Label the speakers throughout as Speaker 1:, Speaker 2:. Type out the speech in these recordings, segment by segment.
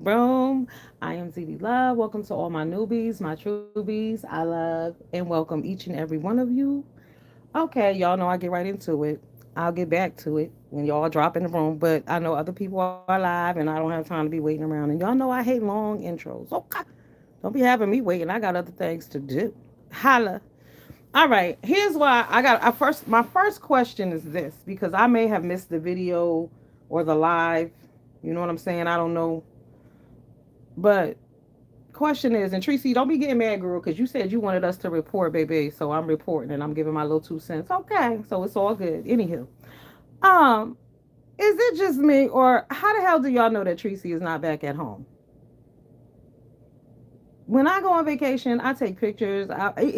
Speaker 1: Boom. I am ZD Love. Welcome to all my newbies, my truebies. I love and welcome each and every one of you. Okay, y'all know I get right into it. I'll get back to it when y'all drop in the room, but I know other people are live and I don't have time to be waiting around. And y'all know I hate long intros. Okay. Don't be having me waiting. I got other things to do. Holla. All right. Here's why my first question is this because I may have missed the video or the live. You know what I'm saying? I don't know. But question is, and Tracy, don't be getting mad, girl, because you said you wanted us to report, baby. So I'm reporting and I'm giving my little 2 cents. Okay, so it's all good. Anywho, um, is it just me, or how the hell do y'all know that Tracy is not back at home? When I go on vacation, I take pictures.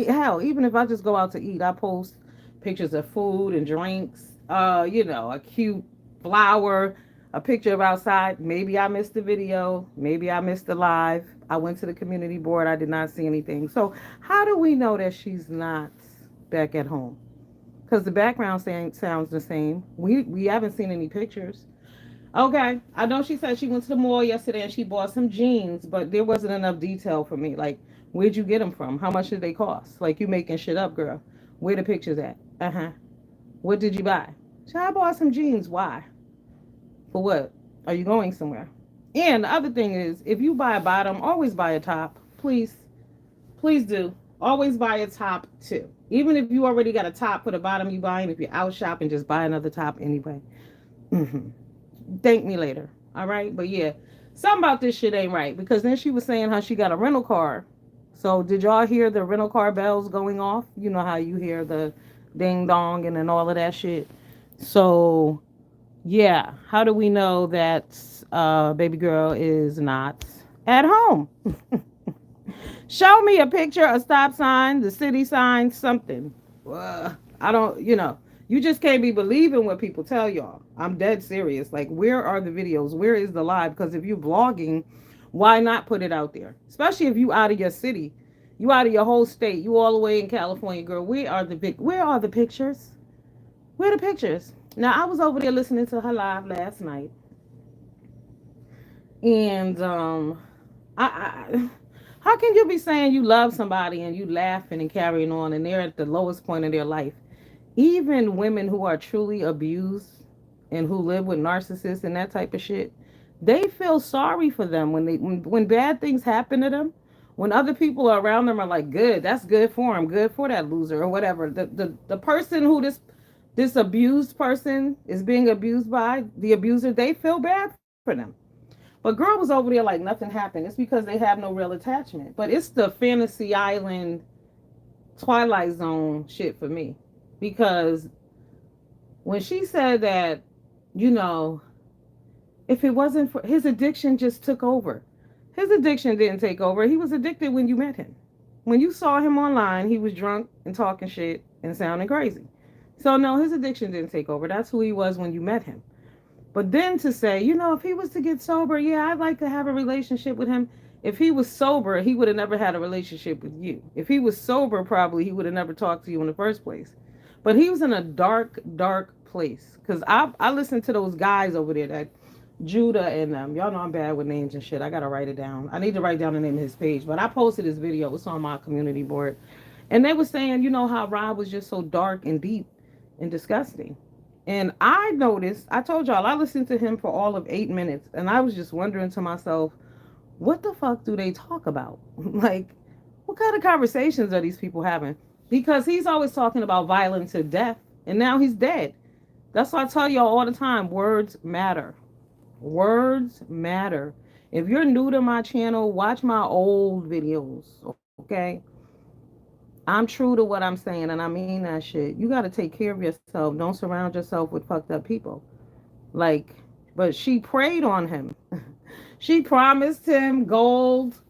Speaker 1: Hell, even if I just go out to eat, I post pictures of food and drinks. A cute flower, a picture of outside. Maybe I missed the video. Maybe I missed the live. I went to the community board. I did not see anything. So how do we know that she's not back at home? Because the background sounds the same. We haven't seen any pictures. Okay. I know she said she went to the mall yesterday and she bought some jeans, but there wasn't enough detail for me. Like, where'd you get them from? How much did they cost? Like, you making shit up, girl. Where the pictures at? Uh huh. What did you buy? So I bought some jeans. Why? For what? Are you going somewhere? And the other thing is, if you buy a bottom, always buy a top. Please. Please do. Always buy a top too. Even if you already got a top for the bottom you buying, if you're out shopping, just buy another top anyway. Mm-hmm. Thank me later. All right. But yeah, something about this shit ain't right because then she was saying how she got a rental car. So did y'all hear the rental car bells going off? You know how you hear the ding dong and then all of that shit. So yeah, how do we know that baby girl is not at home? Show me a picture, a stop sign, the city sign, something. I don't, you just can't be believing what people tell y'all. I'm dead serious. Like, where are the videos? Where is the live? Because if you're vlogging, why not put it out there? Especially if you out of your city, you out of your whole state, you all the way in California, girl. Where are the pictures? Where are the pictures? Now I was over there listening to her live last night, and I how can you be saying you love somebody and you laughing and carrying on and they're at the lowest point of their life? Even women who are truly abused and who live with narcissists and that type of shit, they feel sorry for them when bad things happen to them. When other people around them are like, good, that's good for him, good for that loser or whatever. The person who this abused person is being abused by, the abuser, they feel bad for them. But girl was over there like nothing happened. It's because they have no real attachment. But it's the fantasy island Twilight Zone shit for me. Because when she said that, you know, if it wasn't for his addiction just took over. His addiction didn't take over. He was addicted when you met him. When you saw him online, he was drunk and talking shit and sounding crazy. So no, his addiction didn't take over. That's who he was when you met him. But then to say, if he was to get sober, yeah, I'd like to have a relationship with him. If he was sober, he would have never had a relationship with you. If he was sober, probably he would have never talked to you in the first place. But he was in a dark, dark place. Because I listened to those guys over there, that Judah and them. Y'all know I'm bad with names and shit. I got to write it down. I need to write down the name of his page. But I posted this video. It's on my community board. And they were saying, how Rob was just so dark and deep and disgusting. And I noticed, I told y'all, I listened to him for all of 8 minutes. And I was just wondering to myself, what the fuck do they talk about? Like, what kind of conversations are these people having? Because he's always talking about violence or death. And now he's dead. That's why I tell y'all all the time, words matter. Words matter. If you're new to my channel, watch my old videos, okay? I'm true to what I'm saying, and I mean that shit. You got to take care of yourself. Don't surround yourself with fucked up people. Like, but she preyed on him. She promised him gold.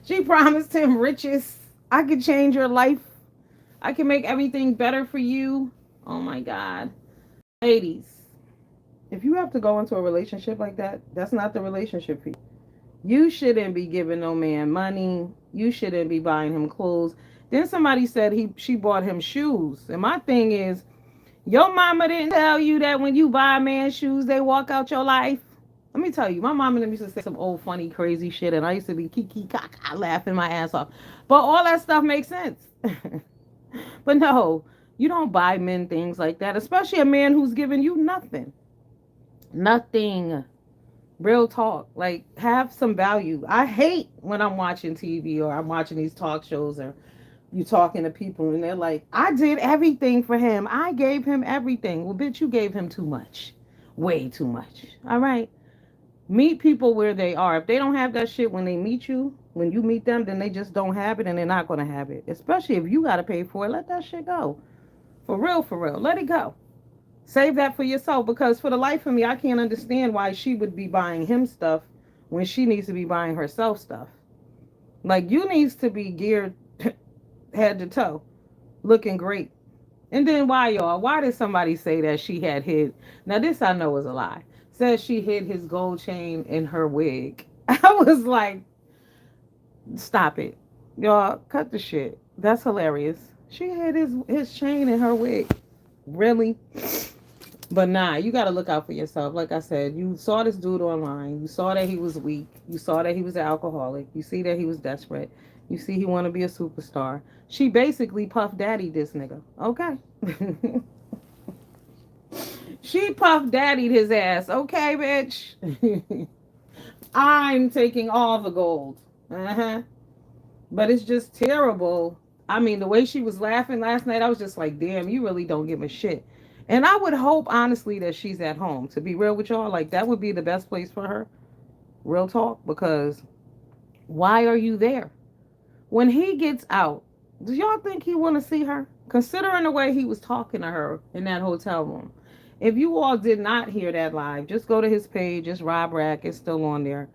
Speaker 1: She promised him riches. I could change your life. I can make everything better for you. Oh my God. Ladies, if you have to go into a relationship like that, that's not the relationship for you. You shouldn't be giving no man money. You shouldn't be buying him clothes. Then somebody said she bought him shoes. And my thing is, your mama didn't tell you that when you buy a man shoes, they walk out your life. Let me tell you, my mom and them used to say some old funny crazy shit, and I used to be kiki kaka laughing my ass off. But all that stuff makes sense. But no, you don't buy men things like that, especially a man who's giving you nothing. Nothing. Real talk. Like, have some value. I hate when I'm watching TV or I'm watching these talk shows or you talking to people and they're like, I did everything for him. I gave him everything. Well, bitch, you gave him too much. Way too much. All right. Meet people where they are. If they don't have that shit when they meet you, when you meet them, then they just don't have it and they're not going to have it. Especially if you got to pay for it. Let that shit go. For real, for real. Let it go. Save that for yourself because for the life of me, I can't understand why she would be buying him stuff when she needs to be buying herself stuff. Like, you needs to be geared head to toe, looking great. And then why, y'all? Why did somebody say that she had hid? Now, this I know is a lie. Says she hid his gold chain in her wig. I was like, stop it. Y'all, cut the shit. That's hilarious. She hid his chain in her wig. Really? But nah, you got to look out for yourself. Like I said, you saw this dude online. You saw that he was weak. You saw that he was an alcoholic. You see that he was desperate. You see he want to be a superstar. She basically puff daddy this nigga. Okay. She puff daddied his ass. Okay, bitch. I'm taking all the gold. Uh-huh. But it's just terrible. I mean, the way she was laughing last night, I was just like, damn, you really don't give a shit. And I would hope, honestly, that she's at home. To be real with y'all, like, that would be the best place for her. Real talk. Because why are you there? When he gets out, do y'all think he want to see her? Considering the way he was talking to her in that hotel room. If you all did not hear that live, just go to his page. It's Rob Rack. It's still on there.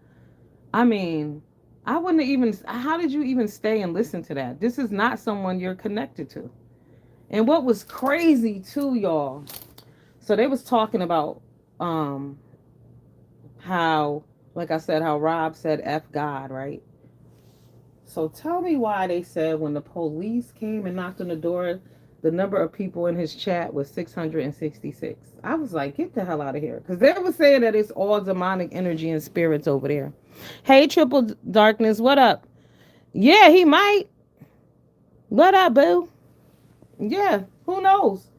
Speaker 1: I mean, I wouldn't even. How did you even stay and listen to that? This is not someone you're connected to. And what was crazy too, y'all. So they was talking about um how, like I said, how Rob said F God, right? So tell me why they said when the police came and knocked on the door, the number of people in his chat was 666. I was like, get the hell out of here. Because they were saying that it's all demonic energy and spirits over there. Hey, Triple Darkness, what up? Yeah, he might. What up, boo? Yeah, who knows?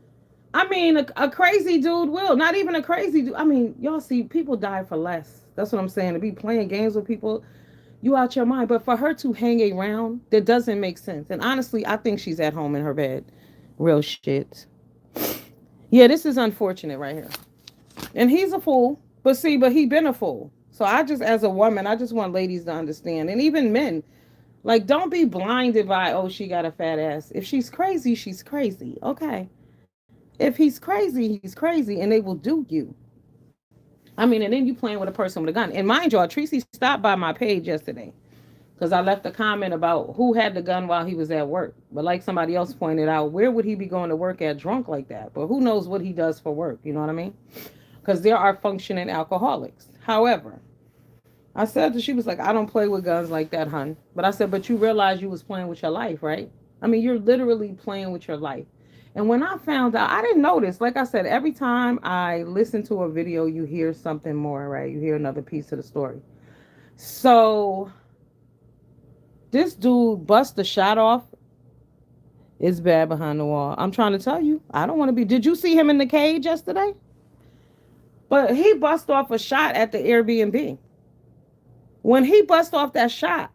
Speaker 1: I mean, a crazy dude will. Not even a crazy dude. I mean, y'all see, people die for less. That's what I'm saying. To be playing games with people, you out your mind. But for her to hang around, that doesn't make sense. And honestly, I think she's at home in her bed. Real shit. Yeah, this is unfortunate right here. And he's a fool. But see, but he been a fool. So I just, as a woman, I just want ladies to understand. And even men, like, don't be blinded by, oh, she got a fat ass. If she's crazy, she's crazy. Okay. If he's crazy, he's crazy, and they will do you. I mean, and then you playing with a person with a gun. And mind y'all, Tracy stopped by my page yesterday because I left a comment about who had the gun while he was at work. But like somebody else pointed out, where would he be going to work at drunk like that? But who knows what he does for work? You know what I mean? Because there are functioning alcoholics. However, I said that she was like, I don't play with guns like that, hun. But I said, but you realize you was playing with your life, right? I mean, you're literally playing with your life. And when I found out, I didn't notice. Like I said, every time I listen to a video, you hear something more, right? You hear another piece of the story. So this dude bust the shot off. It's bad behind the wall. I'm trying to tell you. I don't want to be. Did you see him in the cage yesterday? But he bust off a shot at the Airbnb. When he bust off that shot,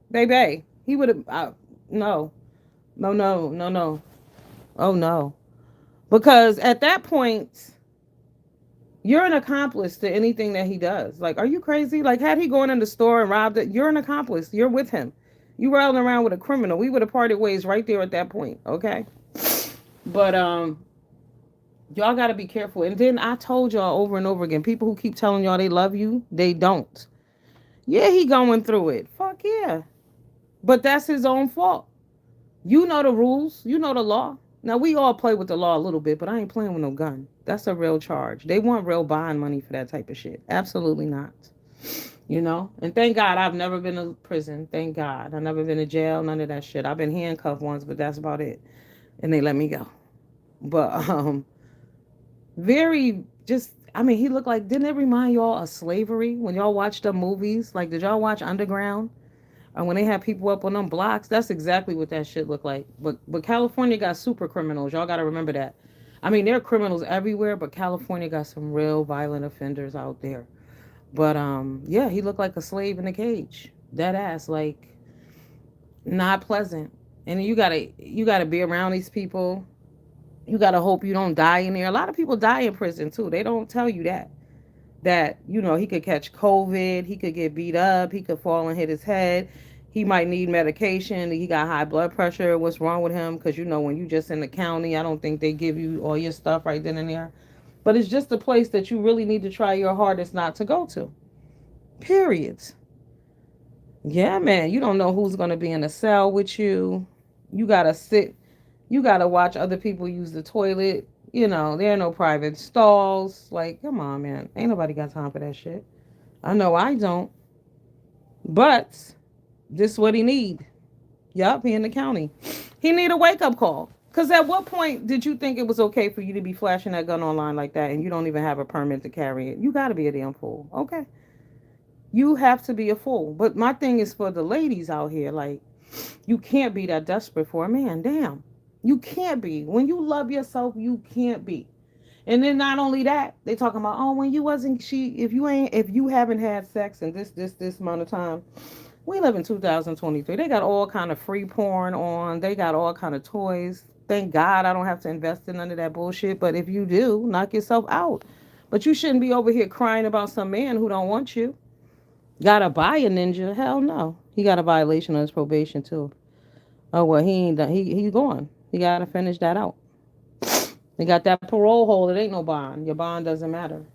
Speaker 1: baby, he would have. No, no, no, no, no. Oh no. Because at that point, you're an accomplice to anything that he does. Like, are you crazy? Like, had he gone in the store and robbed it, you're an accomplice. You're with him. You rolling around with a criminal. We would have parted ways right there at that point. Okay. But y'all gotta be careful. And then I told y'all over and over again, people who keep telling y'all they love you, they don't. Yeah, he going through it. Fuck yeah. But that's his own fault. You know the rules. You know the law. Now, we all play with the law a little bit, but I ain't playing with no gun. That's a real charge. They want real bond money for that type of shit. Absolutely not. You know? And thank God I've never been to prison. Thank God. I've never been to jail. None of that shit. I've been handcuffed once, but that's about it. And they let me go. But, very just I mean, he looked like, didn't it remind y'all of slavery when y'all watched the movies? Like, did y'all watch Underground? And when they had people up on them blocks, that's exactly what that shit looked like. But California got super criminals. Y'all got to remember that. I mean, there are criminals everywhere, but California got some real violent offenders out there. But yeah, he looked like a slave in a cage. Dead ass, like not pleasant. And you gotta be around these people. You gotta hope you don't die in there. A lot of people die in prison too. They don't tell you that. That, he could catch COVID, he could get beat up, he could fall and hit his head, he might need medication, he got high blood pressure. What's wrong with him? Because when you just in the county, I don't think they give you all your stuff right then and there. But it's just a place that you really need to try your hardest not to go to. Periods. Yeah, man. You don't know who's gonna be in a cell with you. You gotta sit. You gotta watch other people use the toilet. There are no private stalls. Like, come on, man. Ain't nobody got time for that shit. I know I don't. But this what he need. Yup, he in the county. He need a wake up call. Cause at what point did you think it was okay for you to be flashing that gun online like that and you don't even have a permit to carry it? You gotta be a damn fool. Okay. You have to be a fool. But my thing is for the ladies out here, like, you can't be that desperate for a man. Damn. You can't be. When you love yourself, you can't be. And then not only that, they talking about, oh, when you wasn't if you haven't had sex in this amount of time. We live in 2023. They got all kind of free porn on. They got all kind of toys. Thank God I don't have to invest in none of that bullshit. But if you do, knock yourself out. But you shouldn't be over here crying about some man who don't want you. Gotta buy a ninja? Hell no. He got a violation of his probation too. Oh well, he ain't done. He's gone. He gotta finish that out. They got that parole hold. It ain't no bond. Your bond doesn't matter.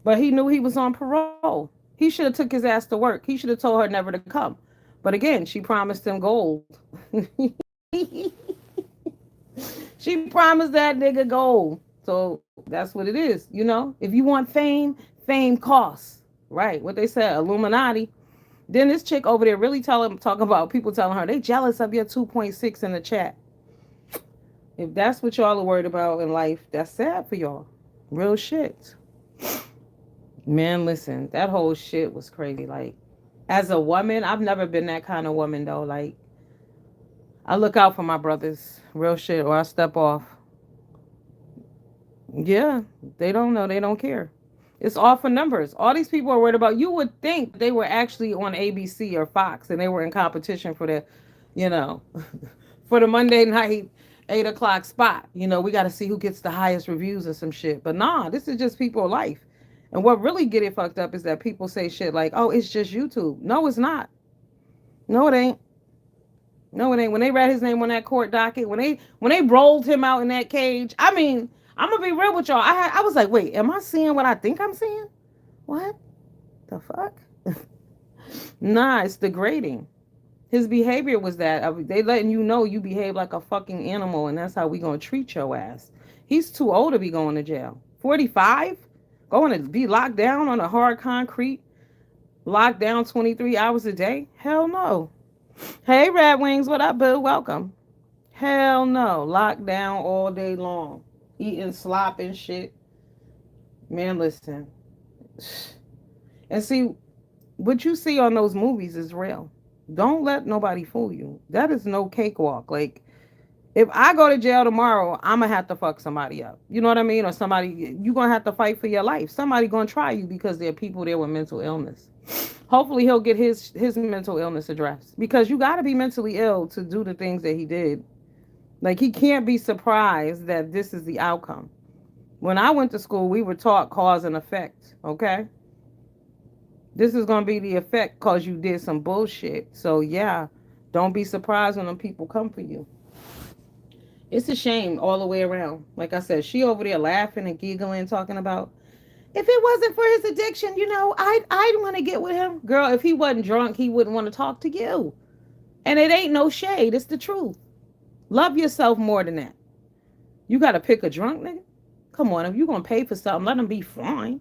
Speaker 1: But he knew he was on parole. He should have took his ass to work. He should have told her never to come. But again, she promised him gold. She promised that nigga gold. So that's what it is. If you want fame, fame costs. Right. What they said, Illuminati. Then this chick over there really talking about people telling her they jealous of your 2.6 in the chat. If that's what y'all are worried about in life, that's sad for y'all. Real shit. Man, listen, that whole shit was crazy. Like, as a woman, I've never been that kind of woman though. Like, I look out for my brothers, real shit, or I step off. Yeah, they don't know, they don't care. It's all for numbers. All these people are worried about. You would think they were actually on ABC or Fox and they were in competition for you know, for the Monday night 8 o'clock spot. We got to see who gets the highest reviews or some shit. But nah, this is just people's life. And what really get it fucked up is that people say shit like, "Oh, it's just YouTube." No, it's not. No, it ain't. No, it ain't. When they read his name on that court docket, when they rolled him out in that cage, I mean, I'm gonna be real with y'all. I was like, wait, am I seeing what I think I'm seeing? What the fuck? Nah, it's degrading. His behavior was that they letting you know you behave like a fucking animal, and that's how we gonna treat your ass. He's too old to be going to jail. 45, going to be locked down on a hard concrete, locked down 23 hours a day. Hell no. Hey, Red Wings, what up, boo? Welcome. Hell no. Locked down all day long. Eating slop and shit. Man, listen. And see, what you see on those movies is real. Don't let nobody fool you. That is no cakewalk. Like, if I go to jail tomorrow, I'm going to have to fuck somebody up. You know what I mean? Or somebody, you're going to have to fight for your life. Somebody going to try you because there are people there with mental illness. Hopefully he'll get his mental illness addressed, because you got to be mentally ill to do the things that he did. Like, he can't be surprised that this is the outcome. When I went to school, we were taught cause and effect, okay? This is going to be the effect because you did some bullshit. So, yeah, don't be surprised when them people come for you. It's a shame all the way around. Like I said, she over there laughing and giggling, talking about, if it wasn't for his addiction, I'd want to get with him. Girl, if he wasn't drunk, he wouldn't want to talk to you. And it ain't no shade. It's the truth. Love yourself more than that. You got to pick a drunk nigga? Come on, if you're going to pay for something, let him be fine.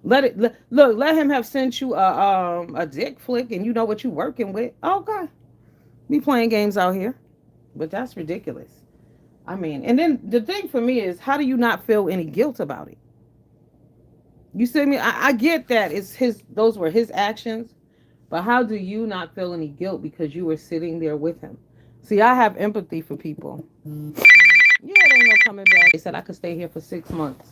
Speaker 1: Let him have sent you a dick flick and you know what you working with. Okay. Be playing games out here. But that's ridiculous. I mean, and then the thing for me is, how do you not feel any guilt about it? You see me? I get that. It's his, those were his actions. But how do you not feel any guilt because you were sitting there with him? See, I have empathy for people. Yeah, it ain't no coming back. They said I could stay here for 6 months,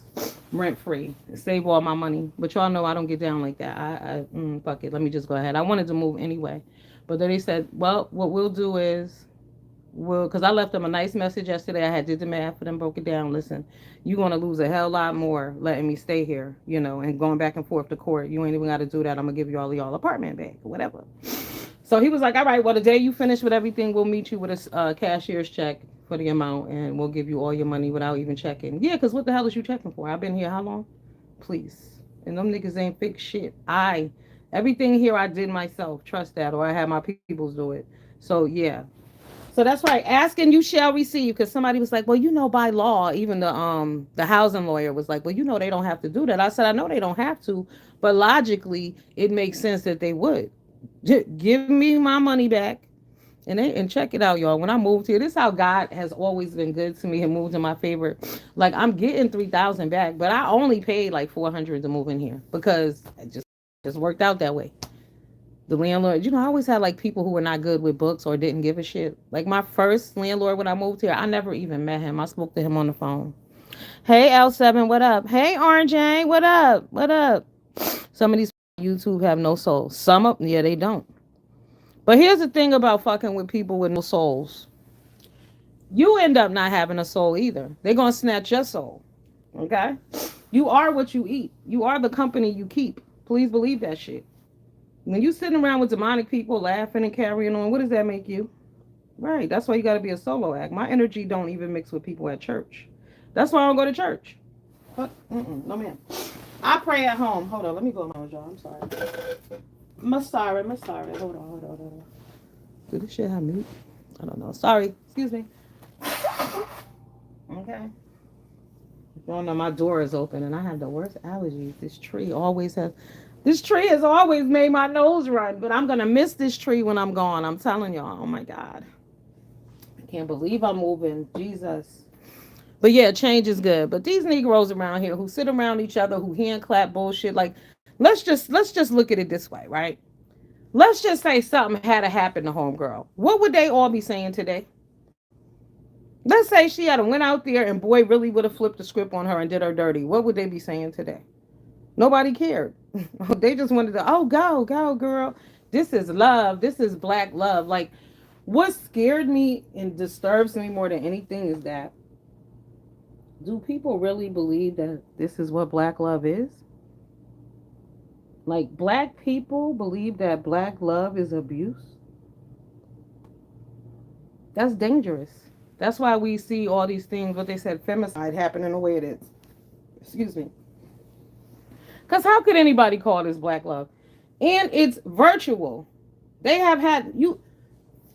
Speaker 1: rent free, save all my money. But y'all know I don't get down like that. Fuck it. Let me just go ahead. I wanted to move anyway, but then they said, well, what we'll do is because I left them a nice message yesterday. I had did the math for them, broke it down. Listen, you're gonna lose a hell lot more letting me stay here, and going back and forth to court. You ain't even got to do that. I'm gonna give you all y'all apartment back or whatever. So he was like, all right, well, the day you finish with everything, we'll meet you with a cashier's check for the amount, and we'll give you all your money without even checking. Yeah, because what the hell is you checking for? I've been here how long? Please. And them niggas ain't fix shit. Everything here I did myself. Trust that, or I had my peoples do it. So, yeah. So that's right. Ask and you shall receive. Because somebody was like, well, by law, even the housing lawyer was like, well, they don't have to do that. I said, I know they don't have to, but logically, it makes sense that they would. Give me my money back. And check it out, y'all. When I moved here, this is how God has always been good to me and moved in my favor. Like I'm getting 3,000 back, but I only paid like 400 to move in here because it just worked out that way. The landlord, I always had like people who were not good with books or didn't give a shit. Like my first landlord when I moved here, I never even met him. I spoke to him on the phone. Hey L7, what up? Hey Orange, what up? What up? Some of these YouTube have no soul. Some of yeah, they don't. But here's the thing about fucking with people with no souls. You end up not having a soul either. They're gonna snatch your soul. Okay? You are what you eat. You are the company you keep. Please believe that shit. When you sitting around with demonic people laughing and carrying on, what does that make you? Right. That's why you gotta be a solo act. My energy don't even mix with people at church. That's why I don't go to church. But no man. I pray at home. Hold on, let me go on, y'all. I'm sorry. Masara. Hold on. Do this shit have mute? I don't know. Sorry. Excuse me. Okay. Y'all know my door is open and I have the worst allergies. This tree has always made my nose run, but I'm gonna miss this tree when I'm gone. I'm telling y'all. Oh my God. I can't believe I'm moving. Jesus. But yeah, change is good. But these Negroes around here who sit around each other, who hand clap bullshit, like let's just look at it this way, right? Let's just say something had to happen to homegirl. What would they all be saying today? Let's say she had went out there and boy really would have flipped the script on her and did her dirty. What would they be saying today? Nobody cared. They just wanted to, oh, go, girl. This is love. This is black love. Like, what scared me and disturbs me more than anything is that do people really believe that this is what black love is? Like, black people believe that black love is abuse? That's dangerous. That's why we see all these things, what they said, femicide happening the way it is. Excuse me. Because how could anybody call this black love? And it's virtual. They have had you.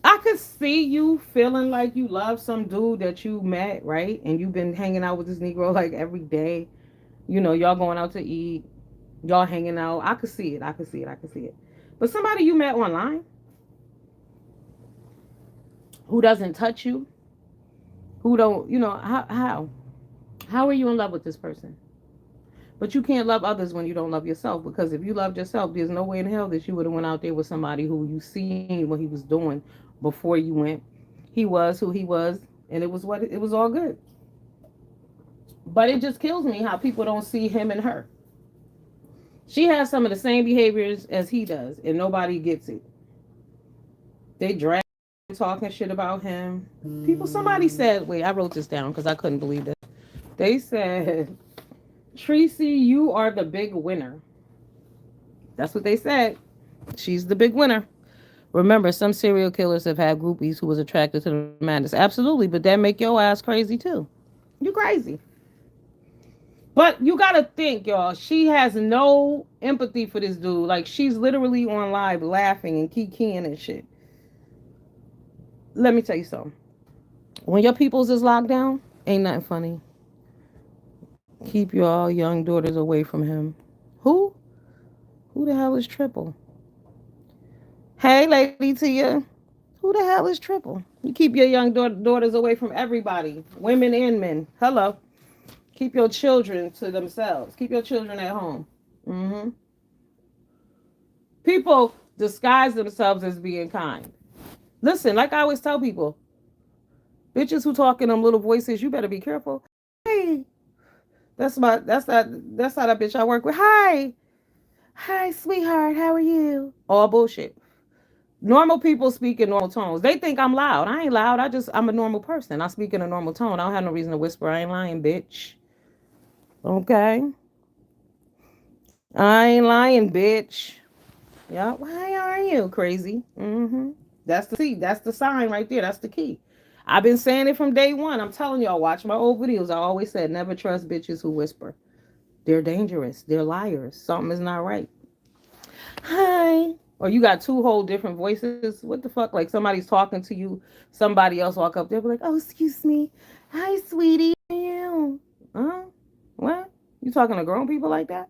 Speaker 1: I could see you feeling like you love some dude that you met, right? And you've been hanging out with this Negro like every day. Y'all going out to eat, y'all hanging out. I could see it. But somebody you met online who doesn't touch you, who don't, how are you in love with this person? But you can't love others when you don't love yourself. Because if you loved yourself, there's no way in hell that you would have went out there with somebody who you seen what he was doing before you went. He was who he was, and it was all good. But it just kills me how people don't see him and her. She has some of the same behaviors as he does, and nobody gets it. They drag talking shit about him. Somebody said, wait, I wrote this down because I couldn't believe this. They said, Tracy, you are the big winner. That's what they said. She's the big winner. Remember, some serial killers have had groupies who was attracted to the madness. Absolutely, but that make your ass crazy too. You crazy. But you gotta think, y'all. She has no empathy for this dude. Like she's literally on live laughing and kikiing and shit. Let me tell you something. When your peoples is locked down, ain't nothing funny. Keep your young daughters away from him. Who? Who the hell is Triple? Hey, Lady Tia. Who the hell is Triple? You keep your young daughters away from everybody, women and men. Hello. Keep your children to themselves. Keep your children at home. Mm-hmm. People disguise themselves as being kind. Listen, like I always tell people, bitches who talk in them little voices, you better be careful. Hey, that's how that bitch I work with. Hi, sweetheart, how are you? All bullshit. Normal people speak in normal tones. They think I'm loud. I ain't loud. I'm a normal person. I speak in a normal tone. I don't have no reason to whisper. I ain't lying, bitch. Okay. I ain't lying, bitch. Yeah. Why are you crazy? Mm-hmm. That's the sign right there. That's the key. I've been saying it from day one. I'm telling y'all, watch my old videos. I always said never trust bitches who whisper. They're dangerous. They're liars. Something is not right. Hi. Or you got two whole different voices. What the fuck? Like somebody's talking to you, somebody else walk up there, be like, "Oh, excuse me, hi, sweetie, how are you?" Huh? What? You talking to grown people like that?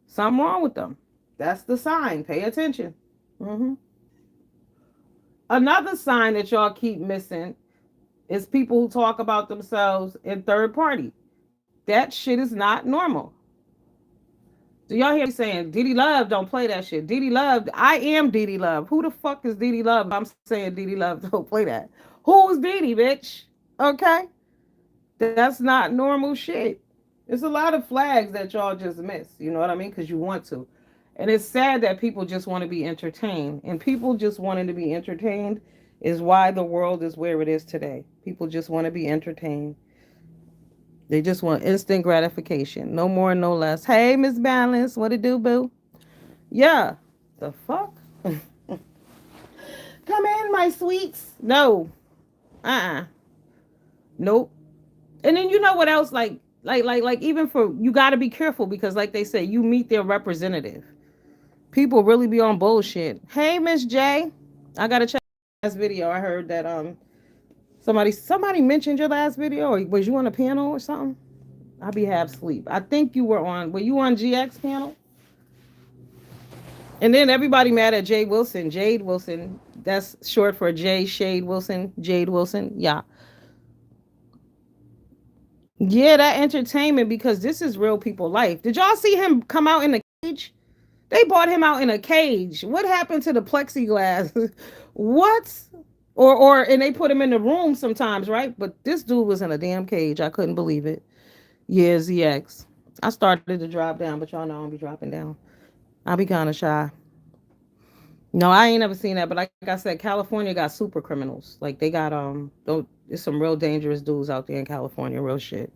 Speaker 1: Something wrong with them. That's the sign. Pay attention. Hmm. Another sign that y'all keep missing is people who talk about themselves in third party. That shit is not normal. Do y'all hear me saying Diddy Love don't play that shit? Diddy Love, I am Diddy Love. Who the fuck is Diddy Love? I'm saying Diddy Love don't play that. Who's Diddy, bitch? Okay? That's not normal shit. There's a lot of flags that y'all just miss. You know what I mean? Because you want to. And it's sad that people just want to be entertained. And people just wanting to be entertained is why the world is where it is today. People just want to be entertained. They just want instant gratification. No more, no less. Hey, Miss Balance, what it do, boo? Yeah. The fuck? Come in, my sweets. No. Uh-uh. Nope. And then you know what else? Like even for you gotta be careful because like they say, you meet their representative. People really be on bullshit. Hey, Miss J. I gotta check last video. I heard that somebody mentioned your last video or was you on a panel or something? I be half sleep. I think you were you on GX panel? And then everybody mad at Jade Wilson. Jade Wilson. That's short for Jay Shade Wilson. Jade Wilson. Yeah. Yeah, that entertainment because this is real people life. Did y'all see him come out in a cage? They bought him out in a cage. What happened to the plexiglass? What? Or and they put him in the room sometimes, right? But this dude was in a damn cage. I couldn't believe it. Yeah, ZX. I started to drop down, but y'all know I don't be dropping down. I'll be kind of shy. No, I ain't never seen that. But like I said, California got super criminals. Like they got don't there's some real dangerous dudes out there in California. Real shit.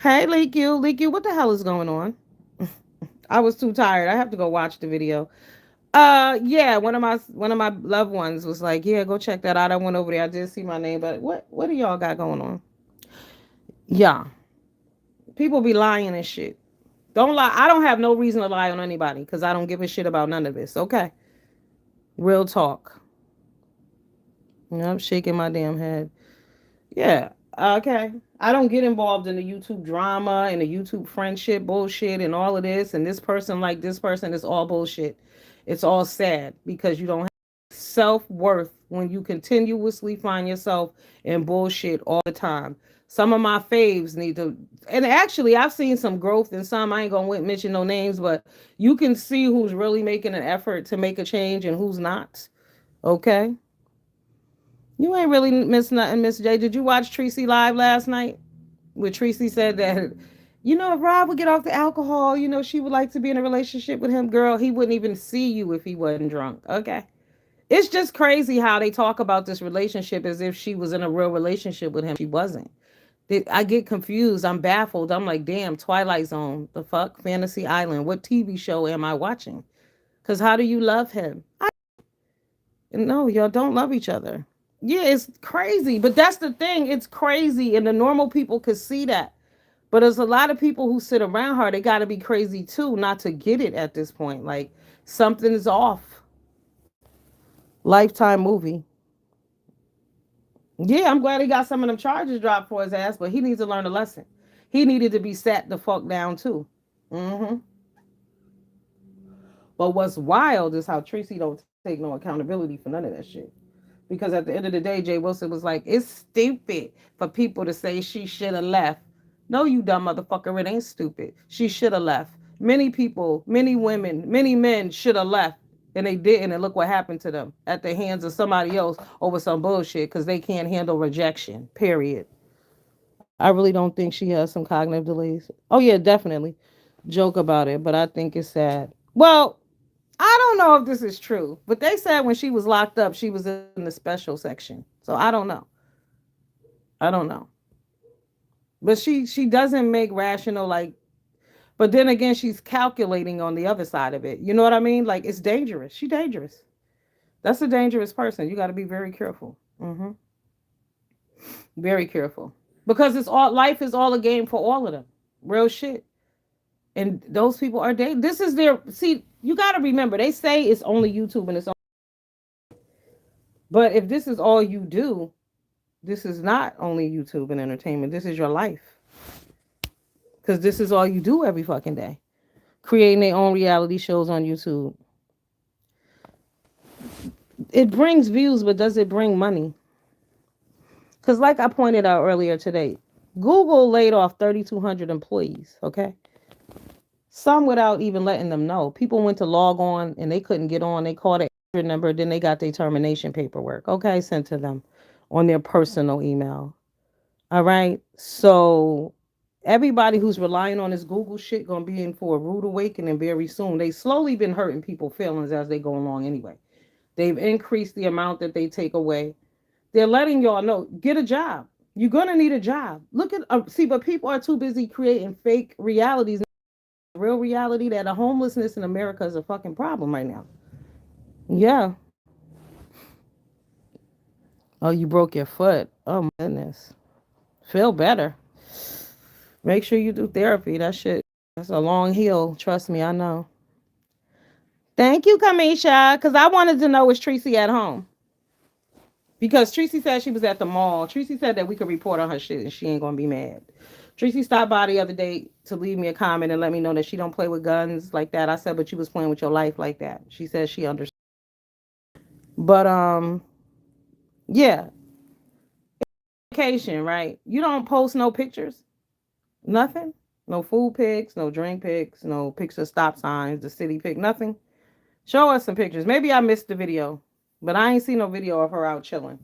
Speaker 1: Hey, Leak you, what the hell is going on? I was too tired. I have to go watch the video. Yeah, one of my loved ones was like, yeah, go check that out. I went over there. I did see my name, but what do y'all got going on? Yeah, people be lying and shit. Don't lie. I don't have no reason to lie on anybody because I don't give a shit about none of this. Okay, real talk. I'm shaking my damn head. Yeah. Okay. I don't get involved in the YouTube drama and the YouTube friendship bullshit and all of this and this person like this person is all bullshit. It's all sad because you don't have self-worth when you continuously find yourself in bullshit all the time. Some of my faves need to and actually I've seen some growth in some. I ain't gonna mention no names, but you can see who's really making an effort to make a change and who's not. Okay? You ain't really missed nothing, Miss J. Did you watch Tracy live last night? Where Tracy said that, if Rob would get off the alcohol, she would like to be in a relationship with him. Girl, he wouldn't even see you if he wasn't drunk. Okay. It's just crazy how they talk about this relationship as if she was in a real relationship with him. She wasn't. I get confused. I'm baffled. I'm like, damn, Twilight Zone. The fuck? Fantasy Island. What TV show am I watching? Because how do you love him? No, y'all don't love each other. Yeah, it's crazy. But that's the thing. It's crazy. And the normal people could see that. But there's a lot of people who sit around her. They got to be crazy too, not to get it at this point. Like something is off. Lifetime movie. Yeah, I'm glad he got some of them charges dropped for his ass, but he needs to learn a lesson. He needed to be sat the fuck down too. Hmm. But what's wild is how Tracy don't take no accountability for none of that shit. Because at the end of the day, Jay Wilson was like, it's stupid for people to say she should have left. No, you dumb motherfucker, it ain't stupid. She should have left. Many people, many women, many men should have left and they didn't. And look what happened to them at the hands of somebody else over some bullshit because they can't handle rejection, period. I really don't think she has some cognitive delays. Oh, yeah, definitely. Joke about it, but I think it's sad. Well, I don't know if this is true, but they said when she was locked up, she was in the special section. So I don't know. I don't know. But she doesn't make rational like. But then again, she's calculating on the other side of it. You know what I mean? Like it's dangerous. She's dangerous. That's a dangerous person. You got to be very careful. Very careful because it's all life is all a game for all of them. Real shit. And those people are this is their see. You got to remember they say it's only YouTube and it's only, but if this is all you do, this is not only YouTube and entertainment. This is your life because this is all you do every fucking day. Creating their own reality shows on YouTube. It brings views, but does it bring money? Because, like I pointed out earlier today, Google laid off 3,200 employees, okay? Some without even letting them know. People went to log on and they couldn't get on. They called a number, then they got their termination paperwork, okay, sent to them on their personal email. All right? So, everybody who's relying on this Google shit gonna be in for a rude awakening very soon. They slowly been hurting people's feelings as they go along anyway. They've increased the amount that they take away. They're letting y'all know, get a job. You're gonna need a job. Look at see, but people are too busy creating fake realities. Real reality that a homelessness in America is a fucking problem right now. Yeah. Oh, you broke your foot. Oh my goodness. Feel better. Make sure you do therapy. That shit. That's a long heal. Trust me, I know. Thank you, Kamisha. Because I wanted to know, is Tracy at home? Because Tracy said she was at the mall. Tracy said that we could report on her shit and she ain't gonna be mad. Tracy stopped by the other day to leave me a comment and let me know that she don't play with guns like that. I said, but you was playing with your life like that. She said she understood. But yeah, vacation, right? You don't post no pictures, nothing, no food pics, no drink pics, no pics of stop signs, the city pic, nothing. Show us some pictures. Maybe I missed the video, but I ain't seen no video of her out chilling.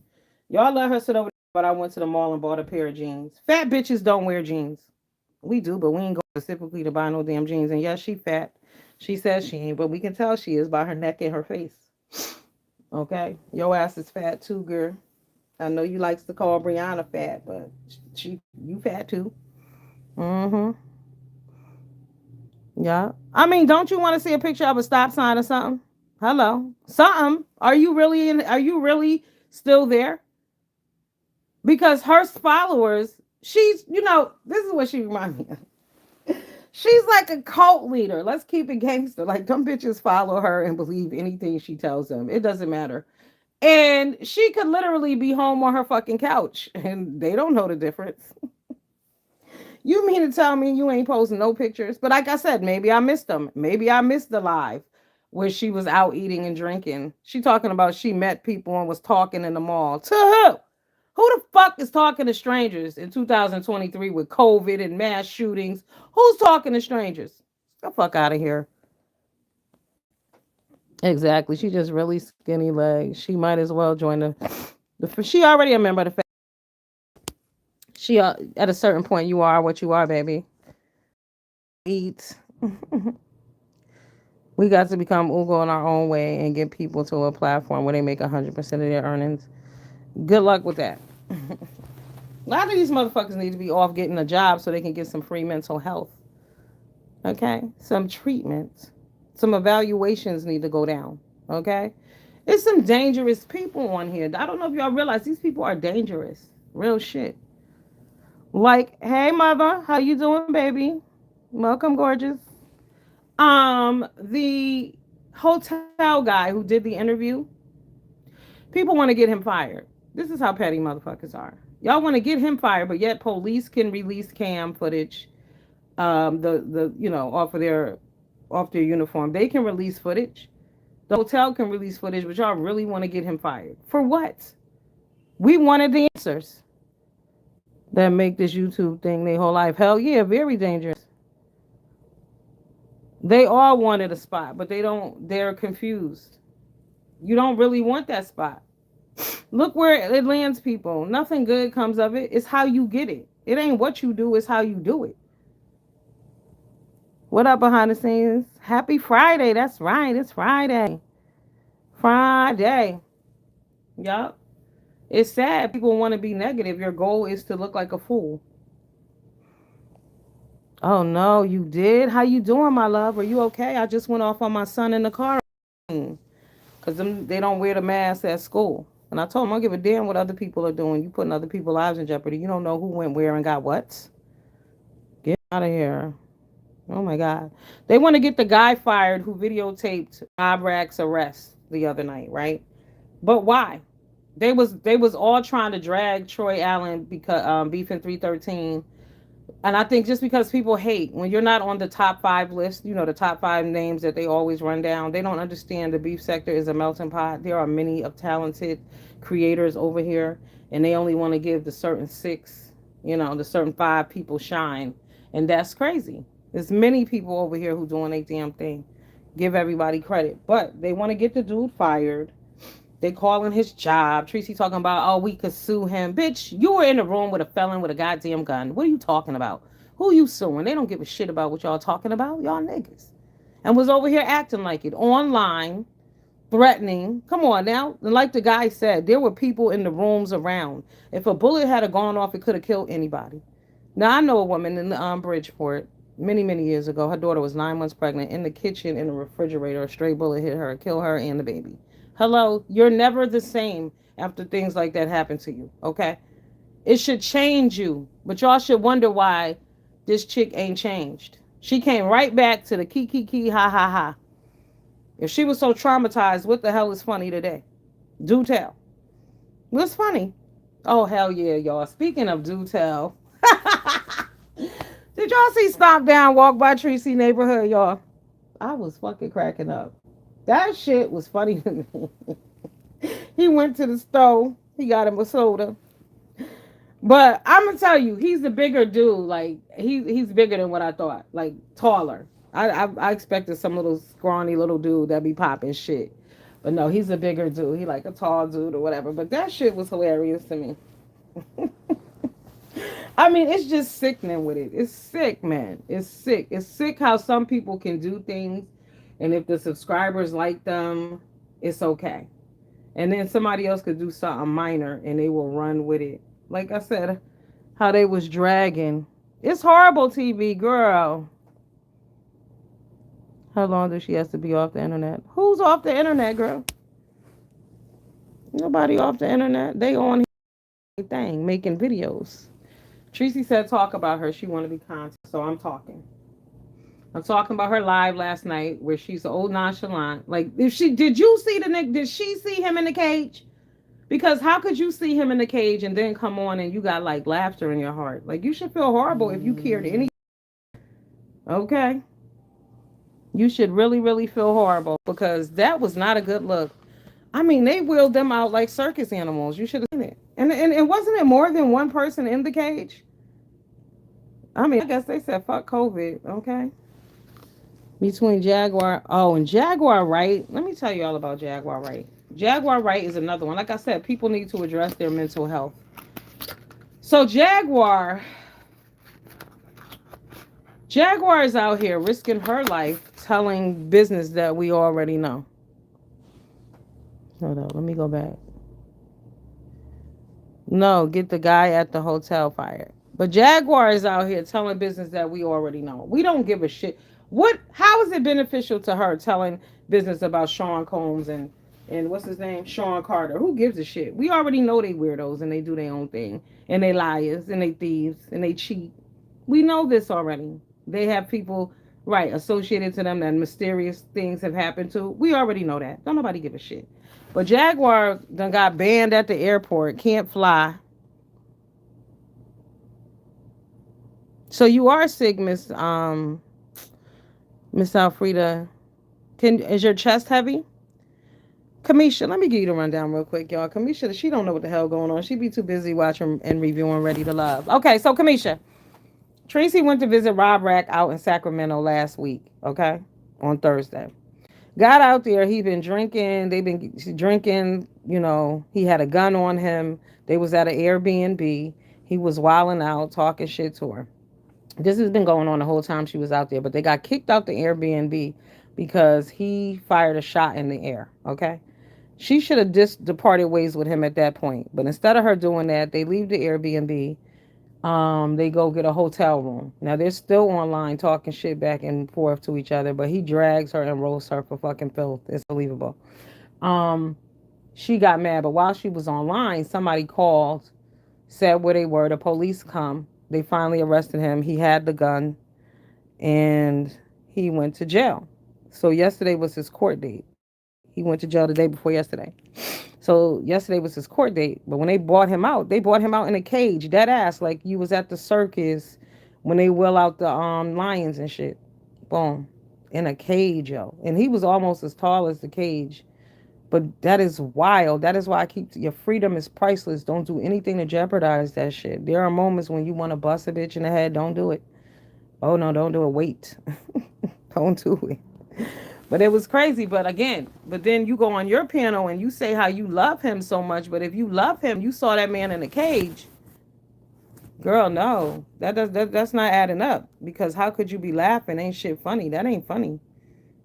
Speaker 1: Y'all let her sit over there, but I went to the mall and bought a pair of jeans. Fat bitches don't wear jeans. We do, but we ain't go specifically to buy no damn jeans. And yes, she fat. She says she ain't, but we can tell she is by her neck and her face. Okay? Your ass is fat too, girl. I know you likes to call Brianna fat, but you fat too. Mm-hmm. Yeah. I mean, don't you want to see a picture of a stop sign or something? Hello. Something. Are you really still there? Because her followers, this is what she reminds me of. She's like a cult leader. Let's keep it gangster. Like, them bitches follow her and believe anything she tells them. It doesn't matter. And she could literally be home on her fucking couch and they don't know the difference. You mean to tell me you ain't posting no pictures? But like I said, maybe I missed them. Maybe I missed the live where she was out eating and drinking. She talking about she met people and was talking in the mall. To who? Who the fuck is talking to strangers in 2023 with COVID and mass shootings? Who's talking to strangers? Get the fuck out of here. Exactly. She just really skinny legs. She might as well join the she already a member of the she at a certain point you are what you are, baby. Eat. We got to become Ugo in our own way and get people to a platform where they make 100% of their earnings. Good luck with that. A lot of these motherfuckers need to be off getting a job so they can get some free mental health. Okay? Some treatments. Some evaluations need to go down. Okay? There's some dangerous people on here. I don't know if y'all realize these people are dangerous. Real shit. Like, hey mother, how you doing, baby? Welcome, gorgeous. The hotel guy who did the interview, people want to get him fired. This is how petty motherfuckers are. Y'all want to get him fired, but yet police can release cam footage, off their uniform. They can release footage. The hotel can release footage, but y'all really want to get him fired. For what? We wanted the answers that make this YouTube thing their whole life. Hell yeah, very dangerous. They all wanted a spot, but they're confused. You don't really want that spot. Look where it lands people. Nothing good comes of it. It's how you get it. It ain't what you do, it's how you do it. What up behind the scenes? Happy Friday. That's right. It's Friday. Friday. Yup. It's sad. People want to be negative. Your goal is to look like a fool. Oh no, you did? How you doing, my love? Are you okay? I just went off on my son in the car because they don't wear the mask at school. And I told him I don't give a damn what other people are doing. You putting other people's lives in jeopardy. You don't know who went where and got what. Get out of here. Oh my God. They want to get the guy fired who videotaped Bob Rack's arrest the other night, right? But why? They was all trying to drag Troy Allen because beefing 313. And I think just because people hate when you're not on the top five list, the top five names that they always run down, they don't understand the beef sector is a melting pot. There are many of talented creators over here, and they only want to give the certain six, the certain five people shine. And that's crazy. There's many people over here who doing a damn thing. Give everybody credit. But they want to get the dude fired. They calling his job. Tracy talking about, oh, we could sue him. Bitch, you were in the room with a felon with a goddamn gun. What are you talking about? Who you suing? They don't give a shit about what y'all talking about. Y'all niggas. And was over here acting like it. Online, threatening. Come on now. And like the guy said, there were people in the rooms around. If a bullet had gone off, it could have killed anybody. Now, I know a woman in the Bridgeport many, many years ago. Her daughter was 9 months pregnant. In the kitchen, in the refrigerator, a stray bullet hit her, killed her and the baby. Hello, you're never the same after things like that happen to you, okay? It should change you, but y'all should wonder why this chick ain't changed. She came right back to the key, ha, ha, ha. If she was so traumatized, what the hell is funny today? Do tell. What's funny? Oh, hell yeah, y'all. Speaking of do tell, did y'all see Stop Down Walk by Tracy neighborhood, y'all? I was fucking cracking up. That shit was funny to me. He went to the store. He got him a soda. But I'm gonna tell you, he's a bigger dude. Like he's bigger than what I thought. Like taller. I expected some little scrawny little dude that be popping shit. But no, he's a bigger dude. He like a tall dude or whatever. But that shit was hilarious to me. I mean, it's just sickening with it. It's sick, man. It's sick. It's sick how some people can do things, and if the subscribers like them, it's okay. And then somebody else could do something minor, and they will run with it. Like I said, how they was dragging. It's horrible TV, girl. How long does she have to be off the internet? Who's off the internet, girl? Nobody off the internet. They on thing, making videos. Tracy said talk about her. She want to be content, so I'm talking. I'm talking about her live last night where she's old nonchalant. Like, if she did you see the Nick? Did she see him in the cage? Because how could you see him in the cage and then come on and you got like laughter in your heart? Like, you should feel horrible if you cared any. Okay, you should really, really feel horrible because that was not a good look. I mean, they wheeled them out like circus animals. You should have seen it. And it wasn't it more than one person in the cage. I mean, I guess they said fuck COVID. Okay. Between Jaguar. Oh, and Jaguar Wright. Let me tell you all about Jaguar Wright. Jaguar Wright is another one. Like I said, people need to address their mental health. So Jaguar is out here risking her life telling business that we already know. Hold on, let me go back. No, get the guy at the hotel fired. But Jaguar is out here telling business that we already know. We don't give a shit. How is it beneficial to her telling business about Sean Combs and what's his name? Sean Carter. Who gives a shit? We already know they weirdos and they do their own thing. And they liars and they thieves and they cheat. We know this already. They have people, right, associated to them that mysterious things have happened to. We already know that. Don't nobody give a shit. But Jaguar done got banned at the airport. Can't fly. So you are sick, Miss Alfreda. Is your chest heavy? Kamisha, let me give you the rundown real quick, y'all. Kamisha, she don't know what the hell going on. She be too busy watching and reviewing Ready to Love. Okay, so Kamisha, Tracy went to visit Rob Rack out in Sacramento last week, okay? On Thursday. Got out there, he been drinking, they've been drinking, he had a gun on him. They was at an Airbnb. He was wilding out, talking shit to her. This has been going on the whole time she was out there, but they got kicked out the Airbnb because he fired a shot in the air, okay? She should have just departed ways with him at that point. But instead of her doing that, they leave the Airbnb. They go get a hotel room. Now they're still online talking shit back and forth to each other, but he drags her and roasts her for fucking filth. It's unbelievable. Um, she got mad, but while she was online, somebody called, said where they were. The police come. They finally arrested him. He had the gun, and he went to jail. So yesterday was his court date. He went to jail the day before yesterday. So yesterday was his court date. But when they brought him out in a cage, dead ass, like you was at the circus when they wheel out the lions and shit. Boom. In a cage, yo. And he was almost as tall as the cage. But that is wild. That is why I keep your freedom is priceless. Don't do anything to jeopardize that shit. There are moments when you want to bust a bitch in the head. Don't do it. Oh no, don't do it. Wait. Don't do it. But it was crazy. But then you go on your panel and you say how you love him so much. But if you love him, you saw that man in a cage. Girl, no. That's not adding up. Because how could you be laughing? Ain't shit funny. That ain't funny.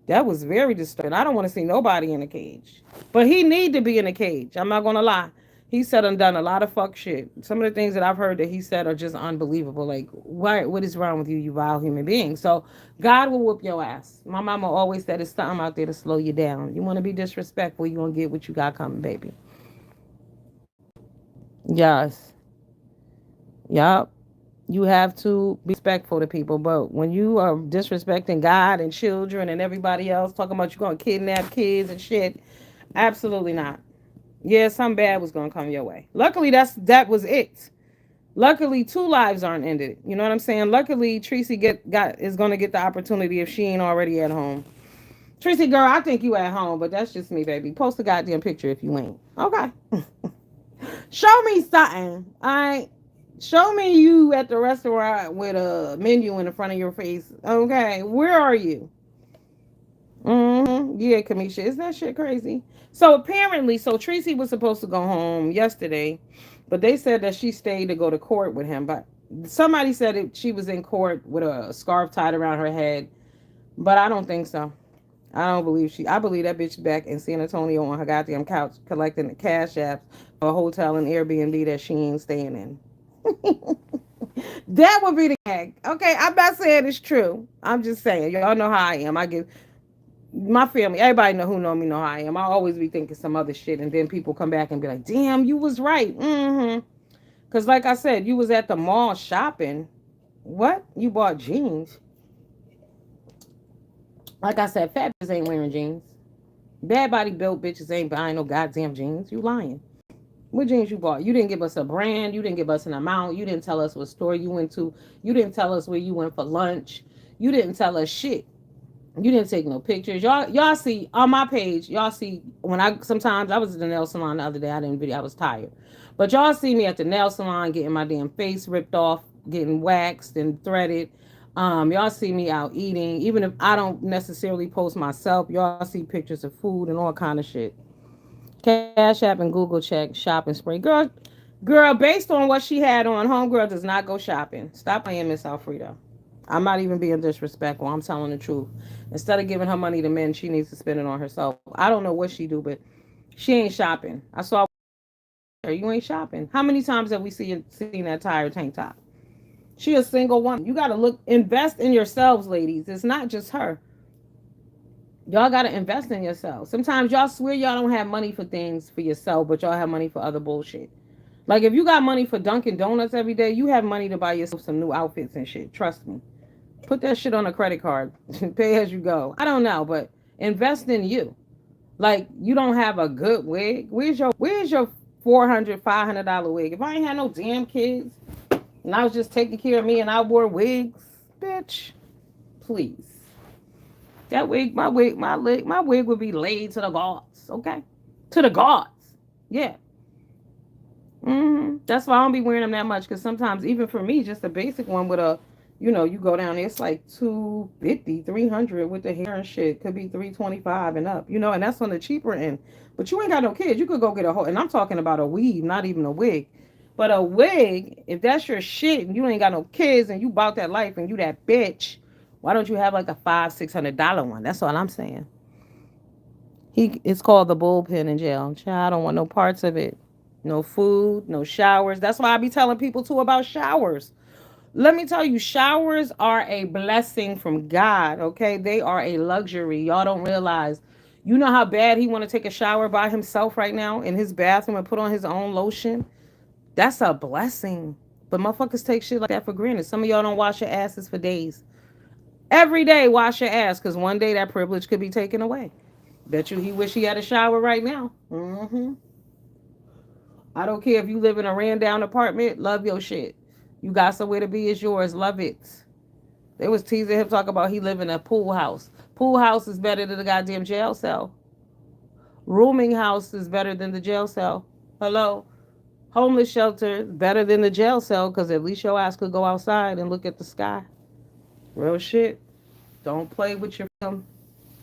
Speaker 1: That was very disturbing. I don't want to see nobody in a cage. But he need to be in a cage. I'm not gonna lie. He said and done a lot of fuck shit. Some of the things that I've heard that he said are just unbelievable. Like, what is wrong with you, you vile human being? So God will whoop your ass. My mama always said it's something out there to slow you down. You want to be disrespectful, you gonna get what you got coming, baby. Yes. Yup. You have to be respectful to people, but when you are disrespecting God and children and everybody else, talking about you gonna kidnap kids and shit, absolutely not. Yeah, something bad was gonna come your way. Luckily, that was it. Luckily, two lives aren't ended. You know what I'm saying? Luckily, Tracy is gonna get the opportunity if she ain't already at home. Tracy, girl, I think you at home, but that's just me, baby. Post a goddamn picture if you ain't. Okay. Show me something. All right. Show me you at the restaurant with a menu in the front of your face. Okay, where are you? Yeah, Kamisha, is that shit crazy? So apparently, Tracy was supposed to go home yesterday, but they said that she stayed to go to court with him. But somebody said she was in court with a scarf tied around her head, but I don't think so. I don't believe I believe that bitch back in San Antonio on her goddamn couch collecting the cash apps for a hotel and Airbnb that she ain't staying in. That would be the gag. Okay, I'm not saying it's true. I'm just saying, y'all know how I am. I give my family, everybody who know me know how I am. I always be thinking some other shit, and then people come back and be like, "Damn, you was right." Because, like I said, you was at the mall shopping. What? You bought jeans? Like I said, fat bitches ain't wearing jeans. Bad body built bitches ain't buying no goddamn jeans. You lying. What jeans you bought? You didn't give us a brand. You didn't give us an amount. You didn't tell us what store you went to. You didn't tell us where you went for lunch. You didn't tell us shit. You didn't take no pictures. Y'all see on my page, y'all see when sometimes I was at the nail salon the other day, I didn't video, I was tired. But y'all see me at the nail salon getting my damn face ripped off, getting waxed and threaded. Y'all see me out eating. Even if I don't necessarily post myself, y'all see pictures of food and all kind of shit. Cash App and Google check, shopping spree. Girl, based on what she had on, homegirl does not go shopping. Stop playing, Miss Alfredo. I'm not even being disrespectful. I'm telling the truth. Instead of giving her money to men, she needs to spend it on herself. I don't know what she do, but she ain't shopping. I saw her. You ain't shopping. How many times have we seen that tire tank top? She a single woman. You got to invest in yourselves, ladies. It's not just her. Y'all got to invest in yourself. Sometimes y'all swear y'all don't have money for things for yourself, but y'all have money for other bullshit. Like if you got money for Dunkin' Donuts every day, you have money to buy yourself some new outfits and shit. Trust me. Put that shit on a credit card. Pay as you go. I don't know, but invest in you. Like you don't have a good wig. Where's your $400-$500 wig? If I ain't had no damn kids and I was just taking care of me and I wore wigs, bitch, please. That wig, my wig would be laid to the gods, okay? To the gods. Yeah. That's why I don't be wearing them that much, because sometimes even for me, just a basic one with a, You go down there, it's like 250, 300 with the hair and shit. Could be 325 and up, and that's on the cheaper end. But you ain't got no kids. You could go get a whole, and I'm talking about a weave, not even a wig. But a wig, if that's your shit and you ain't got no kids and you bought that life and you that bitch, why don't you have like a $500-$600 one? That's all I'm saying. It's called the bullpen in jail. Child, I don't want no parts of it. No food, no showers. That's why I be telling people too about showers. Let me tell you, showers are a blessing from God, okay? They are a luxury. Y'all don't realize. You know how bad he want to take a shower by himself right now in his bathroom and put on his own lotion? That's a blessing. But motherfuckers take shit like that for granted. Some of y'all don't wash your asses for days. Every day wash your ass because one day that privilege could be taken away. Bet you he wish he had a shower right now. I don't care if you live in a ran down apartment. Love your shit. You got somewhere to be, it's yours. Love it. They was teasing him talking about he live in a pool house. Pool house is better than the goddamn jail cell. Rooming house is better than the jail cell. Hello? Homeless shelter better than the jail cell because at least your ass could go outside and look at the sky. Real shit. Don't play with your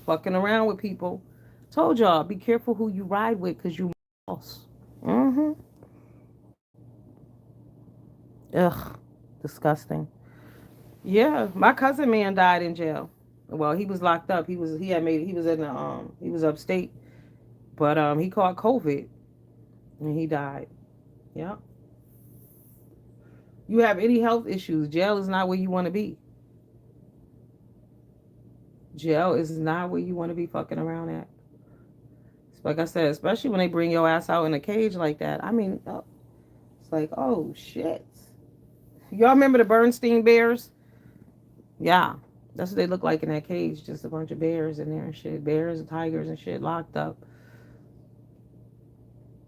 Speaker 1: fucking around with people. Told y'all, be careful who you ride with because you lost. Mm-hmm. Ugh. Disgusting. Yeah, my cousin man died in jail. Well, he was locked up. He was in the he was upstate, but he caught COVID and he died. Yeah. You have any health issues, jail is not where you want to be. Jail is not where you want to be fucking around at. Like I said, especially when they bring your ass out in a cage like that. I mean, it's like, oh shit. Y'all remember the Bernstein bears? Yeah. That's what they look like in that cage. Just a bunch of bears in there and shit. Bears and tigers and shit locked up.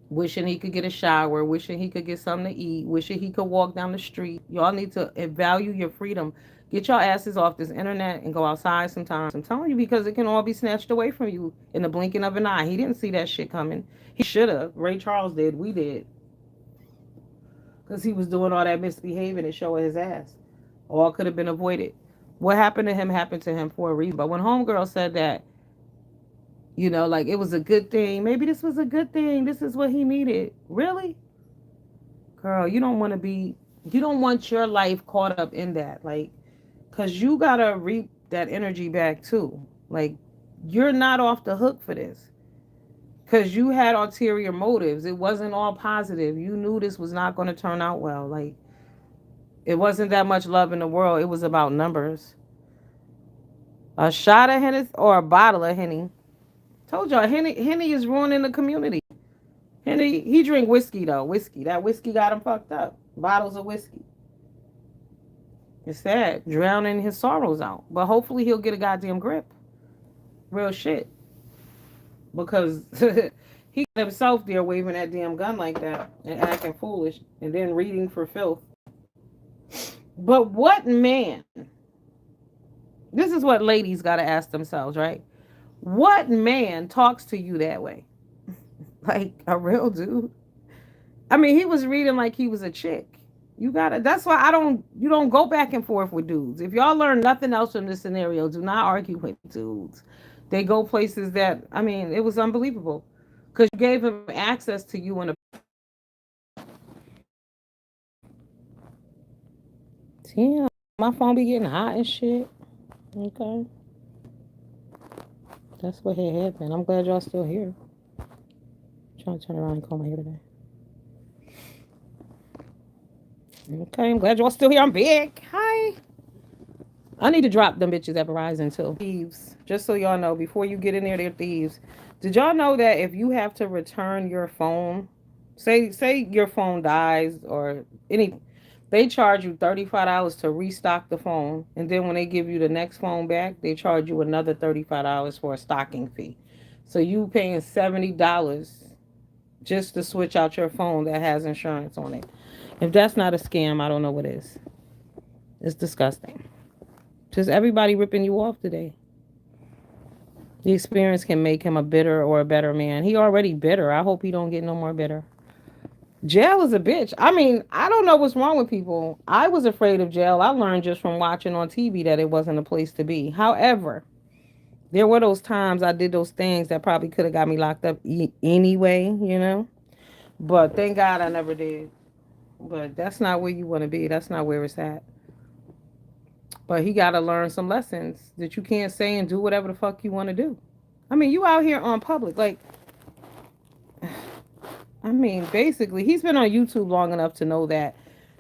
Speaker 1: Wishing he could get a shower. Wishing he could get something to eat. Wishing he could walk down the street. Y'all need to value your freedom. Get your asses off this internet and go outside sometimes. I'm telling you because it can all be snatched away from you in the blinking of an eye. He didn't see that shit coming. He should have. Ray Charles did. We did. Because he was doing all that misbehaving and showing his ass. All could have been avoided. What happened to him for a reason. But when Homegirl said that, like it was a good thing. Maybe this was a good thing. This is what he needed. Really? Girl, you don't want your life caught up in that. Like, because you got to reap that energy back too. Like, you're not off the hook for this. Because you had ulterior motives. It wasn't all positive. You knew this was not going to turn out well. Like, it wasn't that much love in the world. It was about numbers. A shot of Henny or a bottle of Henny. Told y'all, Henny is ruining the community. Henny, he drink whiskey though. Whiskey. That whiskey got him fucked up. Bottles of whiskey. It's sad. Drowning his sorrows out. But hopefully he'll get a goddamn grip. Real shit. Because he got himself there waving that damn gun like that and acting foolish and then reading for filth. But what man? This is what ladies got to ask themselves, right? What man talks to you that way? Like a real dude? I mean, he was reading like he was a chick. That's why you don't go back and forth with dudes. If y'all learn nothing else from this scenario, do not argue with dudes. They go places that, I mean, it was unbelievable. Because you gave him access to you in a. Damn, my phone be getting hot and shit. Okay. That's what had happened. I'm glad y'all still here. I'm trying to turn around and comb my hair today. Okay, I'm glad y'all still here. I'm big. Hi. I need to drop them bitches at Verizon too. Thieves. Just so y'all know, before you get in there, they're thieves. Did y'all know that if you have to return your phone, say your phone dies or any, they charge you $35 to restock the phone, and then when they give you the next phone back, they charge you another $35 for a stocking fee. So you paying $70 just to switch out your phone that has insurance on it. If that's not a scam, I don't know what is. It's disgusting. Just everybody ripping you off today. The experience can make him a bitter or a better man. He already bitter. I hope he don't get no more bitter. Jail is a bitch. I mean, I don't know what's wrong with people. I was afraid of jail. I learned just from watching on TV that it wasn't a place to be. However, there were those times I did those things that probably could have got me locked up anyway, you know? But thank God I never did. But that's not where you want to be. That's not where it's at. But he got to learn some lessons that you can't say and do whatever the fuck you want to do. I mean, you out here on public. Like, I mean, basically, he's been on YouTube long enough to know that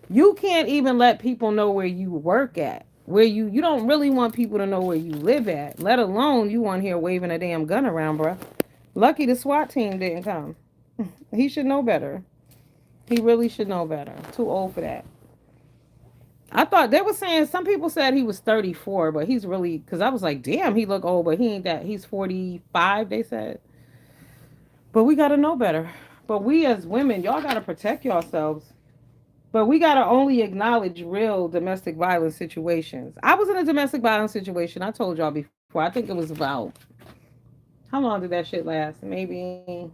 Speaker 1: you can't even let people know where you work at. Where you don't really want people to know where you live at, let alone you on here waving a damn gun around, bruh. Lucky the SWAT team didn't come. He should know better. He really should know better. Too old for that. I thought they were saying some people said he was 34, but he's really because I was like, damn, he look old, but he ain't that. He's 45. They said, but we gotta know better. But we as women, y'all gotta protect yourselves. But we gotta only acknowledge real domestic violence situations. I was in a domestic violence situation. I told y'all before. I think it was about how long did that shit last? Maybe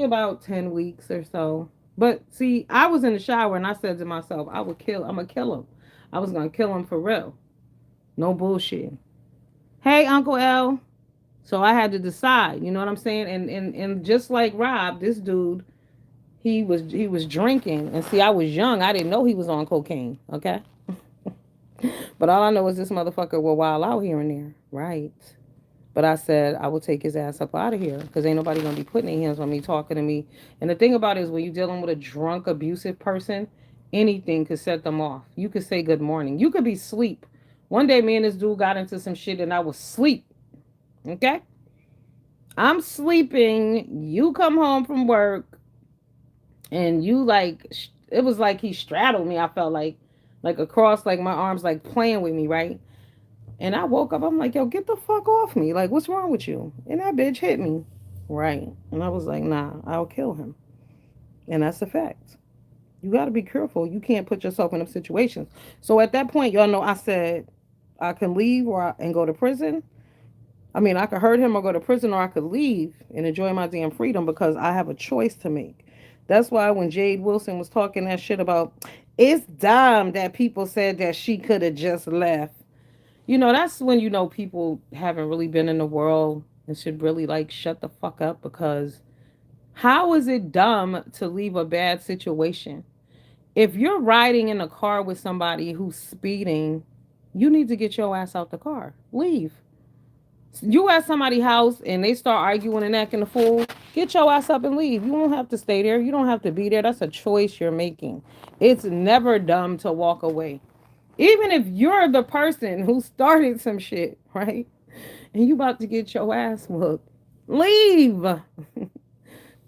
Speaker 1: about 10 weeks or so. But see, I was in the shower and I said to myself, I'm gonna kill him. I was gonna kill him for real. No bullshit. Hey, Uncle L. So I had to decide, you know what I'm saying? And just like Rob, this dude, he was drinking. And see, I was young. I didn't know he was on cocaine. Okay. But all I know is this motherfucker will wild out here and there. Right. But I said I would take his ass up out of here because ain't nobody gonna be putting their hands on me, talking to me. And the thing about it is when you're dealing with a drunk, abusive person, anything could set them off. You could say good morning. You could be asleep. One day, me and this dude got into some shit, and I was asleep. Okay, I'm sleeping. You come home from work, and you like it was like he straddled me. I felt like across like my arms, like playing with me, right? And I woke up, I'm like, yo, get the fuck off me. Like, what's wrong with you? And that bitch hit me. Right. And I was like, nah, I'll kill him. And that's a fact. You got to be careful. You can't put yourself in them situations. So at that point, y'all know I said I can leave and go to prison. I mean, I could hurt him or go to prison, or I could leave and enjoy my damn freedom because I have a choice to make. That's why when Jade Wilson was talking that shit about it's dumb that people said that she could have just left. You know, that's when you know people haven't really been in the world and should really like shut the fuck up because how is it dumb to leave a bad situation? If you're riding in a car with somebody who's speeding, you need to get your ass out the car. Leave. You at somebody's house and they start arguing and acting a fool, get your ass up and leave. You don't have to stay there. You don't have to be there. That's a choice you're making. It's never dumb to walk away. Even if you're the person who started some shit, right? And you about to get your ass whooped, leave.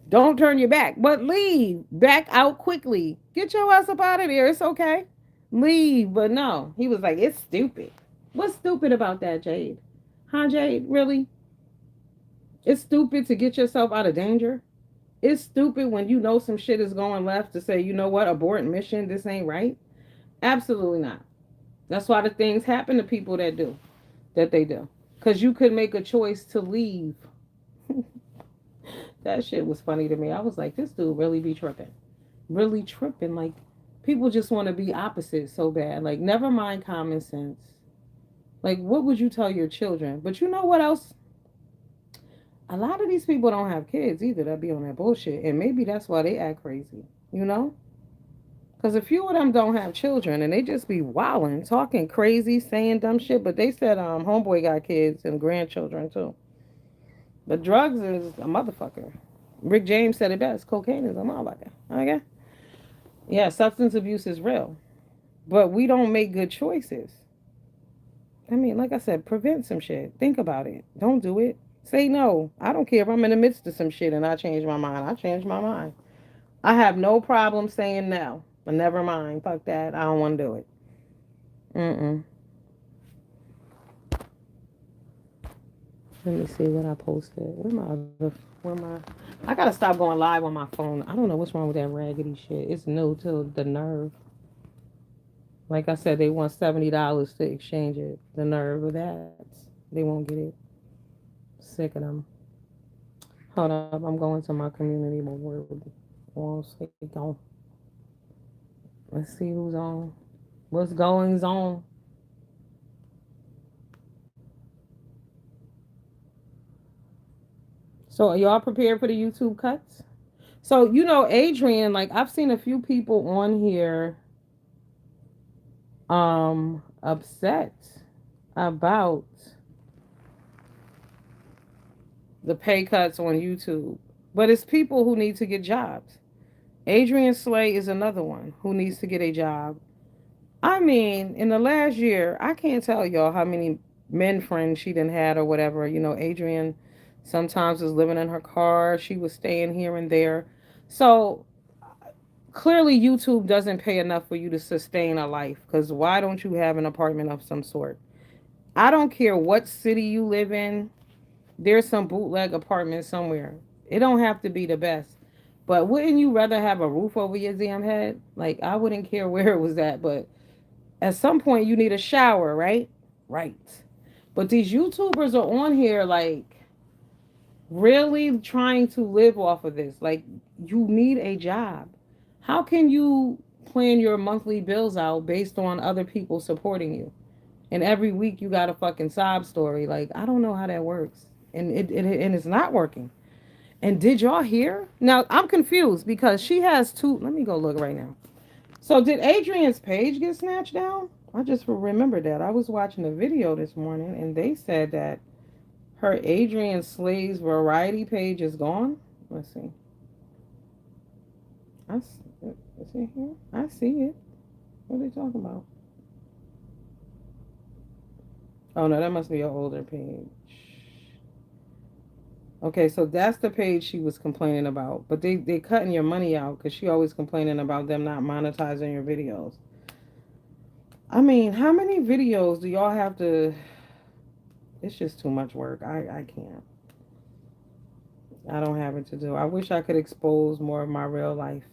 Speaker 1: Don't turn your back, but leave. Back out quickly. Get your ass up out of there. It's okay. Leave. But no, he was like, it's stupid. What's stupid about that, Jade? Huh, Jade? Really? It's stupid to get yourself out of danger. It's stupid when you know some shit is going left to say, you know what, abort mission, this ain't right. Absolutely not. That's why the things happen to people that they do. Because you could make a choice to leave. That shit was funny to me. I was like, this dude really be tripping. Really tripping. Like, people just want to be opposite so bad. Like, never mind common sense. Like, what would you tell your children? But you know what else? A lot of these people don't have kids either that be on that bullshit. And maybe that's why they act crazy. You know? Because a few of them don't have children and they just be wilding, talking crazy, saying dumb shit. But they said homeboy got kids and grandchildren too. But drugs is a motherfucker. Rick James said it best. Cocaine is a motherfucker. Okay? Yeah, substance abuse is real. But we don't make good choices. I mean, like I said, prevent some shit. Think about it. Don't do it. Say no. I don't care if I'm in the midst of some shit and I change my mind. I change my mind. I have no problem saying no. But never mind. Fuck that. I don't want to do it. Mm-mm. Let me see what I posted. Where my I gotta stop going live on my phone. I don't know what's wrong with that raggedy shit. It's new to the nerve. Like I said, they want $70 to exchange it. The nerve of that. They won't get it. Sick of them. Hold up, I'm going to my community board. Well, so go. Let's see who's on. What's goings on? So, are y'all prepared for the YouTube cuts? So, Adrian, like I've seen a few people on here upset about the pay cuts on YouTube. But it's people who need to get jobs. Adrian Slay is another one who needs to get a job. I mean, in the last year, I can't tell y'all how many men friends she done had or whatever. Adrian sometimes was living in her car. She was staying here and there. So clearly YouTube doesn't pay enough for you to sustain a life, because why don't you have an apartment of some sort? I don't care what city you live in, there's some bootleg apartment somewhere. It don't have to be the best, but wouldn't you rather have a roof over your damn head? Like, I wouldn't care where it was at, but at some point you need a shower, right? Right. But these YouTubers are on here like really trying to live off of this. Like, you need a job. How can you plan your monthly bills out based on other people supporting you? And every week you got a fucking sob story. Like, I don't know how that works. And and it's not working. And did y'all hear? Now I'm confused because she has two. Let me go look right now. So did Adrian's page get snatched down? I just remembered that. I was watching a video this morning and they said that her Adrian Slay's variety page is gone. Let's see. I is it here? I see it. What are they talking about? Oh no, that must be an older page. Okay, so that's the page she was complaining about. But they cutting your money out because she always complaining about them not monetizing your videos. I mean, how many videos do y'all have to? It's just too much work. I can't. I don't have it to do. I wish I could expose more of my real life,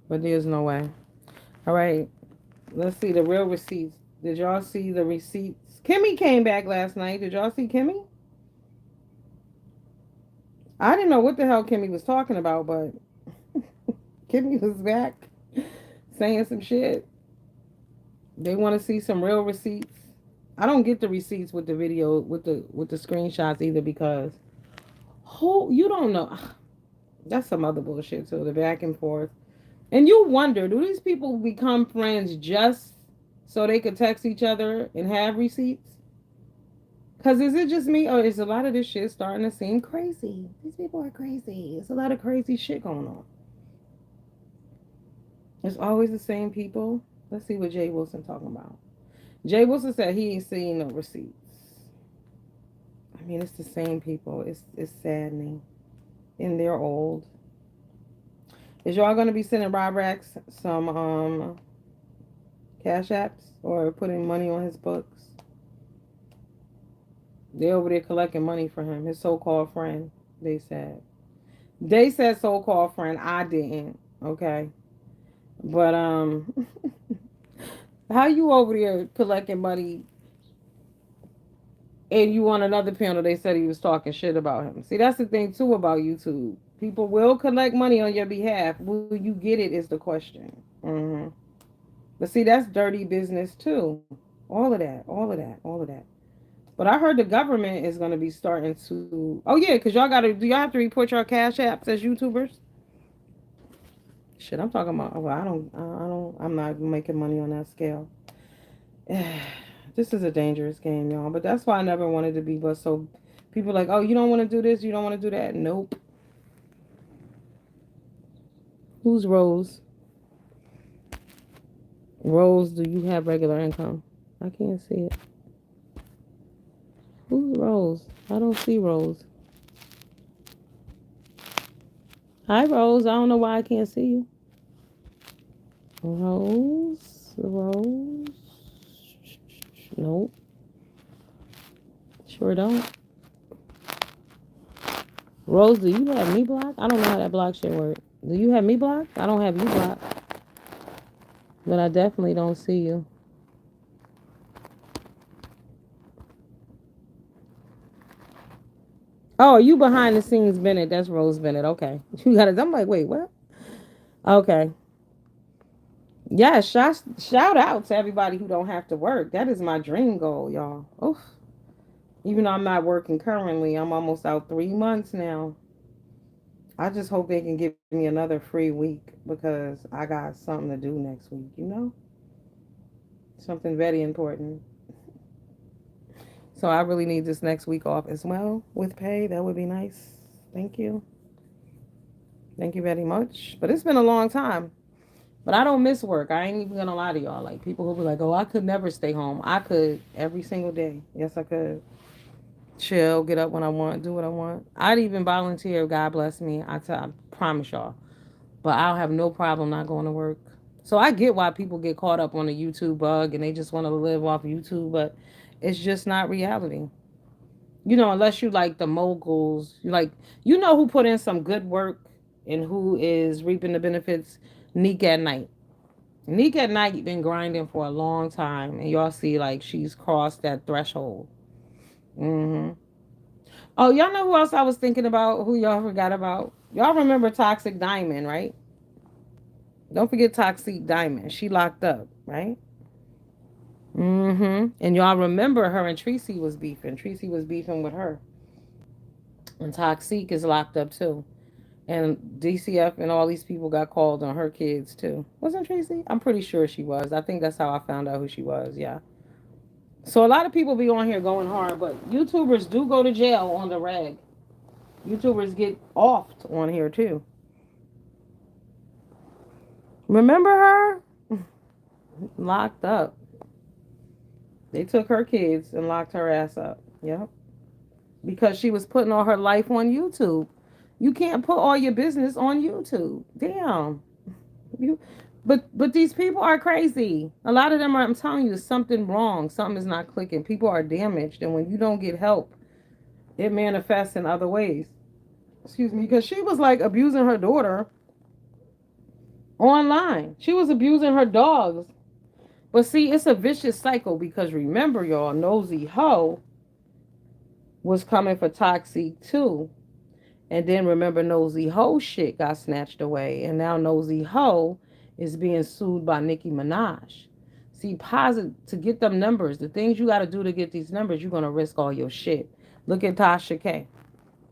Speaker 1: but there's no way. All right, let's see the real receipts. Did y'all see the receipts? Kimmy came back last night. Did y'all see Kimmy? I didn't know what the hell Kimmy was talking about, but Kimmy was back saying some shit. They want to see some real receipts. I don't get the receipts with the video with the screenshots either, because who, you don't know. That's some other bullshit too. The back and forth, and you wonder, do these people become friends just so they could text each other and have receipts? Cause is it just me, or is a lot of this shit starting to seem crazy? These people are crazy. It's a lot of crazy shit going on. It's always the same people. Let's see what Jay Wilson talking about. Jay Wilson said he ain't seen no receipts. I mean, it's the same people. It's saddening, and they're old. Is y'all gonna be sending Rob Rex some cash apps or putting money on his books? They over there collecting money for him, his so-called friend. They said. They said so-called friend. I didn't. Okay, but how you over there collecting money and you on another panel, they said he was talking shit about him. See, that's the thing too about YouTube. People will collect money on your behalf. Will you get it is the question. But see, that's dirty business too. All of that, all of that, all of that. But I heard the government is going to be starting to. Oh yeah, because y'all got to. Do y'all have to report your cash apps as YouTubers? Shit, I'm talking about. Well, I don't. I'm not making money on that scale. This is a dangerous game, y'all. But that's why I never wanted to be. But so people are like, oh, you don't want to do this, you don't want to do that. Nope. Who's Rose? Rose, do you have regular income? I can't see it. Who's Rose? I don't see Rose. Hi, Rose. I don't know why I can't see you. Rose. Nope. Sure don't. Rose, do you have me blocked? I don't know how that block shit works. Do you have me blocked? I don't have you blocked. But I definitely don't see you. Oh, you behind the scenes Bennett. That's Rose Bennett. Okay. You got it. I'm like, wait, what? Okay. Yeah, shout out to everybody who don't have to work. That is my dream goal, y'all. Oof. Even though I'm not working currently, I'm almost out 3 months now. I just hope they can give me another free week because I got something to do next week, you know? Something very important. So I really need this next week off as well with pay. That would be nice. Thank you. Thank you very much. But it's been a long time. But I don't miss work. I ain't even gonna lie to y'all. Like people who be like, "Oh, I could never stay home." I could every single day. Yes, I could. Chill, get up when I want, do what I want. I'd even volunteer. God bless me. I promise y'all. But I'll have no problem not going to work. So I get why people get caught up on the YouTube bug and they just want to live off YouTube, but it's just not reality. Unless you like the moguls, you know who put in some good work and who is reaping the benefits. Neek at Night. Neek at Night been grinding for a long time, and y'all see like she's crossed that threshold. Hmm. Oh, y'all know who else I was thinking about? Who y'all forgot about? Y'all remember Toxic Diamond, right? Don't forget Toxic Diamond. She locked up, right? Mm-hmm. And y'all remember her and Tracy was beefing. Tracy was beefing with her. And Toxic is locked up too. And DCF and all these people got called on her kids too. Wasn't Tracy? I'm pretty sure she was. I think that's how I found out who she was. Yeah. So a lot of people be on here going hard, but YouTubers do go to jail on the reg. YouTubers get offed on here too. Remember her? Locked up. They took her kids and locked her ass up. Yep. Because she was putting all her life on YouTube. You can't put all your business on YouTube. Damn. You but these people are crazy. A lot of them are, I'm telling you, something wrong. Something is not clicking. People are damaged, and when you don't get help, it manifests in other ways. Excuse me, because she was like abusing her daughter online. She was abusing her dogs. But see, it's a vicious cycle because remember, y'all, Nosy Ho was coming for Toxic too. And then remember, Nosy Ho shit got snatched away. And now Nosy Ho is being sued by Nicki Minaj. See, positive to get them numbers, the things you got to do to get these numbers, you're going to risk all your shit. Look at Tasha K.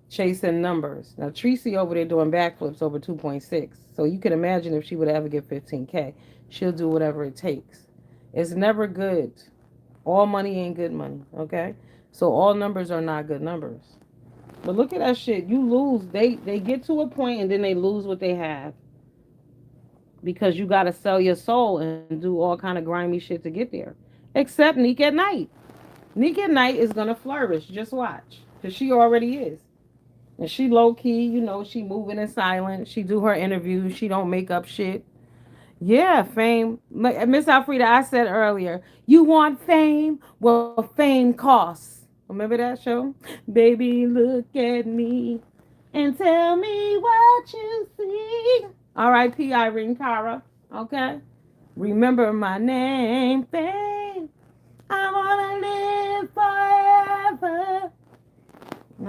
Speaker 1: Chasing numbers. Now, Tracy over there doing backflips over 2.6. So you can imagine if she would ever get 15K, she'll do whatever it takes. It's never good. All money ain't good money, okay? So all numbers are not good numbers. But look at that shit. You lose. They get to a point and then they lose what they have because you got to sell your soul and do all kind of grimy shit to get there. Except Neek at Night. Neek at Night is gonna flourish. Just watch, cause she already is. And she low key, she moving in silence. She do her interviews. She don't make up shit. Yeah, fame. Miss Alfreda, I said earlier, you want fame? Well, fame costs. Remember that show? Baby, look at me and tell me what you see. R.I.P. Irene Cara. Okay? Remember my name, fame. I wanna live forever.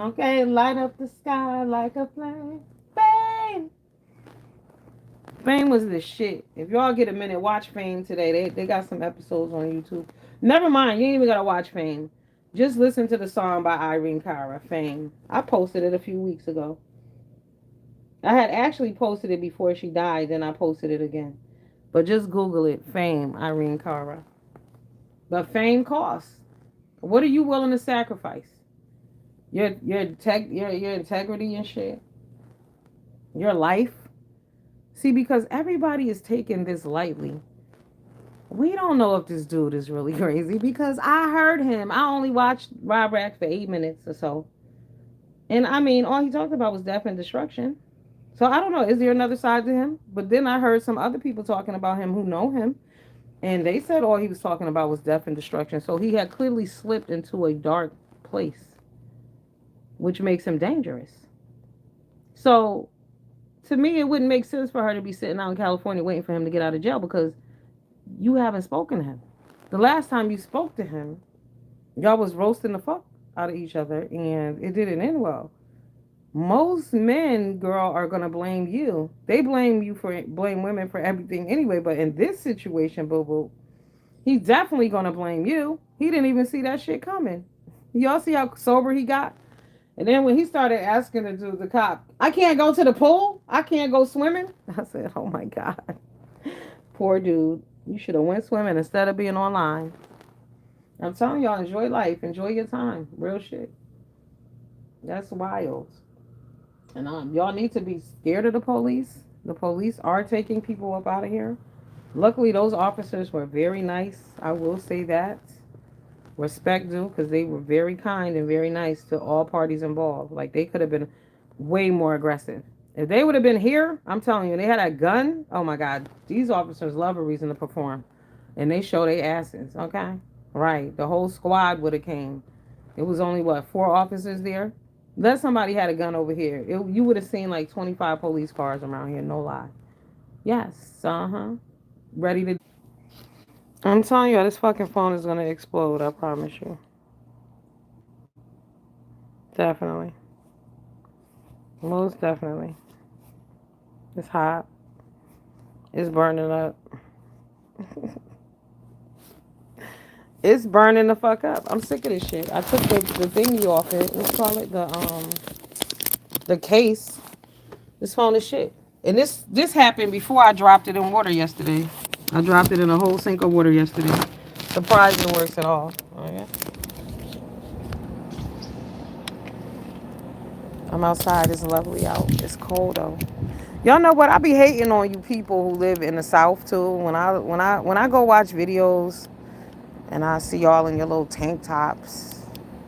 Speaker 1: Okay, light up the sky like a flame. Fame. Fame was the shit. If y'all get a minute, watch Fame today. They got some episodes on YouTube. Never mind, you ain't even gotta watch Fame. Just listen to the song by Irene Cara, Fame. I posted it a few weeks ago. I had actually posted it before she died, then I posted it again. But just Google it, Fame, Irene Cara. But fame costs. What are you willing to sacrifice? Your integrity and shit. Your life. See, because everybody is taking this lightly. We don't know if this dude is really crazy because I heard him. I only watched Rob Rack for 8 minutes or so. And I mean, all he talked about was death and destruction. So I don't know. Is there another side to him? But then I heard some other people talking about him who know him. And they said all he was talking about was death and destruction. So he had clearly slipped into a dark place, which makes him dangerous. So to me, it wouldn't make sense for her to be sitting out in California waiting for him to get out of jail because you haven't spoken to him. The last time you spoke to him, y'all was roasting the fuck out of each other and it didn't end well. Most men, girl, are gonna blame you. They blame women for everything anyway. But in this situation, boo boo, he's definitely gonna blame you. He didn't even see that shit coming. Y'all see how sober he got? And then when he started asking the cop, I can't go to the pool. I can't go swimming. I said, oh my god, poor dude. You should have went swimming instead of being online. I'm telling y'all, enjoy life, enjoy your time. Real shit. That's wild. And y'all need to be scared of the police. The police are taking people up out of here. Luckily, those officers were very nice. I will say that. Respect due, because they were very kind and very nice to all parties involved. Like, they could have been way more aggressive. If they would have been here, I'm telling you, they had a gun. Oh my God, these officers love a reason to perform, and they show their asses. Okay, right. The whole squad would have came. It was only what, 4 officers there. Let somebody had a gun over here. You would have seen like 25 police cars around here. No lie. Yes. Uh huh. Ready to. I'm telling you, this fucking phone is gonna explode. I promise you. Definitely. Most definitely. It's hot. It's burning up. It's burning the fuck up. I'm sick of this shit. I took the thingy off it. Let's call it the case. This phone is shit. And this happened before I dropped it in water yesterday. I dropped it in a whole sink of water yesterday. Surprised it works at all. Okay. I'm outside. It's lovely out. It's cold though. Y'all know what? I be hating on you people who live in the South too. When I go watch videos and I see y'all in your little tank tops,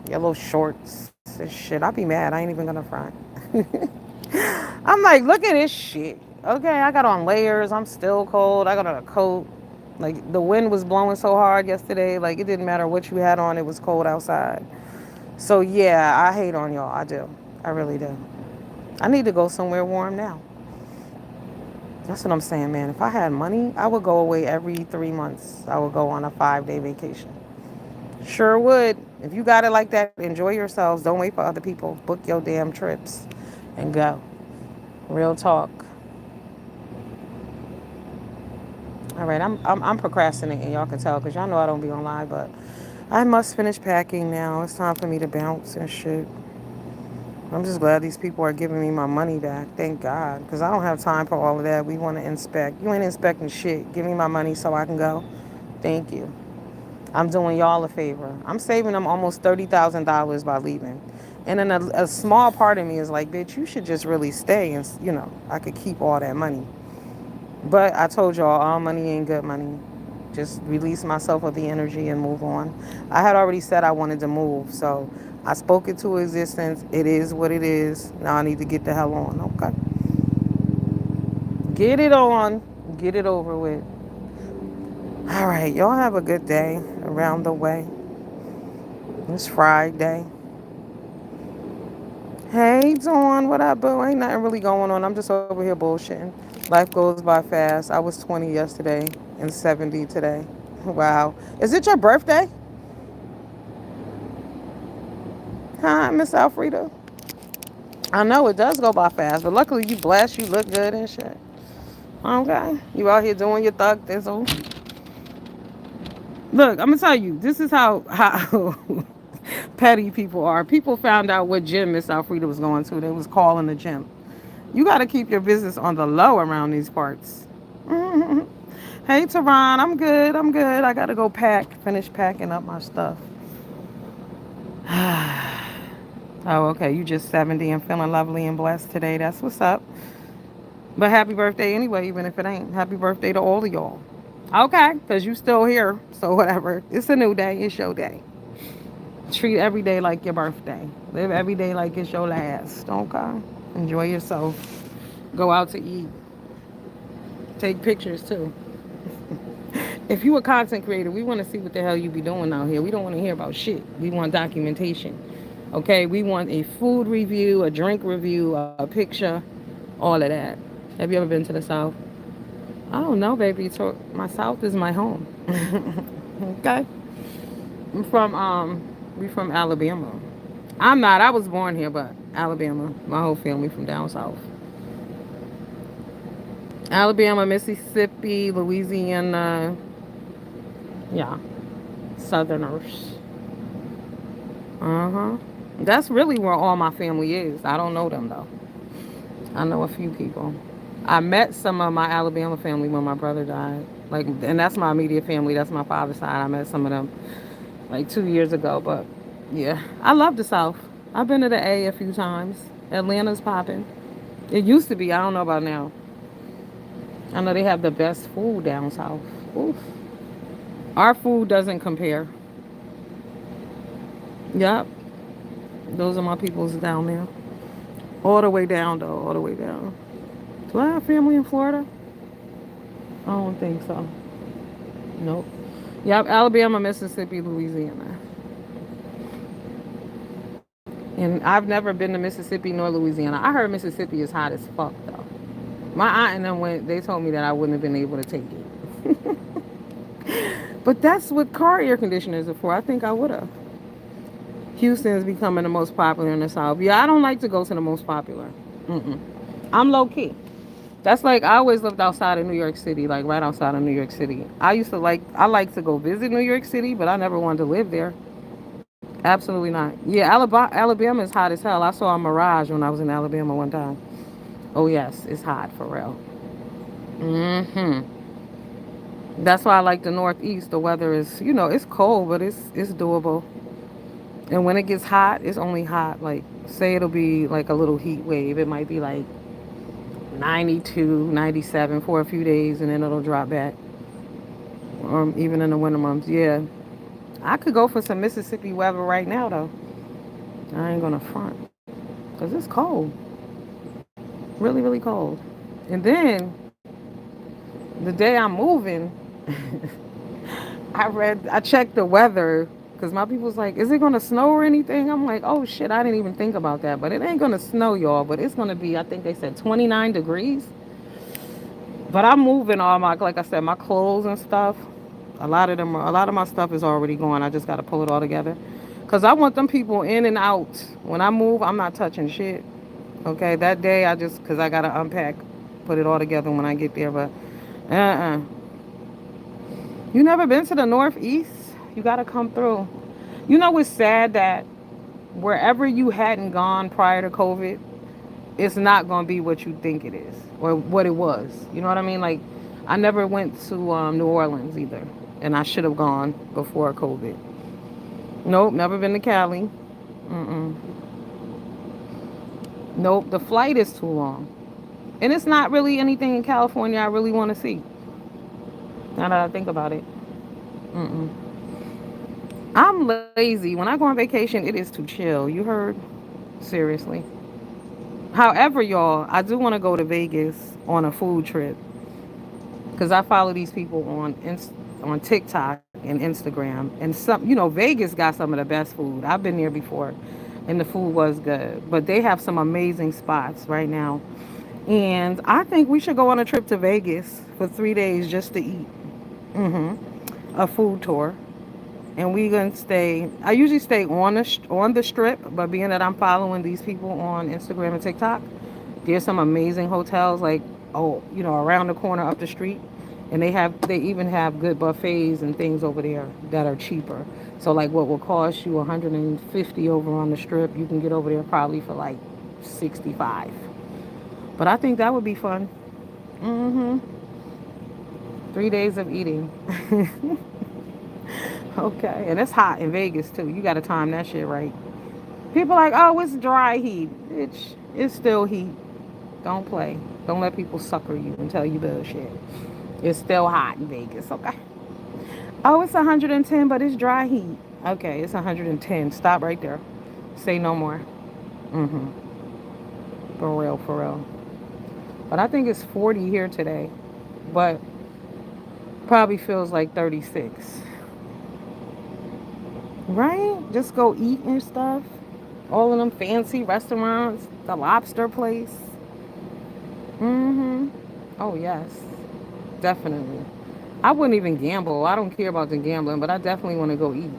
Speaker 1: your little shorts and shit, I be mad. I ain't even gonna front. I'm like, look at this shit. Okay, I got on layers. I'm still cold. I got on a coat. Like the wind was blowing so hard yesterday. Like it didn't matter what you had on. It was cold outside. So yeah, I hate on y'all. I do. I really do. I need to go somewhere warm now. That's what I'm saying, man. If I had money, I would go away every 3 months. I would go on a 5-day vacation. Sure would. If you got it like that, enjoy yourselves. Don't wait for other people. Book your damn trips and go. Real talk. All right, I'm procrastinating. Y'all can tell because y'all know I don't be online, but I must finish packing now. It's time for me to bounce and shit. I'm just glad these people are giving me my money back. Thank God, because I don't have time for all of that. We want to inspect. You ain't inspecting shit. Give me my money so I can go. Thank you. I'm doing y'all a favor. I'm saving them almost $30,000 by leaving. And then a small part of me is like, bitch, you should just really stay and, I could keep all that money. But I told y'all, all money ain't good money. Just release myself of the energy and move on. I had already said I wanted to move, so I spoke it to existence. It is what it is. Now I need to get the hell on. Okay. Get it on. Get it over with. All right. Y'all have a good day around the way. It's Friday. Hey, Dawn. What up, boo? Ain't nothing really going on. I'm just over here bullshitting. Life goes by fast. I was 20 yesterday and 70 today. Wow. Is it your birthday? Hi, Miss Alfreda. I know it does go by fast, but luckily you blessed. You look good and shit. Okay. You out here doing your thug thistle. Look, I'm gonna tell you, this is how petty people are. People found out what gym Miss Alfreda was going to. They was calling the gym. You got to keep your business on the low around these parts. Hey, Teron, I'm good. I'm good. I got to go finish packing up my stuff. Oh, okay. You just 70 and feeling lovely and blessed today. That's what's up. But happy birthday anyway, even if it ain't. Happy birthday to all of y'all. Okay, because you still here. So whatever. It's a new day. It's your day. Treat every day like your birthday. Live every day like it's your last. Okay? Enjoy yourself. Go out to eat. Take pictures too. If you a content creator, we want to see what the hell you be doing out here. We don't want to hear about shit. We want documentation. Okay? We want a food review, a drink review, a picture, all of that. Have you ever been to the South? I don't know, baby. My South is my home. Okay? I'm from we from Alabama. I'm not. I was born here, but Alabama. My whole family from down south. Alabama, Mississippi, Louisiana. Yeah, Southerners. Uh-huh. That's really where all my family is. I don't know them though. I know a few people. I met some of my Alabama family when my brother died. Like, and that's my immediate family. That's my father's side. I met some of them like 2 years ago. But yeah, I love the South. I've been to the A few times. Atlanta's popping. It used to be. I don't know about now. I know they have the best food down south. Oof. Our food doesn't compare. Yep. Those are my peoples down there. All the way down, though. All the way down. Do I have family in Florida? I don't think so. Nope. Yep. Alabama, Mississippi, Louisiana. And I've never been to Mississippi nor Louisiana. I heard Mississippi is hot as fuck, though. My aunt and them went, they told me that I wouldn't have been able to take it. But that's what car air conditioners are for. I think I would have. Houston is becoming the most popular in the South. Yeah, I don't like to go to the most popular. Mm-mm. I'm low key. That's like I always lived outside of New York City, like right outside of New York City. I like to go visit New York City, but I never wanted to live there. Absolutely not. Yeah, Alabama is hot as hell. I saw a mirage when I was in Alabama one time. Oh yes, it's hot for real. Hmm. That's why I like the Northeast. The weather is, it's cold, but it's doable. And when it gets hot, it's only hot. Like, say it'll be like a little heat wave. It might be like 92, 97 for a few days, and then it'll drop back. Even in the winter months. Yeah. I could go for some Mississippi weather right now, though. I ain't gonna front. Because it's cold. Really, really cold. And then, the day I'm moving, I checked the weather because my people's like, is it gonna snow or anything? I'm like, oh shit, I didn't even think about that. But it ain't gonna snow, y'all. But it's gonna be, I think they said 29 degrees. But I'm moving all my, like I said, my clothes and stuff. A lot of my stuff is already gone. I just gotta pull it all together. Cause I want them people in and out. When I move, I'm not touching shit. Okay, that day cause I gotta unpack, put it all together when I get there. But, uh-uh. You never been to the Northeast? You gotta come through. You know it's sad that wherever you hadn't gone prior to COVID, it's not gonna be what you think it is or what it was. You know what I mean? Like, I never went to New Orleans either, and I should have gone before COVID. Nope, never been to Cali. Mm-mm. Nope, the flight is too long, and it's not really anything in California I really want to see. Now that I think about it. Mm-mm. I'm lazy. When I go on vacation, it is to chill. You heard? Seriously. However, y'all, I do want to go to Vegas on a food trip because I follow these people on TikTok and Instagram, and Vegas got some of the best food. I've been there before, and the food was good. But they have some amazing spots right now, and I think we should go on a trip to Vegas for 3 days just to eat. A food tour. And we gonna stay. I usually stay on the strip, but being that I'm following these people on Instagram and TikTok, there's some amazing hotels like around the corner up the street, and they even have good buffets and things over there that are cheaper. So like what will cost you 150 over on the strip, you can get over there probably for like 65. But I think that would be fun. Mhm. 3 days of eating. Okay, and it's hot in Vegas too. You got to time that shit right. People like, oh, it's dry heat. It's still heat. Don't play. Don't let people sucker you and tell you bullshit. It's still hot in Vegas. Okay. Oh, it's 110, but it's dry heat. Okay, it's 110. Stop right there. Say no more. Mhm. For real, for real. But I think it's 40 here today. But probably feels like 36. Right? Just go eat and stuff. All of them fancy restaurants, the lobster place. Mm-hmm. Oh, yes. Definitely. I wouldn't even gamble. I don't care about the gambling, but I definitely want to go eat.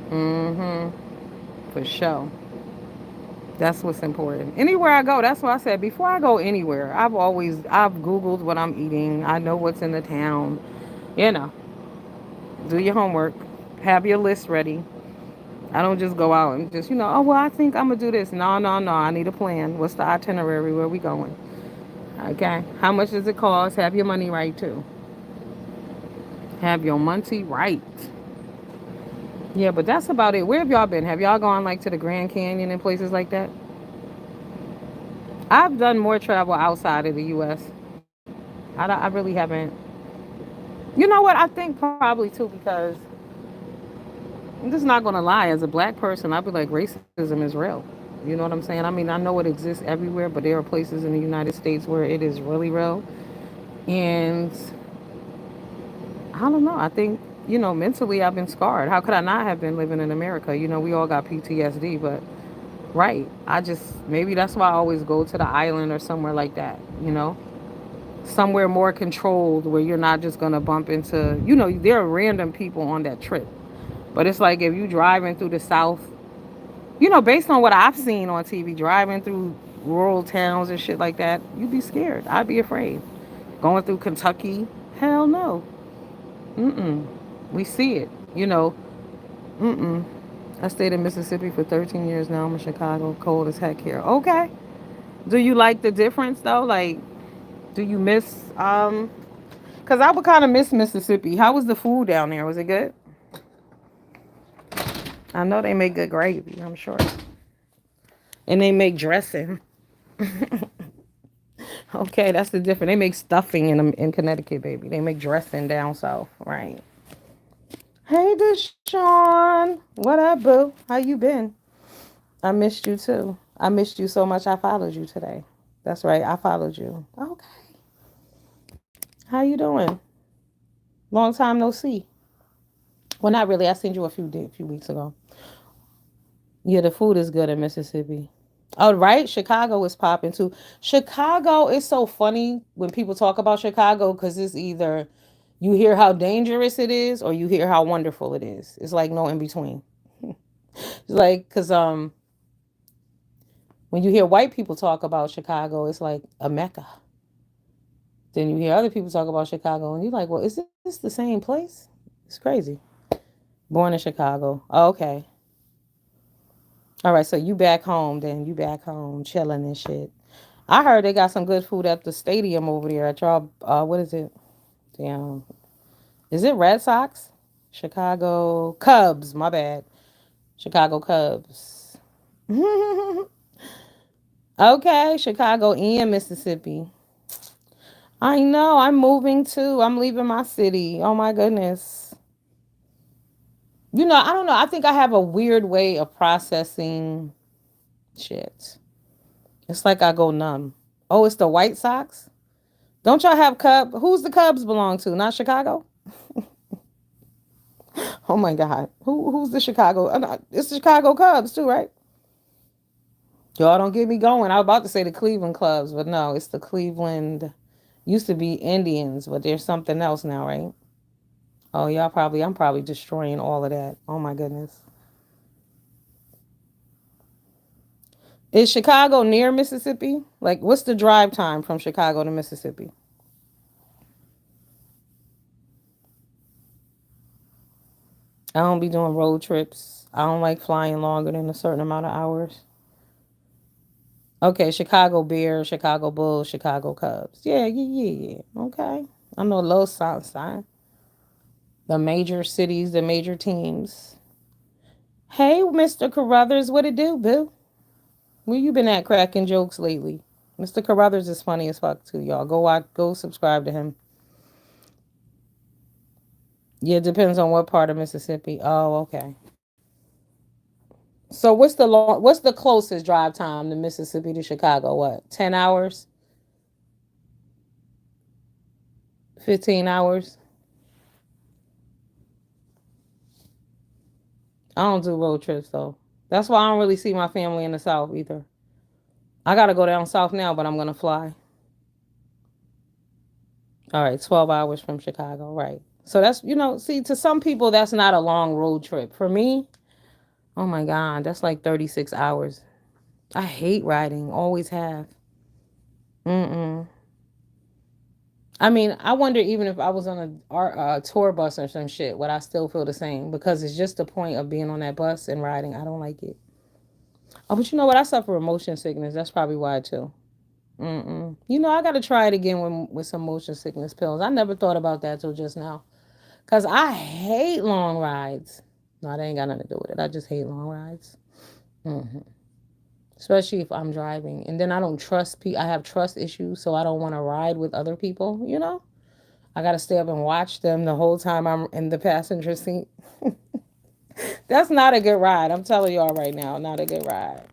Speaker 1: Mm-hmm. For sure. That's what's important. Anywhere I go, that's what I said. Before I go anywhere, I've Googled what I'm eating. I know what's in the town. You know, do your homework, have your list ready. I don't just go out and just, oh, well, I think I'm going to do this. No, no, no. I need a plan. What's the itinerary? Where we going? Okay. How much does it cost? Have your money right, too. Have your money right. Yeah, but that's about it. Where have y'all been? Have y'all gone like to the Grand Canyon and places like that? I've done more travel outside of the U.S. I really haven't. You know what? I think probably too because I'm just not gonna lie. As a black person, I'd be like, racism is real. You know what I'm saying? I mean, I know it exists everywhere, but there are places in the United States where it is really real. And I don't know. I think, mentally I've been scarred. How could I not have been living in America? We all got PTSD, but right. Maybe that's why I always go to the island or somewhere like that, somewhere more controlled where you're not just going to bump into, there are random people on that trip. But it's like if you driving through the South, based on what I've seen on TV, driving through rural towns and shit like that, you'd be scared. I'd be afraid. Going through Kentucky, hell no. Mm-mm. We see it, Mm-mm. I stayed in Mississippi for 13 years now. I'm in Chicago. Cold as heck here. Okay. Do you like the difference though? Like, do you miss because I would kind of miss Mississippi. How was the food down there? Was it good? I know they make good gravy, I'm sure. And they make dressing. Okay, that's the difference. They make stuffing in Connecticut, baby. They make dressing down south, right? Hey, Deshaun. What up, boo? How you been? I missed you too. I missed you so much I followed you today. That's right, I followed you. Okay. How you doing? Long time no see. Well, not really. I seen you a few weeks ago. Yeah, the food is good in Mississippi. Oh, right. Chicago is popping too. Chicago is so funny when people talk about Chicago because it's either you hear how dangerous it is or you hear how wonderful it is. It's like no in between. It's like because when you hear white people talk about Chicago, it's like a mecca. Then you hear other people talk about Chicago, and you're like, well, is this the same place? It's crazy. Born in Chicago. Oh, okay. All right, so you back home then. You back home chilling and shit. I heard they got some good food at the stadium over there at y'all. What is it? Damn. Is it Red Sox? Chicago Cubs. My bad. Chicago Cubs. Okay, Chicago and Mississippi. I know. I'm moving too. I'm leaving my city. Oh my goodness. I don't know. I think I have a weird way of processing shit. It's like I go numb. Oh, it's the White Sox? Don't y'all have Cubs? Who's the Cubs belong to? Not Chicago? Oh my God. Who's the Chicago? It's the Chicago Cubs too, right? Y'all don't get me going. I was about to say the Cleveland Clubs, but no, it's the Cleveland. Used to be Indians, but there's something else now, right? Oh, I'm probably destroying all of that. Oh my goodness. Is Chicago near Mississippi? Like, what's the drive time from Chicago to Mississippi? I don't be doing road trips. I don't like flying longer than a certain amount of hours. Okay, Chicago Bears, Chicago Bulls, Chicago Cubs. Yeah, yeah, yeah, yeah. Okay. I know Los Sunshine. The major cities, the major teams. Hey, Mr. Carruthers, what it do, boo? Where you been at cracking jokes lately? Mr. Carruthers is funny as fuck too, y'all. Go subscribe to him. Yeah, it depends on what part of Mississippi. Oh, okay. So what's the closest drive time to Mississippi to Chicago? What? 10 hours? 15 hours? I don't do road trips though. That's why I don't really see my family in the South either. I gotta go down south now, but I'm gonna fly. All right, 12 hours from Chicago, right. So that's, see, to some people, that's not a long road trip. For me, oh my God, that's like 36 hours. I hate riding. Always have. Mm-mm. I mean, I wonder even if I was on a tour bus or some shit, would I still feel the same? Because it's just the point of being on that bus and riding. I don't like it. Oh, but you know what? I suffer from motion sickness. That's probably why too. Mm-mm. You know, I got to try it again with some motion sickness pills. I never thought about that till just now. Cause I hate long rides. No, that ain't got nothing to do with it. I just hate long rides. Hmm. Especially if I'm driving, and then I don't trust people. I have trust issues, so I don't want to ride with other people. You know, I got to stay up and watch them the whole time I'm in the passenger seat. That's not a good ride. I'm telling y'all right now, not a good ride.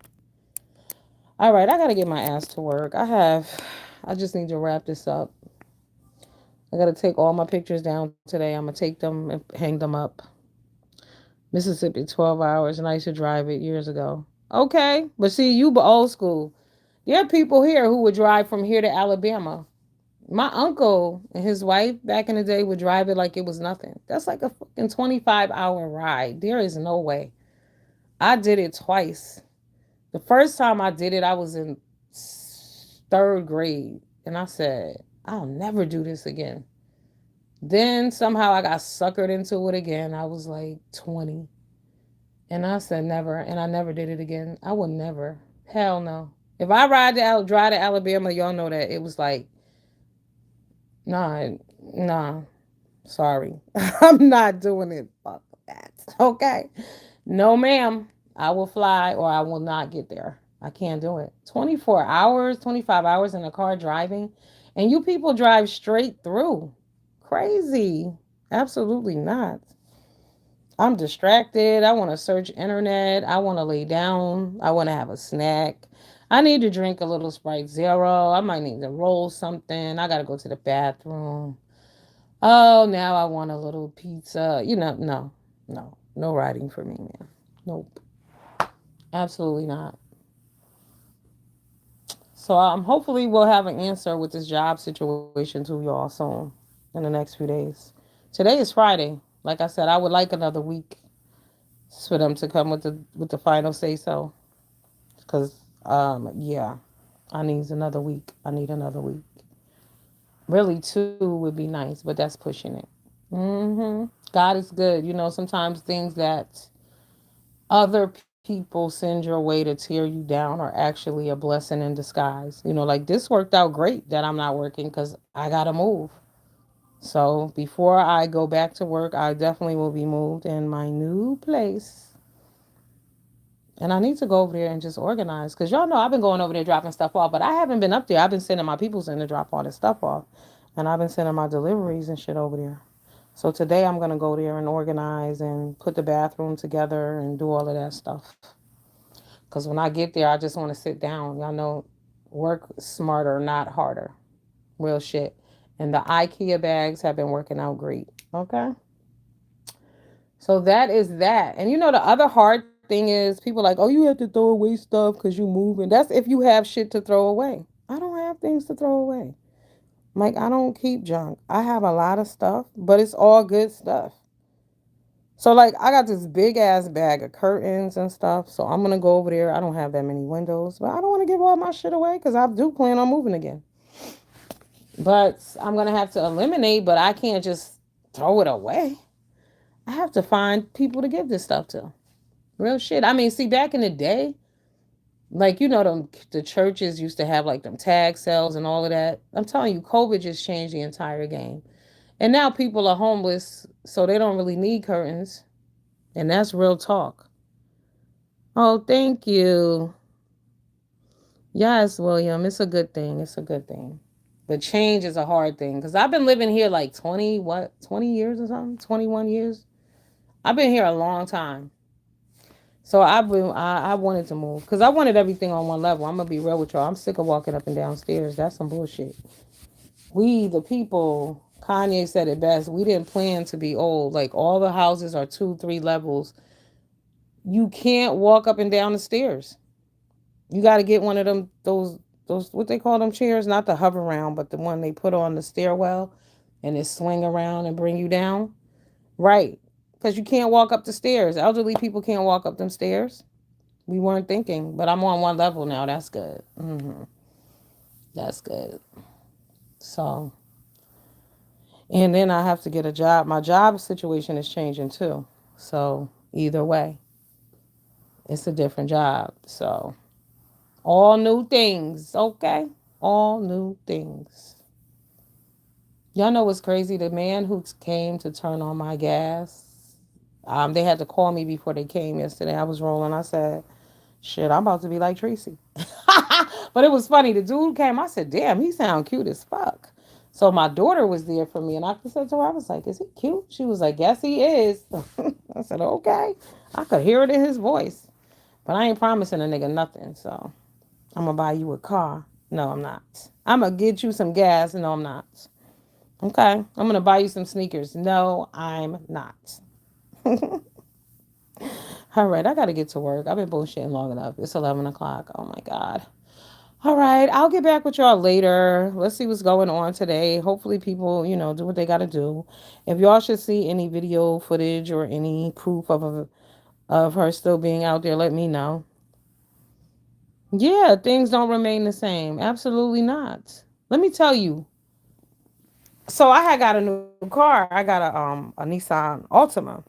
Speaker 1: All right, I got to get my ass to work. I just need to wrap this up. I got to take all my pictures down today. I'm going to take them and hang them up. Mississippi, 12 hours, and I used to drive it years ago. Okay, but see, you old school. There are people here who would drive from here to Alabama. My uncle and his wife back in the day would drive it like it was nothing. That's like a fucking 25-hour ride. There is no way. I did it twice. The first time I did it, I was in third grade. And I said, I'll never do this again. Then somehow I got suckered into it again. I was like 20. And I said never. And I never did it again. I would never. Hell no. If I drive to Alabama, y'all know that it was like, nah, nah. Sorry. I'm not doing it. Fuck that. Okay. No, ma'am. I will fly or I will not get there. I can't do it. 24 hours, 25 hours in a car driving. And you people drive straight through. Crazy. Absolutely not. I'm distracted. I want to search internet. I want to lay down. I want to have a snack. I need to drink a little Sprite Zero. I might need to roll something. I got to go to the bathroom. Oh, now I want a little pizza. No, no, no riding for me, man. Nope, absolutely not. So hopefully we'll have an answer with this job situation to y'all soon in the next few days. Today is Friday. Like I said, I would like another week for them to come with the final say so. Because yeah, I need another week. I need another week. Really, two would be nice, but that's pushing it. God is good. You know, sometimes things that other people send your way to tear you down are actually a blessing in disguise. You know, like this worked out great that I'm not working because I got to move. So before I go back to work, I definitely will be moved in my new place. And I need to go over there and just organize because y'all know I've been going over there dropping stuff off, but I haven't been up there. I've been sending my peoples in to drop all this stuff off, and I've been sending my deliveries and shit over there. So today I'm gonna go there and organize and put the bathroom together and do all of that stuff. Cause when I get there, I just want to sit down. Y'all know, work smarter, not harder. Real shit. And the IKEA bags have been working out great. Okay. So that is that. And you know, the other hard thing is people like, oh, you have to throw away stuff because you moving. That's if you have shit to throw away. I don't have things to throw away. Like, I don't keep junk. I have a lot of stuff, but it's all good stuff. So, like, I got this big ass bag of curtains and stuff. So, I'm going to go over there. I don't have that many windows, but I don't want to give all my shit away because I do plan on moving again. But I'm going to have to eliminate, but I can't just throw it away. I have to find people to give this stuff to. Real shit. I mean, see, back in the day, like you know, the churches used to have like them tag sales and all of that. I'm telling you, COVID just changed the entire game. And now people are homeless, so they don't really need curtains. And that's real talk. Oh, thank you. Yes, William. It's a good thing. It's a good thing. But change is a hard thing because I've been living here like 20 years or something, 21 years. I've been here a long time. So I wanted to move because I wanted everything on one level. I'm gonna be real with y'all. I'm sick of walking up and down stairs. That's some bullshit. We the people, Kanye said it best. We didn't plan to be old. Like all the houses are 2, 3 levels. You can't walk up and down the stairs. You got to get one of them those what they call them chairs, not the hover round, but the one they put on the stairwell and it swing around and bring you down. Right. Because you can't walk up the stairs. Elderly people can't walk up them stairs. We weren't thinking, but I'm on one level now. That's good. That's good. So, and then I have to get a job. My job situation is changing too. So, either way, it's a different job. So, all new things, okay? All new things. Y'all know what's crazy? The man who came to turn on my gas, they had to call me before they came yesterday. I was rolling. I said, shit, I'm about to be like Tracy. But it was funny. The dude came. I said, damn, he sound cute as fuck. So my daughter was there for me. And I said to her, I was like, is he cute? She was like, yes, he is. I said, okay. I could hear it in his voice. But I ain't promising a nigga nothing. So I'm going to buy you a car. No, I'm not. I'm going to get you some gas. No, I'm not. Okay. I'm going to buy you some sneakers. No, I'm not. All right. I got to get to work. I've been bullshitting long enough. It's 11 o'clock. Oh, my God. All right. I'll get back with y'all later. Let's see what's going on today. Hopefully, people, do what they got to do. If y'all should see any video footage or any proof of her still being out there, let me know. Yeah, things don't remain the same. Absolutely not. Let me tell you. So I had got a new car. I got a Nissan Altima,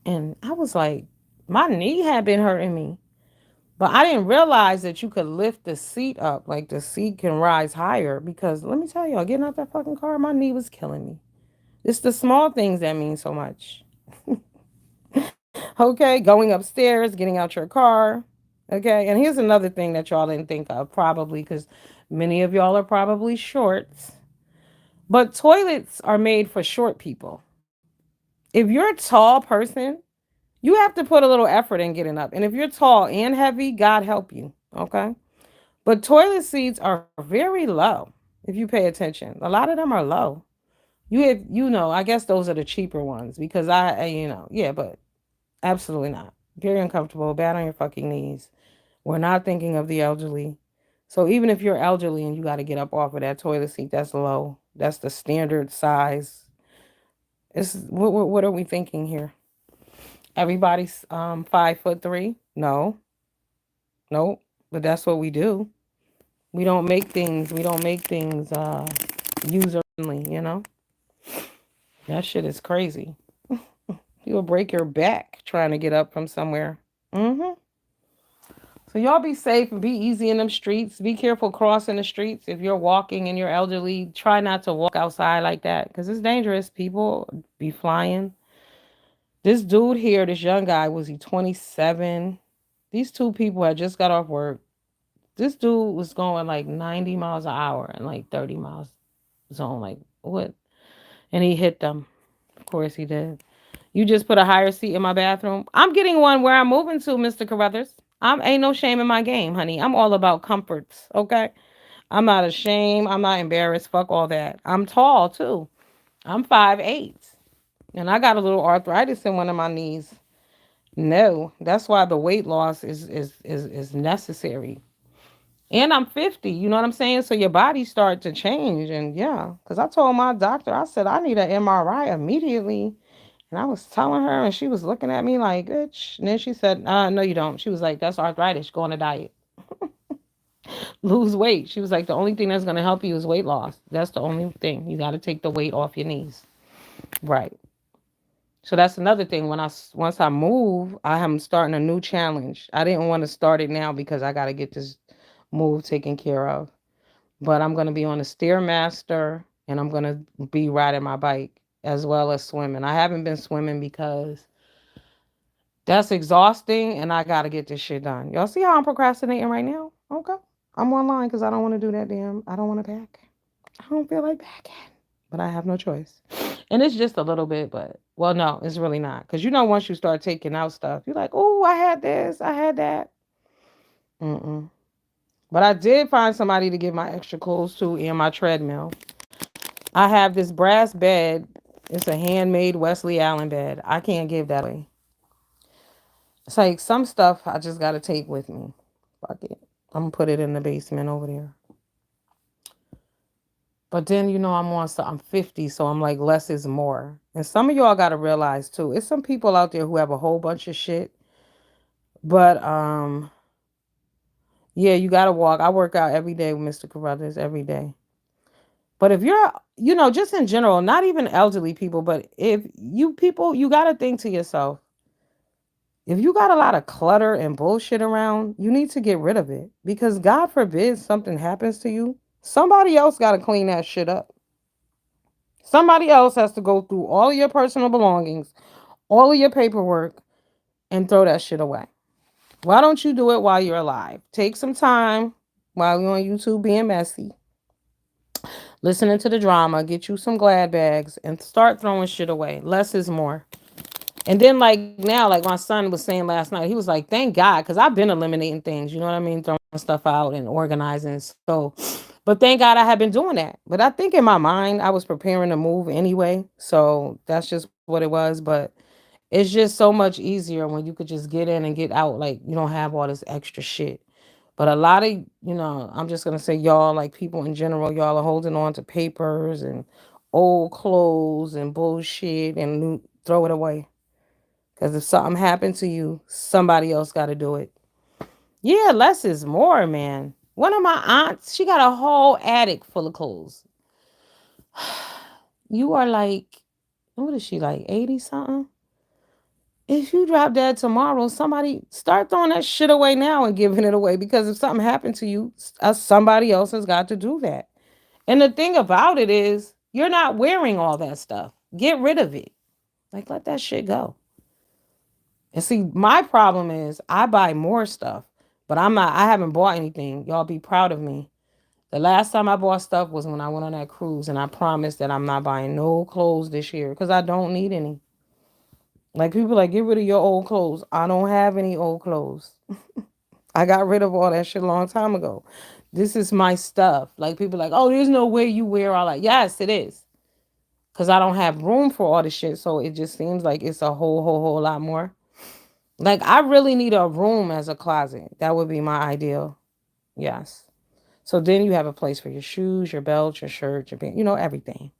Speaker 1: and I was like, my knee had been hurting me, but I didn't realize that you could lift the seat up, like the seat can rise higher. Because let me tell y'all, getting out that fucking car, my knee was killing me. It's the small things that mean so much. Okay, going upstairs, getting out your car. Okay, and here's another thing that y'all didn't think of, probably because many of y'all are probably short. But toilets are made for short people. If you're a tall person, you have to put a little effort in getting up. And if you're tall and heavy, God help you. Okay. But toilet seats are very low if you pay attention. A lot of them are low. I guess those are the cheaper ones because yeah, but absolutely not. Very uncomfortable, bad on your fucking knees. We're not thinking of the elderly. So even if you're elderly and you got to get up off of that toilet seat, that's low. That's the standard size. What are we thinking here? Everybody's 5'3"? No, nope. But that's what we do. We don't make things user friendly, That shit is crazy. You'll break your back trying to get up from somewhere. So y'all be safe and be easy in them streets. Be careful crossing the streets. If you're walking and you're elderly, try not to walk outside like that because it's dangerous. People be flying. This dude here, this young guy, was he 27? These two people had just got off work. This dude was going like 90 miles an hour and like 30 miles zone. Like, what? And he hit them. Of course he did. You just put a higher seat in my bathroom. I'm getting one where I'm moving to, Mr. Carruthers. I'm ain't no shame in my game, honey. I'm all about comforts, okay? I'm not ashamed. I'm not embarrassed. Fuck all that. I'm tall too. I'm 5'8". And I got a little arthritis in one of my knees. No, that's why the weight loss is necessary. And I'm 50, you know what I'm saying? So your body start to change. And yeah, because I told my doctor, I said, I need an MRI immediately. And I was telling her, and she was looking at me like, bitch. And then she said, no, you don't. She was like, that's arthritis. Go on a diet. Lose weight. She was like, the only thing that's going to help you is weight loss. That's the only thing. You got to take the weight off your knees. Right. So that's another thing. Once I move, I am starting a new challenge. I didn't want to start it now because I got to get this move taken care of. But I'm going to be on a Stairmaster and I'm going to be riding my bike as well as swimming. I haven't been swimming because that's exhausting and I got to get this shit done. Y'all see how I'm procrastinating right now? Okay. I'm online because I don't want to do that I don't want to pack. I don't feel like packing, but I have no choice. And it's just a little bit, but well, no, it's really not. Because once you start taking out stuff, you're like, oh, I had this, I had that. Mm-mm. But I did find somebody to give my extra clothes to and my treadmill. I have this brass bed. It's a handmade Wesley Allen bed. I can't give that away. It's like some stuff I just got to take with me. Fuck it. I'm going to put it in the basement over there. But then, I'm 50, so I'm like, less is more. And some of y'all got to realize, too, it's some people out there who have a whole bunch of shit. But yeah, you gotta walk. I work out every day with Mr. Carruthers every day. But if you're, just in general, not even elderly people, but if you people, you gotta think to yourself, if you got a lot of clutter and bullshit around, you need to get rid of it. Because God forbid something happens to you, somebody else gotta clean that shit up. Somebody else has to go through all of your personal belongings, all of your paperwork, and throw that shit away. Why don't you do it while you're alive? Take some time while you're on YouTube being messy, listening to the drama, get you some glad bags, and start throwing shit away. Less is more. And then, like now, like my son was saying last night, he was like, thank God, because I've been eliminating things, you know what I mean? Throwing stuff out and organizing. So, but thank God I have been doing that. But I think in my mind, I was preparing to move anyway. So that's just what it was. But it's just so much easier when you could just get in and get out. Like, you don't have all this extra shit. But a lot of, I'm just going to say y'all, like people in general, y'all are holding on to papers and old clothes and bullshit and throw it away. Because if something happened to you, somebody else got to do it. Yeah, less is more, man. One of my aunts, she got a whole attic full of clothes. You are like, what is she like, 80 something? If you drop dead tomorrow, somebody start throwing that shit away now and giving it away because if something happened to you, somebody else has got to do that. And the thing about it is, you're not wearing all that stuff. Get rid of it. Like, let that shit go. And see, my problem is I buy more stuff, but I haven't bought anything. Y'all be proud of me. The last time I bought stuff was when I went on that cruise, and I promised that I'm not buying no clothes this year because I don't need any. Like, people like, get rid of your old clothes. I don't have any old clothes. I got rid of all that shit a long time ago. This is my stuff. Like, people like, oh, there's no way you wear all that. Yes, it is. Because I don't have room for all the shit. So it just seems like it's a whole lot more. Like, I really need a room as a closet. That would be my ideal. Yes. So then you have a place for your shoes, your belt, your shirt, your pants, everything.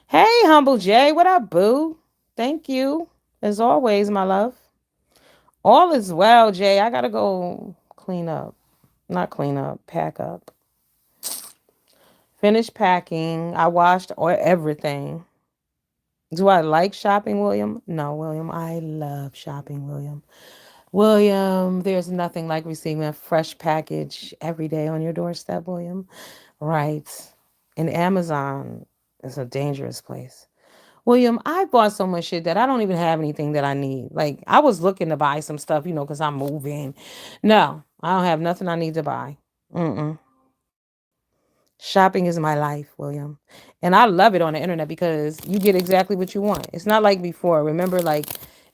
Speaker 1: Hey, Humble J, what up, boo? Thank you. As always, my love. All is well, Jay. I gotta go clean up. Not clean up, pack up. Finish packing. I washed everything. Do I like shopping, William? No, William. I love shopping, William. William, there's nothing like receiving a fresh package every day on your doorstep, William. Right. And Amazon is a dangerous place. William, I bought so much shit that I don't even have anything that I need. Like, I was looking to buy some stuff, because I'm moving. No, I don't have nothing I need to buy. Mm-mm. Shopping is my life, William. And I love it on the internet because you get exactly what you want. It's not like before. Remember, like,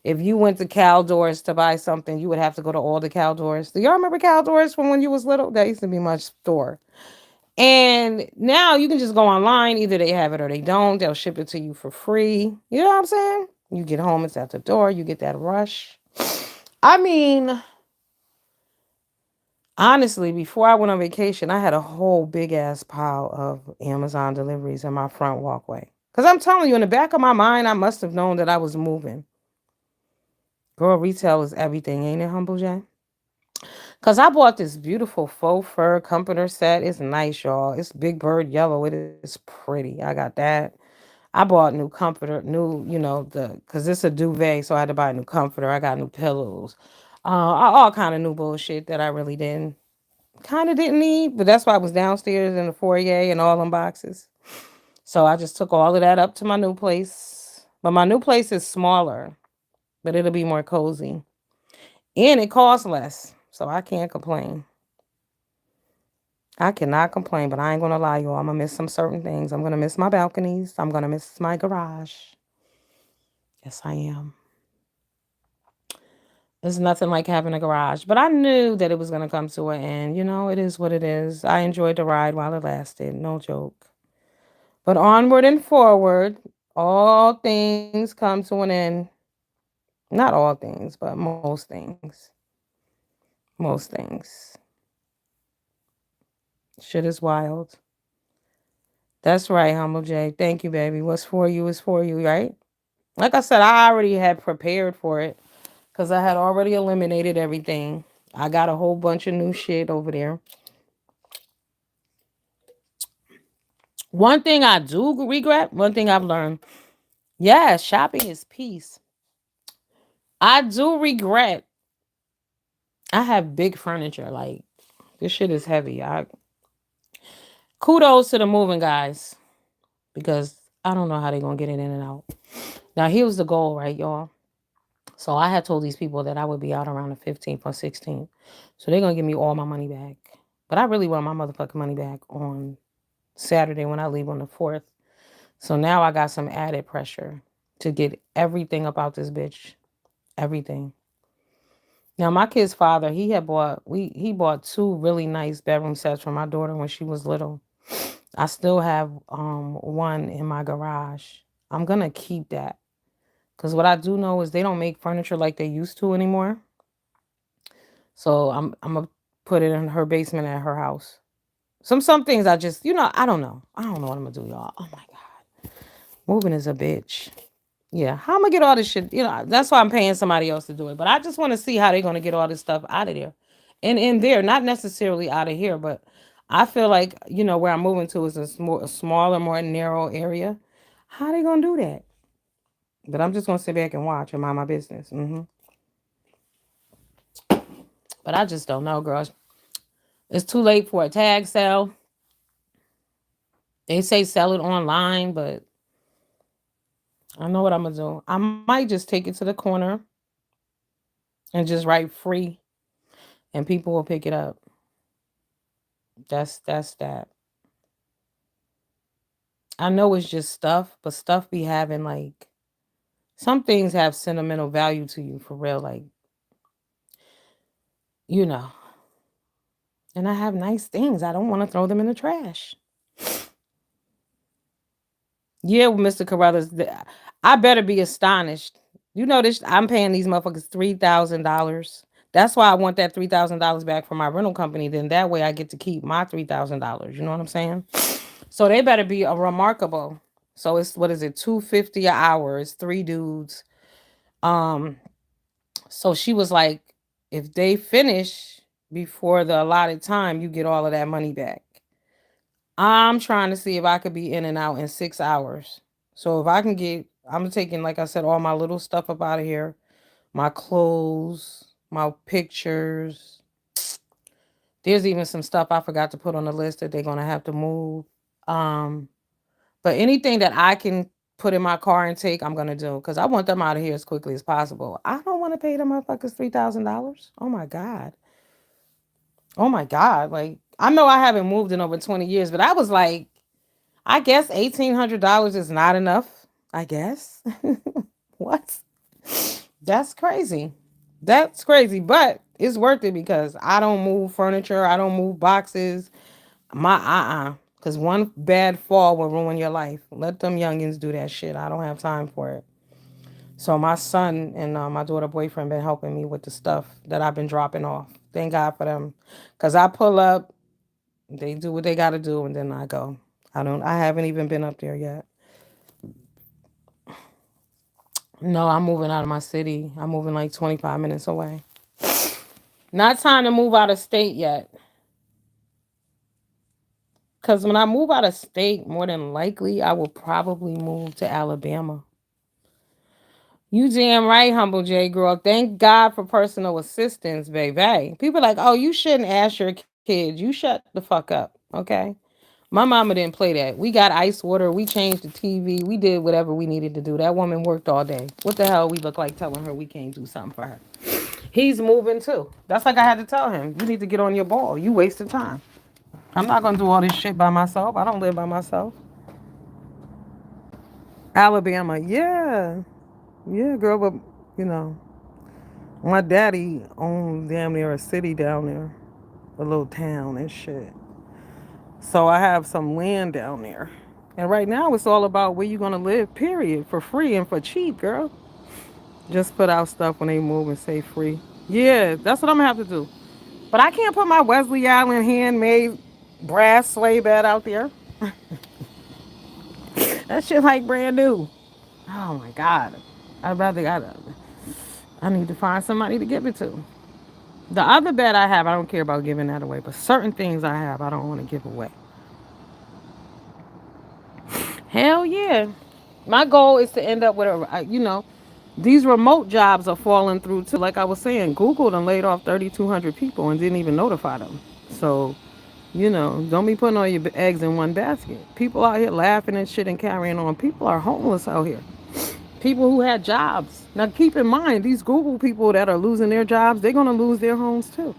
Speaker 1: if you went to Caldors to buy something, you would have to go to all the Caldors. Do y'all remember Caldors from when you was little? That used to be my store. And now you can just go online. Either they have it or they don't. They'll ship it to you for free. You know what I'm saying? You get home, it's at the door. You get that rush. I mean, honestly, before I went on vacation, I had a whole big ass pile of Amazon deliveries in my front walkway. Because I'm telling you, in the back of my mind, I must have known that I was moving. Girl, retail is everything, ain't it, Humble J? Because I bought this beautiful faux fur comforter set. It's nice, y'all. It's Big Bird yellow. It is pretty. I got that. I bought new comforter, new, because it's a duvet, so I had to buy a new comforter. I got new pillows. All kind of new bullshit that I really didn't need, but that's why I was downstairs in the foyer and all them boxes. So I just took all of that up to my new place. But my new place is smaller, but it'll be more cozy. And it costs less. So I can't complain. I cannot complain, but I ain't gonna lie, y'all. I'm gonna miss some certain things. I'm gonna miss my balconies. I'm gonna miss my garage. Yes, I am. It's nothing like having a garage. But I knew that it was gonna come to an end. It is what it is. I enjoyed the ride while it lasted. No joke. But onward and forward, all things come to an end. Not all things, but most things. Most things. Shit is wild. That's right, Humble J. Thank you, baby. What's for you is for you, right? Like I said, I already had prepared for it. because I had already eliminated everything. I got a whole bunch of new shit over there. One thing I do regret, one thing I've learned, yeah, shopping is peace. I do regret I have big furniture. Like this shit is heavy. I kudos to the moving guys because I don't know how they're gonna get it in and out. Now here's the goal, right, y'all? So I had told these people that I would be out around the 15th or 16th. So they're gonna give me all my money back. But I really want my motherfucking money back on Saturday when I leave on the 4th. So now I got some added pressure to get everything about this bitch. Everything. Now my kid's father, he bought two really nice bedroom sets for my daughter when she was little. I still have one in my garage. I'm gonna keep that. Cause what I do know is they don't make furniture like they used to anymore. So I'm gonna put it in her basement at her house. Some things I just I don't know. I don't know what I'm gonna do, y'all. Oh my god. Moving is a bitch. Yeah, how am I gonna get all this shit? That's why I'm paying somebody else to do it. But I just want to see how they're gonna get all this stuff out of there, and in there, not necessarily out of here, but I feel like where I'm moving to is a smaller, more narrow area. How they gonna do that? But I'm just gonna sit back and watch and mind my business. But I just don't know, girl. It's too late for a tag sale. They say sell it online, but I know what I'm gonna do. I might just take it to the corner and just write free, and people will pick it up. That's that. I know it's just stuff, but stuff be having like some things have sentimental value to you for real, like you know. And I have nice things. I don't want to throw them in the trash. Yeah, Mr. Carruthers, I better be astonished. You know this. I'm paying these motherfuckers $3,000. That's why I want that $3,000 back from my rental company. Then that way I get to keep my $3,000. You know what I'm saying? So they better be a remarkable. So it's what is it, $250 an hour? It's three dudes. Um, so she was like, if they finish before the allotted time, you get all of that money back. I'm trying to see if I could be in and out in 6 hours. So if I can get, I'm taking, like I said, all my little stuff up out of here, my clothes, my pictures. There's even some stuff I forgot to put on the list that they're gonna have to move. Um, but anything that I can put in my car and take, I'm gonna do because I want them out of here as quickly as possible. I don't want to pay them motherfuckers $3,000. Oh my god. Oh my god. Like I know I haven't moved in over 20 years, but I was like, I guess $1,800 is not enough. I guess. What? That's crazy. That's crazy, but it's worth it because I don't move furniture. I don't move boxes. My because one bad fall will ruin your life. Let them youngins do that shit. I don't have time for it. So my son and my daughter boyfriend been helping me with the stuff that I've been dropping off. Thank God for them, cause I pull up, they do what they got to do, and then I go. I don't. I haven't even been up there yet. No, I'm moving out of my city. I'm moving like 25 minutes away. Not time to move out of state yet. Because when I move out of state, more than likely, I will probably move to Alabama. You damn right, Humble J girl. Thank God for personal assistance, baby. People like, oh, you shouldn't ask your kids. You shut the fuck up, okay? My mama didn't play that. We got ice water. We changed the TV. We did whatever we needed to do. That woman worked all day. What the hell we look like telling her we can't do something for her? He's moving too. That's like I had to tell him. You need to get on your ball. You wasted time. I'm not gonna do all this shit by myself. I don't live by myself. Alabama, yeah, yeah, girl. But you know, my daddy owned damn near a city down there, a little town and shit. So I have some land down there. And right now it's all about where you gonna live, period. For free and for cheap, girl. Just put out stuff when they move and say free. Yeah, that's what I'm gonna have to do. But I can't put my Wesley Island handmade brass sleigh bed out there. That shit like brand new. Oh my god. I'd rather I need to find somebody to give it to. The other bed I have, I don't care about giving that away, but certain things I have, I don't want to give away. Hell yeah. My goal is to end up with these remote jobs are falling through too. Like I was saying, Google done laid off 3,200 people and didn't even notify them. So, don't be putting all your eggs in one basket. People out here laughing and shit and carrying on. People are homeless out here. People who had jobs. Now keep in mind, these Google people that are losing their jobs, they're gonna lose their homes too.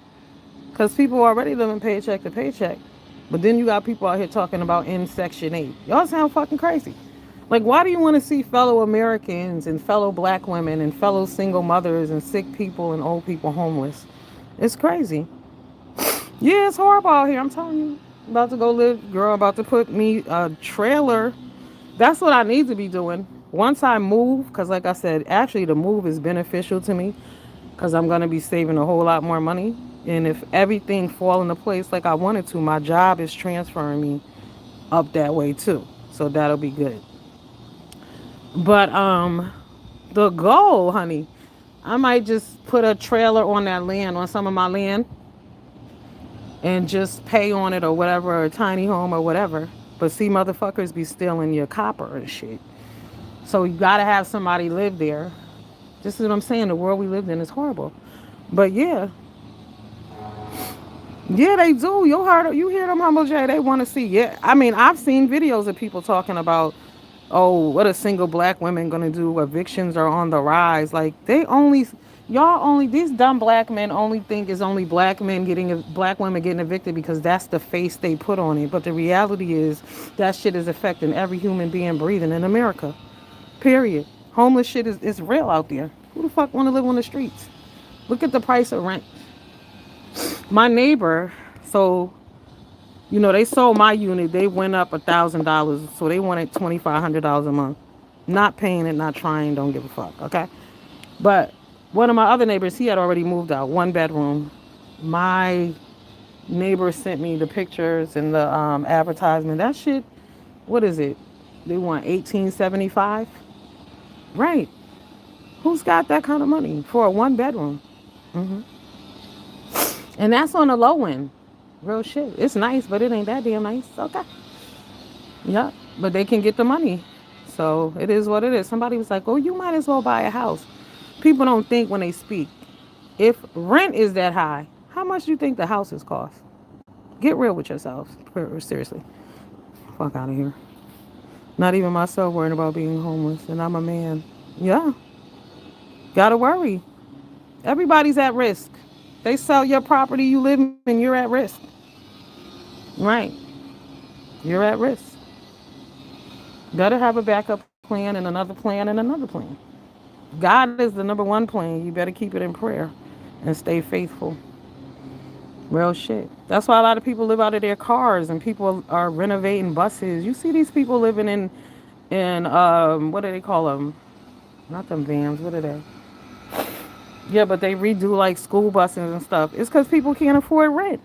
Speaker 1: Because people are already living paycheck to paycheck. But then you got people out here talking about in Section 8. Y'all sound fucking crazy. Like, why do you want to see fellow Americans and fellow black women and fellow single mothers and sick people and old people homeless? It's crazy. Yeah, it's horrible out here. I'm telling you. About to go live, girl, about to put me a trailer. That's what I need to be doing. Once I move, because like I said, actually the move is beneficial to me because I'm going to be saving a whole lot more money. And if everything fall into place like I wanted to, my job is transferring me up that way too. So that'll be good. But the goal, honey, I might just put a trailer on that land, on some of my land, and just pay on it or whatever, or a tiny home or whatever. But see, motherfuckers be stealing your copper and shit. So you gotta have somebody live there. This is what I'm saying. The world we lived in is horrible. But yeah, yeah, they do. You hear them, Humble J. They want to see. Yeah, I mean, I've seen videos of people talking about, oh, what are single black women gonna do? Evictions are on the rise. Like these dumb black men only think it's only black women getting evicted because that's the face they put on it. But the reality is that shit is affecting every human being breathing in America. Period. Homeless shit is real out there. Who the fuck want to live on the streets? Look at the price of rent. My neighbor, so they sold my unit. They went up $1,000, so they wanted $2,500 a month. Not paying it, not trying, don't give a fuck. Okay, but one of my other neighbors, he had already moved out, 1 bedroom. My neighbor sent me the pictures and the advertisement. That shit, what is it? They want 1875. Right? Who's got that kind of money for a 1 bedroom? And that's on the low end. Real shit. It's nice, but it ain't that damn nice. Okay. Yeah, but they can get the money. So it is what it is. Somebody was like, oh, you might as well buy a house. People don't think when they speak. If rent is that high, how much do you think the houses cost? Get real with yourselves. Seriously. Fuck out of here. Not even myself worrying about being homeless, and I'm a man. Yeah. Gotta worry. Everybody's at risk. They sell your property you live in, you're at risk. Right. You're at risk. Better have a backup plan and another plan and another plan. God is the number one plan. You better keep it in prayer and stay faithful. Real shit. That's why a lot of people live out of their cars and people are renovating buses. You see these people living in what do they call them? Not them vans. What are they? Yeah, but they redo like school buses and stuff. It's because people can't afford rent.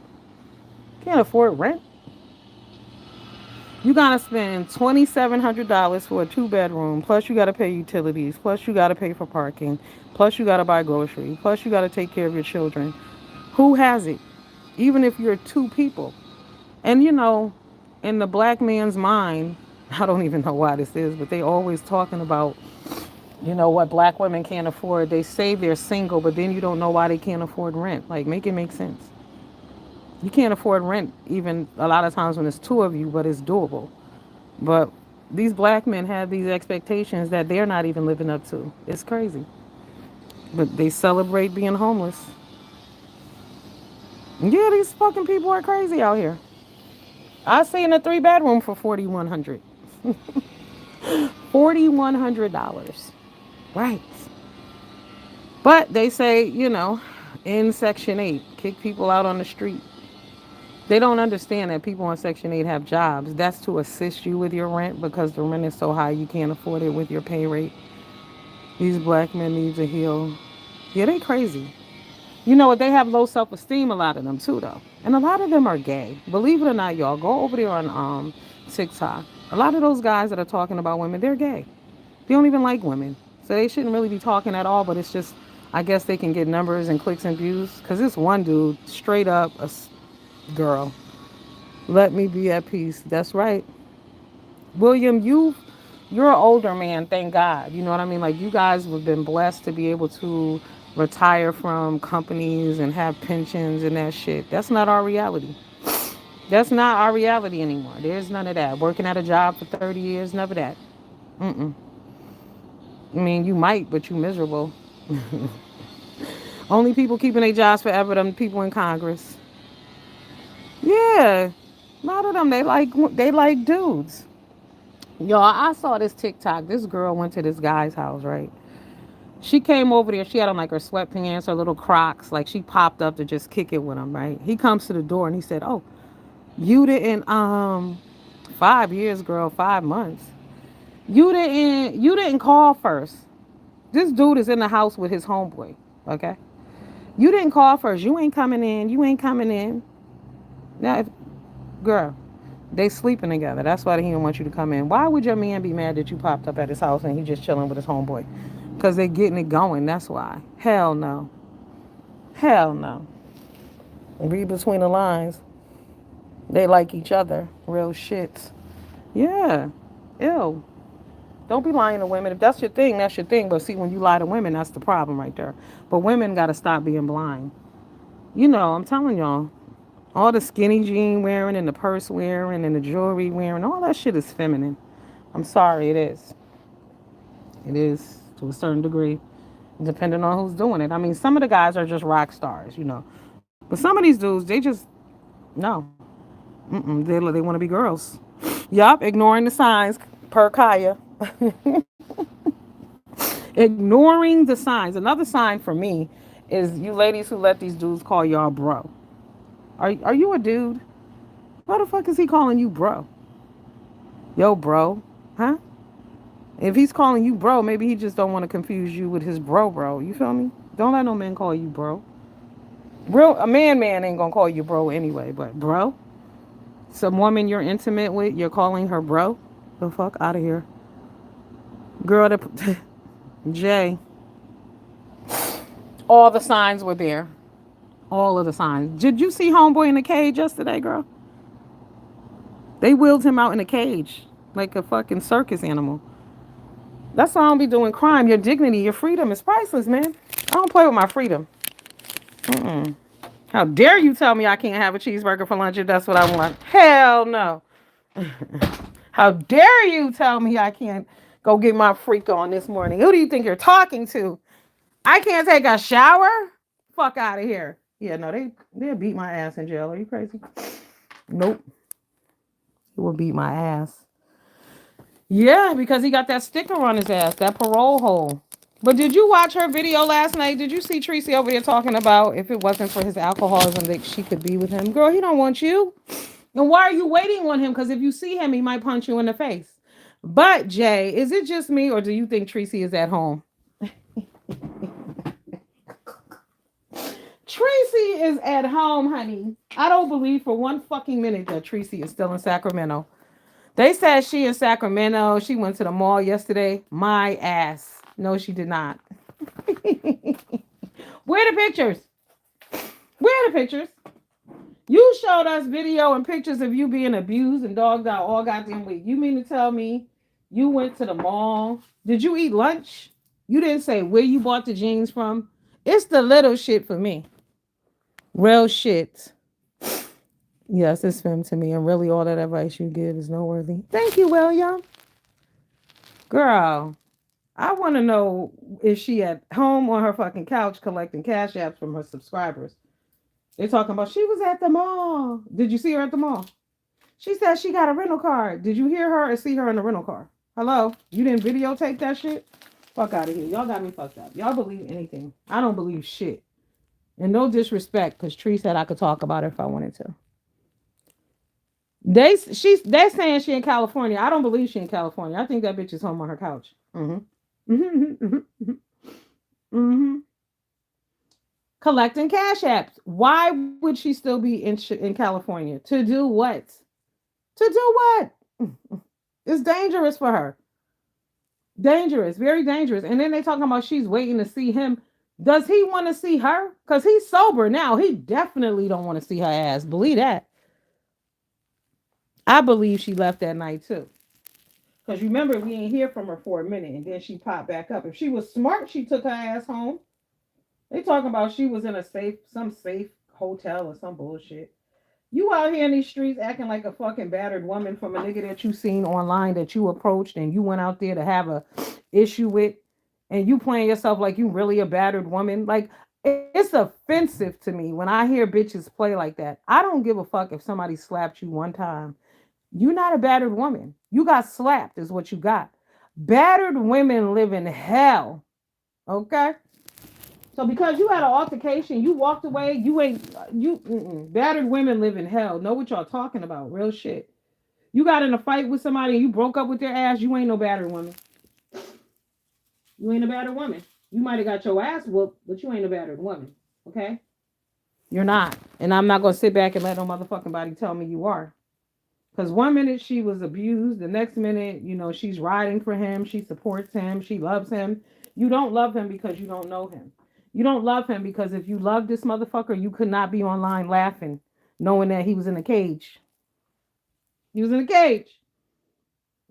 Speaker 1: Can't afford rent. You gotta spend $2,700 for a 2 bedroom. Plus you gotta pay utilities. Plus you gotta pay for parking. Plus you gotta buy groceries. Plus you gotta take care of your children. Who has it? Even if you're two people. And in the black man's mind, I don't even know why this is, but they always talking about, what black women can't afford. They say they're single, but then you don't know why they can't afford rent. Like, make it make sense. You can't afford rent even a lot of times when it's two of you, but it's doable. But these black men have these expectations that they're not even living up to. It's crazy. But they celebrate being homeless. Yeah, these fucking people are crazy out here. I seen a 3 bedroom for $4,100. Right. But they say, in Section 8, kick people out on the street. They don't understand that people on Section 8 have jobs. That's to assist you with your rent because the rent is so high you can't afford it with your pay rate. These black men need to heal. Yeah, they crazy. You know what? They have low self-esteem, a lot of them too, though. And a lot of them are gay. Believe it or not, y'all, go over there on TikTok. A lot of those guys that are talking about women, they're gay. They don't even like women. So they shouldn't really be talking at all, but it's just I guess they can get numbers and clicks and views. Cause this one dude, straight up girl, let me be at peace. That's right, William. You're an older man. Thank God. You know what I mean? Like you guys have been blessed to be able to retire from companies and have pensions and that shit. That's not our reality. That's not our reality anymore. There's none of that. Working at a job for 30 years, none of that. Mm-mm. I mean, you might, but you miserable. Only people keeping their jobs forever, them people in Congress. Yeah, a lot of them they like dudes. Y'all, I saw this TikTok. This girl went to this guy's house, right? She came over there. She had on like her sweatpants, her little Crocs. Like she popped up to just kick it with him, right? He comes to the door and he said, "Oh, you didn't 5 years, girl, 5 months. You didn't call first. This dude is in the house with his homeboy. Okay, you didn't call first. You ain't coming in. You ain't coming in. Now, girl, they sleeping together. That's why he didn't want you to come in. Why would your man be mad that you popped up at his house and he just chilling with his homeboy? Because they getting it going. That's why. Hell no. Hell no. Read between the lines. They like each other. Real shit. Yeah. Ew. Don't be lying to women. If that's your thing, that's your thing. But see, when you lie to women, that's the problem right there. But women got to stop being blind. You know, I'm telling y'all, all the skinny jean wearing and the purse wearing and the jewelry wearing, all that shit is feminine. I'm sorry, it is. It is to a certain degree, depending on who's doing it. I mean, some of the guys are just rock stars, you know. But some of these dudes, they just, no. They want to be girls. Yup, ignoring the signs, per Kaya. Ignoring the signs. Another sign for me is you ladies who let these dudes call y'all bro. Are you a dude? Why the fuck is he calling you bro? Yo, bro. Huh? If he's calling you bro, maybe he just don't want to confuse you with his bro. You feel me? Don't let no man call you bro. Real a man ain't gonna call you bro anyway, but bro? Some woman you're intimate with, you're calling her bro? The fuck out of here. Girl that Jay, all the signs were there. All of the signs. Did you see homeboy in the cage yesterday, girl? They wheeled him out in a cage like a fucking circus animal. That's why I don't be doing crime. Your dignity, your freedom is priceless, man. I don't play with my freedom. Mm-mm. How dare you tell me I can't have a cheeseburger for lunch if that's what I want? Hell no. How dare you tell me I can't go get my freak on this morning? Who do you think you're talking to? I can't take a shower? Fuck out of here. Yeah, no, they'll beat my ass in jail. Are you crazy? Nope. He will beat my ass. Yeah, because he got that sticker on his ass, that parole hole. But did you watch her video last night? Did you see Tracy over there talking about if it wasn't for his alcoholism that she could be with him? Girl, he don't want you. And why are you waiting on him? Because if you see him, he might punch you in the face. But Jay, is it just me or do you think Tracy is at home? Tracy is at home, honey. I don't believe for one fucking minute that Tracy is still in Sacramento. They said she in Sacramento. She went to the mall yesterday. My ass. No, she did not. Where the pictures? Where the pictures? You showed us video and pictures of you being abused and dogged out all goddamn week. You mean to tell me you went to the mall? Did you eat lunch? You didn't say where you bought the jeans from. It's the little shit for me. Real shit. Yes, it's fem to me. And really all that advice you give is noteworthy. Thank you, William. Girl, I want to know if she at home on her fucking couch collecting cash apps from her subscribers. They're talking about she was at the mall. Did you see her at the mall? She said she got a rental car. Did you hear her or see her in the rental car? Hello? You didn't videotape that shit? Fuck out of here. Y'all got me fucked up. Y'all believe anything. I don't believe shit. And no disrespect, because Tree said I could talk about it if I wanted to. They're saying she in California. I don't believe she in California. I think that bitch is home on her couch. Mm-hmm. Mm-hmm. Mm-hmm. Collecting cash apps. Why would she still be in California? To do what? To do what? It's dangerous for her. Dangerous, very dangerous. And then they talking about she's waiting to see him. Does he want to see her? Because he's sober now. He definitely don't want to see her ass. Believe that. I believe she left that night too. Because remember, we ain't hear from her for a minute and then she popped back up. If she was smart, she took her ass home. They talking about she was in a safe hotel or some bullshit. You out here in these streets acting like a fucking battered woman from a nigga that you seen online that you approached and you went out there to have a issue with, and you playing yourself like you really a battered woman. Like, it's offensive to me when I hear bitches play like that. I don't give a fuck if somebody slapped you one time. You're not a battered woman. You got slapped, is what you got. Battered women live in hell. Okay? So because you had an altercation, you walked away, you ain't battered women live in hell. Know what y'all talking about? Real shit. You got in a fight with somebody and you broke up with their ass, you ain't no battered woman. You ain't a battered woman. You might have got your ass whooped, but you ain't a battered woman. Okay? You're not. And I'm not gonna sit back and let no motherfucking body tell me you are. Because one minute she was abused, the next minute, she's riding for him, she supports him, she loves him. You don't love him because you don't know him. You don't love him because if you loved this motherfucker, you could not be online laughing, knowing that he was in a cage. He was in a cage.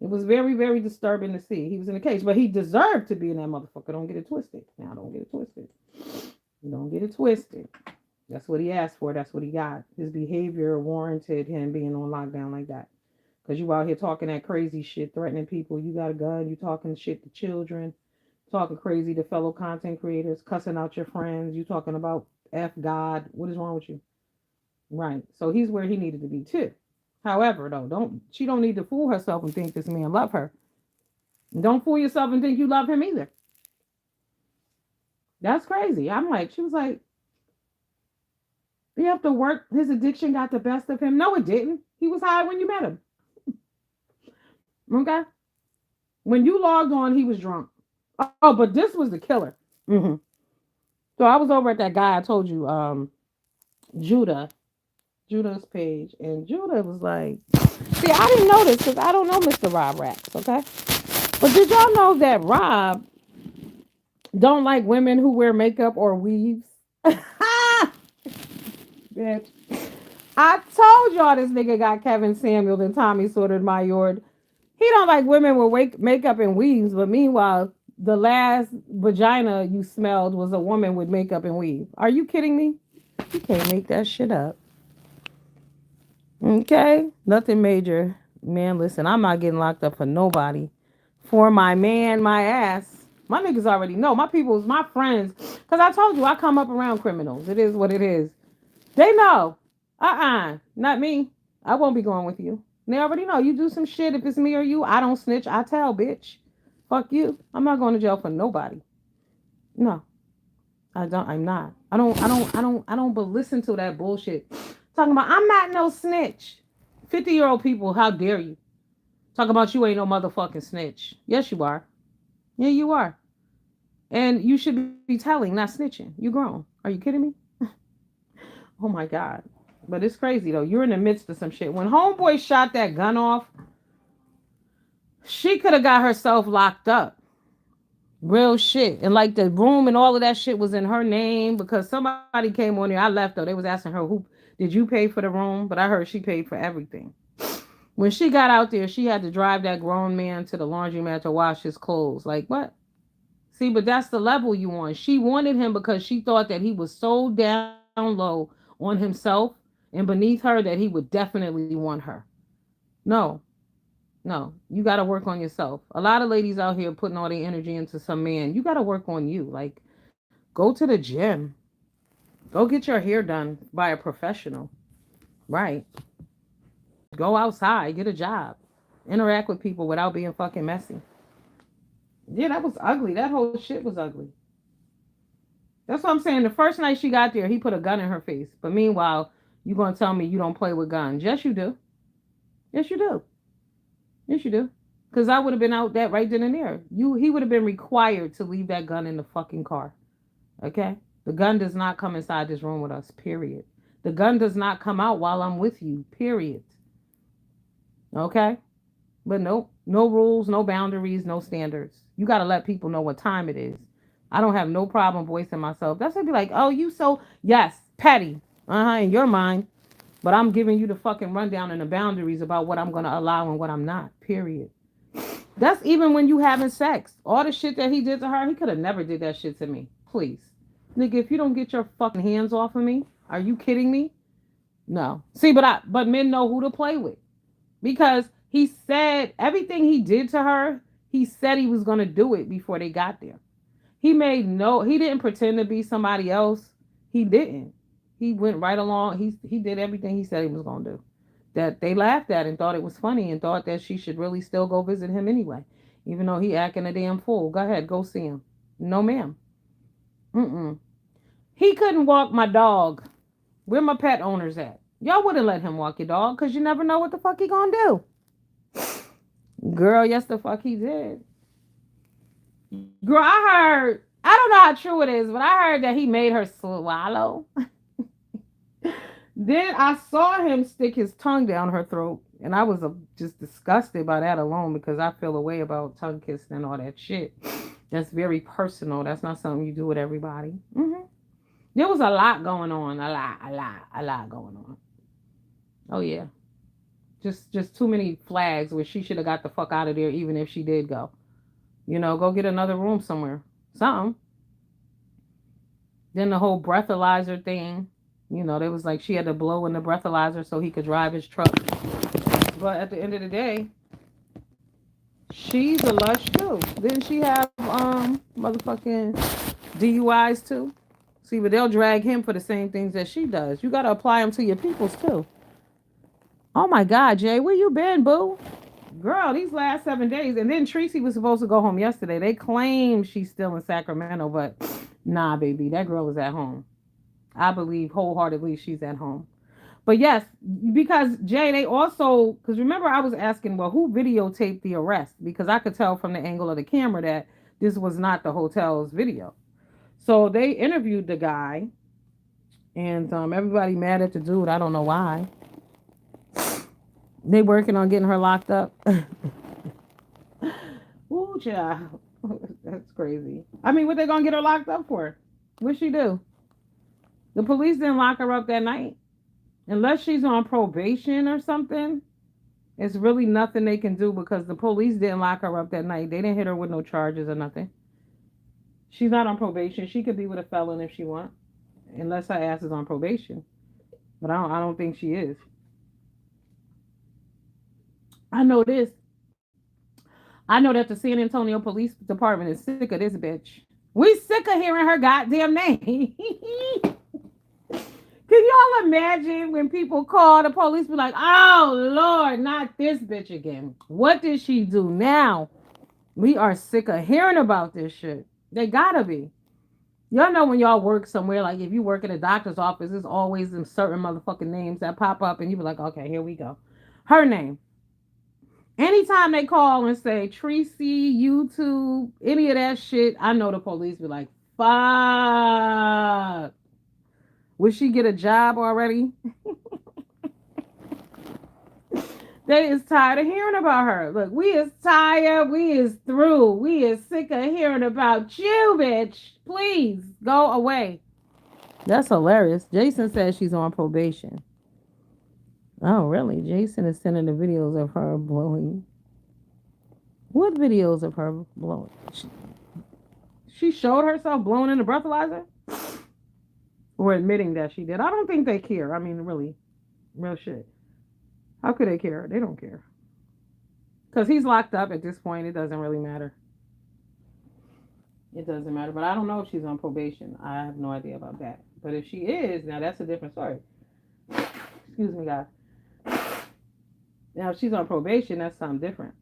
Speaker 1: It was very, very disturbing to see. He was in a cage, but he deserved to be in that motherfucker. Don't get it twisted. Now, don't get it twisted. Don't get it twisted. That's what he asked for. That's what he got. His behavior warranted him being on lockdown like that. Because you out here talking that crazy shit, threatening people. You got a gun. You talking shit to children. Talking crazy to fellow content creators. Cussing out your friends. You talking about F God. What is wrong with you? Right. So he's where he needed to be too. However, though, she don't need to fool herself and think this man love her. Don't fool yourself and think you love him either. That's crazy. I'm like, she was like, you have to work. His addiction got the best of him. No, it didn't. He was high when you met him. Okay. When you logged on, he was drunk. Oh, but this was the killer. Hmm. So I was over at that guy I told you, Judah, Judah's page, and Judah was like, "See, I didn't know this because I don't know Mr. Rob Rax, okay? But did y'all know that Rob don't like women who wear makeup or weaves?" Bitch. I told y'all this nigga got Kevin Samuel and Tommy Sotomayor. He don't like women with makeup and weaves, but meanwhile, the last vagina you smelled was a woman with makeup and weave. Are you kidding me? You can't make that shit up. Okay? Nothing major. Man, listen, I'm not getting locked up for nobody. For my man, my ass. My niggas already know. My people's my friends. Because I told you, I come up around criminals. It is what it is. They know. Not me. I won't be going with you. They already know. You do some shit. If it's me or you, I don't snitch. I tell, bitch. Fuck you. I'm not going to jail for nobody. No, I don't. I'm not. I don't. But listen to that bullshit. Talking about I'm not no snitch. 50-year-old people, how dare you? Talking about you ain't no motherfucking snitch. Yes, you are. Yeah, you are. And you should be telling, not snitching. You grown. Are you kidding me? Oh my God. But it's crazy though. You're in the midst of some shit. When Homeboy shot that gun off, she could have got herself locked up. Real shit. And like the room and all of that shit was in her name because somebody came on here. I left though. They was asking her, who did you pay for the room? But I heard she paid for everything. When she got out there, she had to drive that grown man to the laundromat to wash his clothes. Like what? See, but that's the level you on. She wanted him because she thought that he was so down low on himself and beneath her that he would definitely want her. No, no, you got to work on yourself. A lot of ladies out here putting all their energy into some man. You got to work on you. Like, go to the gym, go get your hair done by a professional, right? Go outside, get a job, interact with people without being fucking messy. Yeah, that was ugly. That whole shit was ugly. That's what I'm saying. The first night she got there, he put a gun in her face. But meanwhile, you gonna tell me you don't play with guns? Yes, you do. Yes, you do. Yes, you do. Because I would have been out that right then and there. He would have been required to leave that gun in the fucking car. Okay? The gun does not come inside this room with us, period. The gun does not come out while I'm with you, period. Okay? But nope, no rules, no boundaries, no standards. You got to let people know what time it is. I don't have no problem voicing myself. That's gonna be like, oh, you so yes, petty. In your mind. But I'm giving you the fucking rundown and the boundaries about what I'm gonna allow and what I'm not. Period. That's even when you having sex. All the shit that he did to her, he could have never did that shit to me. Please. Nigga, if you don't get your fucking hands off of me, are you kidding me? No. See, but men know who to play with. Because he said everything he did to her, he said he was gonna do it before they got there. He didn't pretend to be somebody else. He didn't. He went right along. He did everything he said he was gonna do. That they laughed at and thought it was funny and thought that she should really still go visit him anyway. Even though he acting a damn fool. Go ahead, go see him. No ma'am. Mm-mm. He couldn't walk my dog. Where my pet owners at? Y'all wouldn't let him walk your dog because you never know what the fuck he gonna do. Girl, yes the fuck he did. Girl, I don't know how true it is, but I heard that he made her swallow. Then I saw him stick his tongue down her throat, and I was just disgusted by that alone because I feel a way about tongue kissing and all that shit. That's very personal. That's not something you do with everybody. There was a lot going on. A lot going on. Oh yeah, just too many flags where she should have got the fuck out of there, even if she did go. Go get another room somewhere. Something. Then the whole breathalyzer thing. There was like she had to blow in the breathalyzer so he could drive his truck. But at the end of the day, she's a lush too. Didn't she have motherfucking DUIs too? See, but they'll drag him for the same things that she does. You gotta apply them to your peoples too. Oh my God, Jay, where you been, boo? Girl, these last 7 days. And then Tracy was supposed to go home yesterday. They claim she's still in Sacramento, but nah, baby, that girl is at home. I believe wholeheartedly she's at home. But yes, because Jay, they also, because remember I was asking, well, who videotaped the arrest? Because I could tell from the angle of the camera that this was not the hotel's video. So they interviewed the guy, and everybody mad at the dude. I don't know why. They working on getting her locked up. Ooh, child. That's crazy. I mean, what they gonna get her locked up for? What she do? The police didn't lock her up that night. Unless she's on probation or something, it's really nothing they can do because the police didn't lock her up that night. They didn't hit her with no charges or nothing. She's not on probation. She could be with a felon if she wants, unless her ass is on probation. But I don't think she is. I know this. I know that the San Antonio Police Department is sick of this bitch. We sick of hearing her goddamn name. Can y'all imagine when people call the police, be like, oh, Lord, not this bitch again. What did she do now? We are sick of hearing about this shit. They gotta be. Y'all know when y'all work somewhere, like if you work in a doctor's office, there's always them certain motherfucking names that pop up and you be like, okay, here we go. Her name. Anytime they call and say Tracy, YouTube, any of that shit, I know the police be like, fuck. Would she get a job already? They is tired of hearing about her. Look, we is tired. We is through. We is sick of hearing about you, bitch. Please go away. That's hilarious. Jason says she's on probation. Oh, really? Jason is sending the videos of her blowing. What videos of her blowing? She showed herself blowing in the breathalyzer? Or admitting that she did. I don't think they care. I mean, really. Real shit. How could they care? They don't care. Because he's locked up at this point. It doesn't really matter. It doesn't matter. But I don't know if she's on probation. I have no idea about that. But if she is, now that's a different story. Excuse me, guys. Now, if she's on probation, that's something different.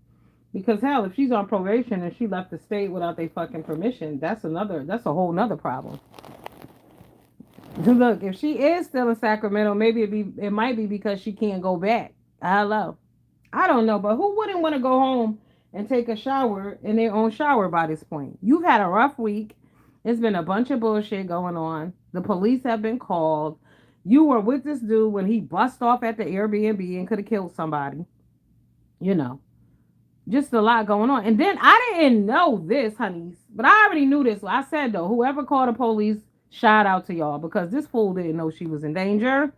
Speaker 1: Because hell, if she's on probation and she left the state without their fucking permission, that's a whole nother problem. Look, if she is still in Sacramento, maybe it might be because she can't go back. Hello. I don't know, but who wouldn't want to go home and take a shower in their own shower by this point? You've had a rough week. It's been a bunch of bullshit going on. The police have been called. You were with this dude when he bust off at the Airbnb and could have killed somebody. You know. Just a lot going on. And then I didn't know this, honeys, but I already knew this. I said though, whoever called the police, shout out to y'all because this fool didn't know she was in danger.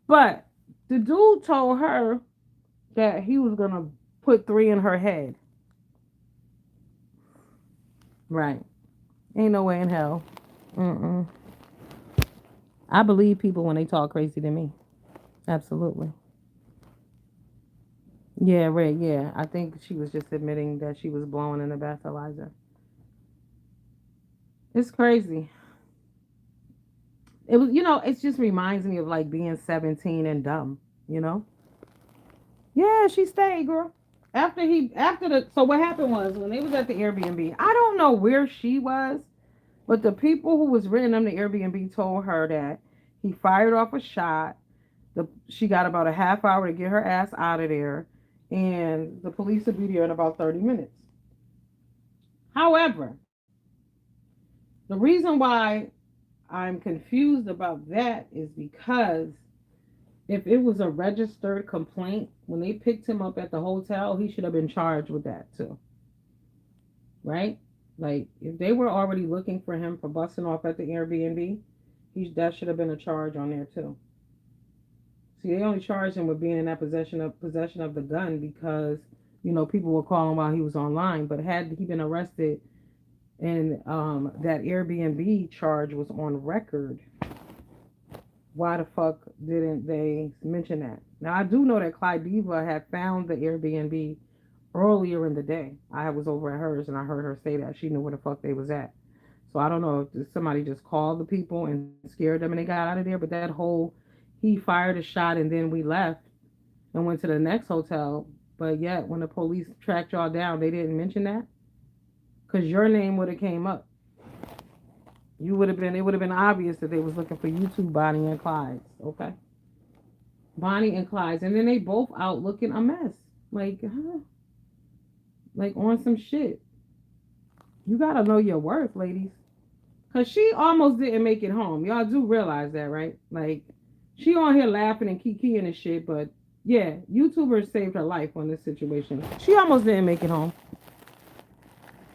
Speaker 1: But the dude told her that he was gonna put three in her head. Right. Ain't no way in hell. Mm-mm. I believe people when they talk crazy to me. Absolutely. Yeah, right. Yeah. I think she was just admitting that she was blowing in the breathalyzer. It's crazy. It was, it just reminds me of like being 17 and dumb, you know? Yeah, she stayed, girl. So what happened was when they was at the Airbnb, I don't know where she was, but the people who was renting them the Airbnb told her that he fired off a shot. She got about a half hour to get her ass out of there, and the police will be there in about 30 minutes. However, the reason why I'm confused about that is because if it was a registered complaint, when they picked him up at the hotel, he should have been charged with that too, right? Like if they were already looking for him for busting off at the Airbnb, that should have been a charge on there too. See, they only charged him with being in that possession of the gun because people were calling while he was online. But had he been arrested and that Airbnb charge was on record, why the fuck didn't they mention that? Now I do know that Clyde Diva had found the Airbnb earlier in the day. I was over at hers and I heard her say that she knew where the fuck they was at. So I don't know if somebody just called the people and scared them and they got out of there. But that whole he fired a shot and then we left and went to the next hotel. But yet when the police tracked y'all down, they didn't mention that because your name would have came up. You would have been. It would have been obvious that they was looking for you two, Bonnie and Clyde. Okay, Bonnie and Clyde, and then they both out looking a mess, like, huh? Like on some shit. You gotta know your worth, ladies. Cause she almost didn't make it home. Y'all do realize that, right? Like, she on here laughing and kikiing and shit, but yeah, YouTubers saved her life on this situation. She almost didn't make it home.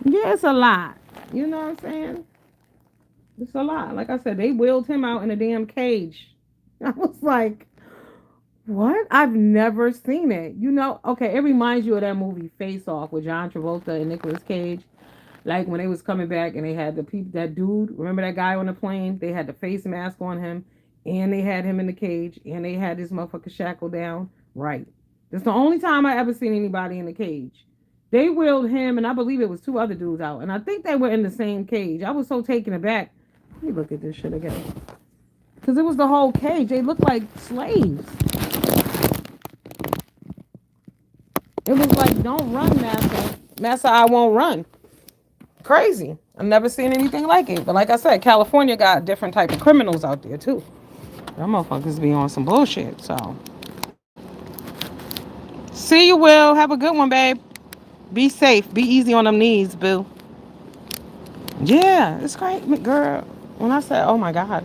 Speaker 1: Yeah, it's a lot. You know what I'm saying? It's a lot. Like I said, they wheeled him out in a damn cage. I was like, what? I've never seen it. Okay, it reminds you of that movie Face Off with John Travolta and Nicolas Cage. Like when they was coming back and they had that dude, remember that guy on the plane? They had the face mask on him and they had him in the cage and they had this motherfucker shackled down. Right. That's the only time I ever seen anybody in the cage. They wheeled him and I believe it was two other dudes out. And I think they were in the same cage. I was so taken aback. Let me look at this shit again. Because it was the whole cage. They looked like slaves. It was like, don't run, Massa. Massa, I won't run. Crazy. I've never seen anything like it. But like I said, California got different type of criminals out there too. Them motherfuckers be on some bullshit. So see you, Will. Have a good one, babe. Be safe. Be easy on them knees, boo. Yeah, it's great, girl. When I said, oh my God,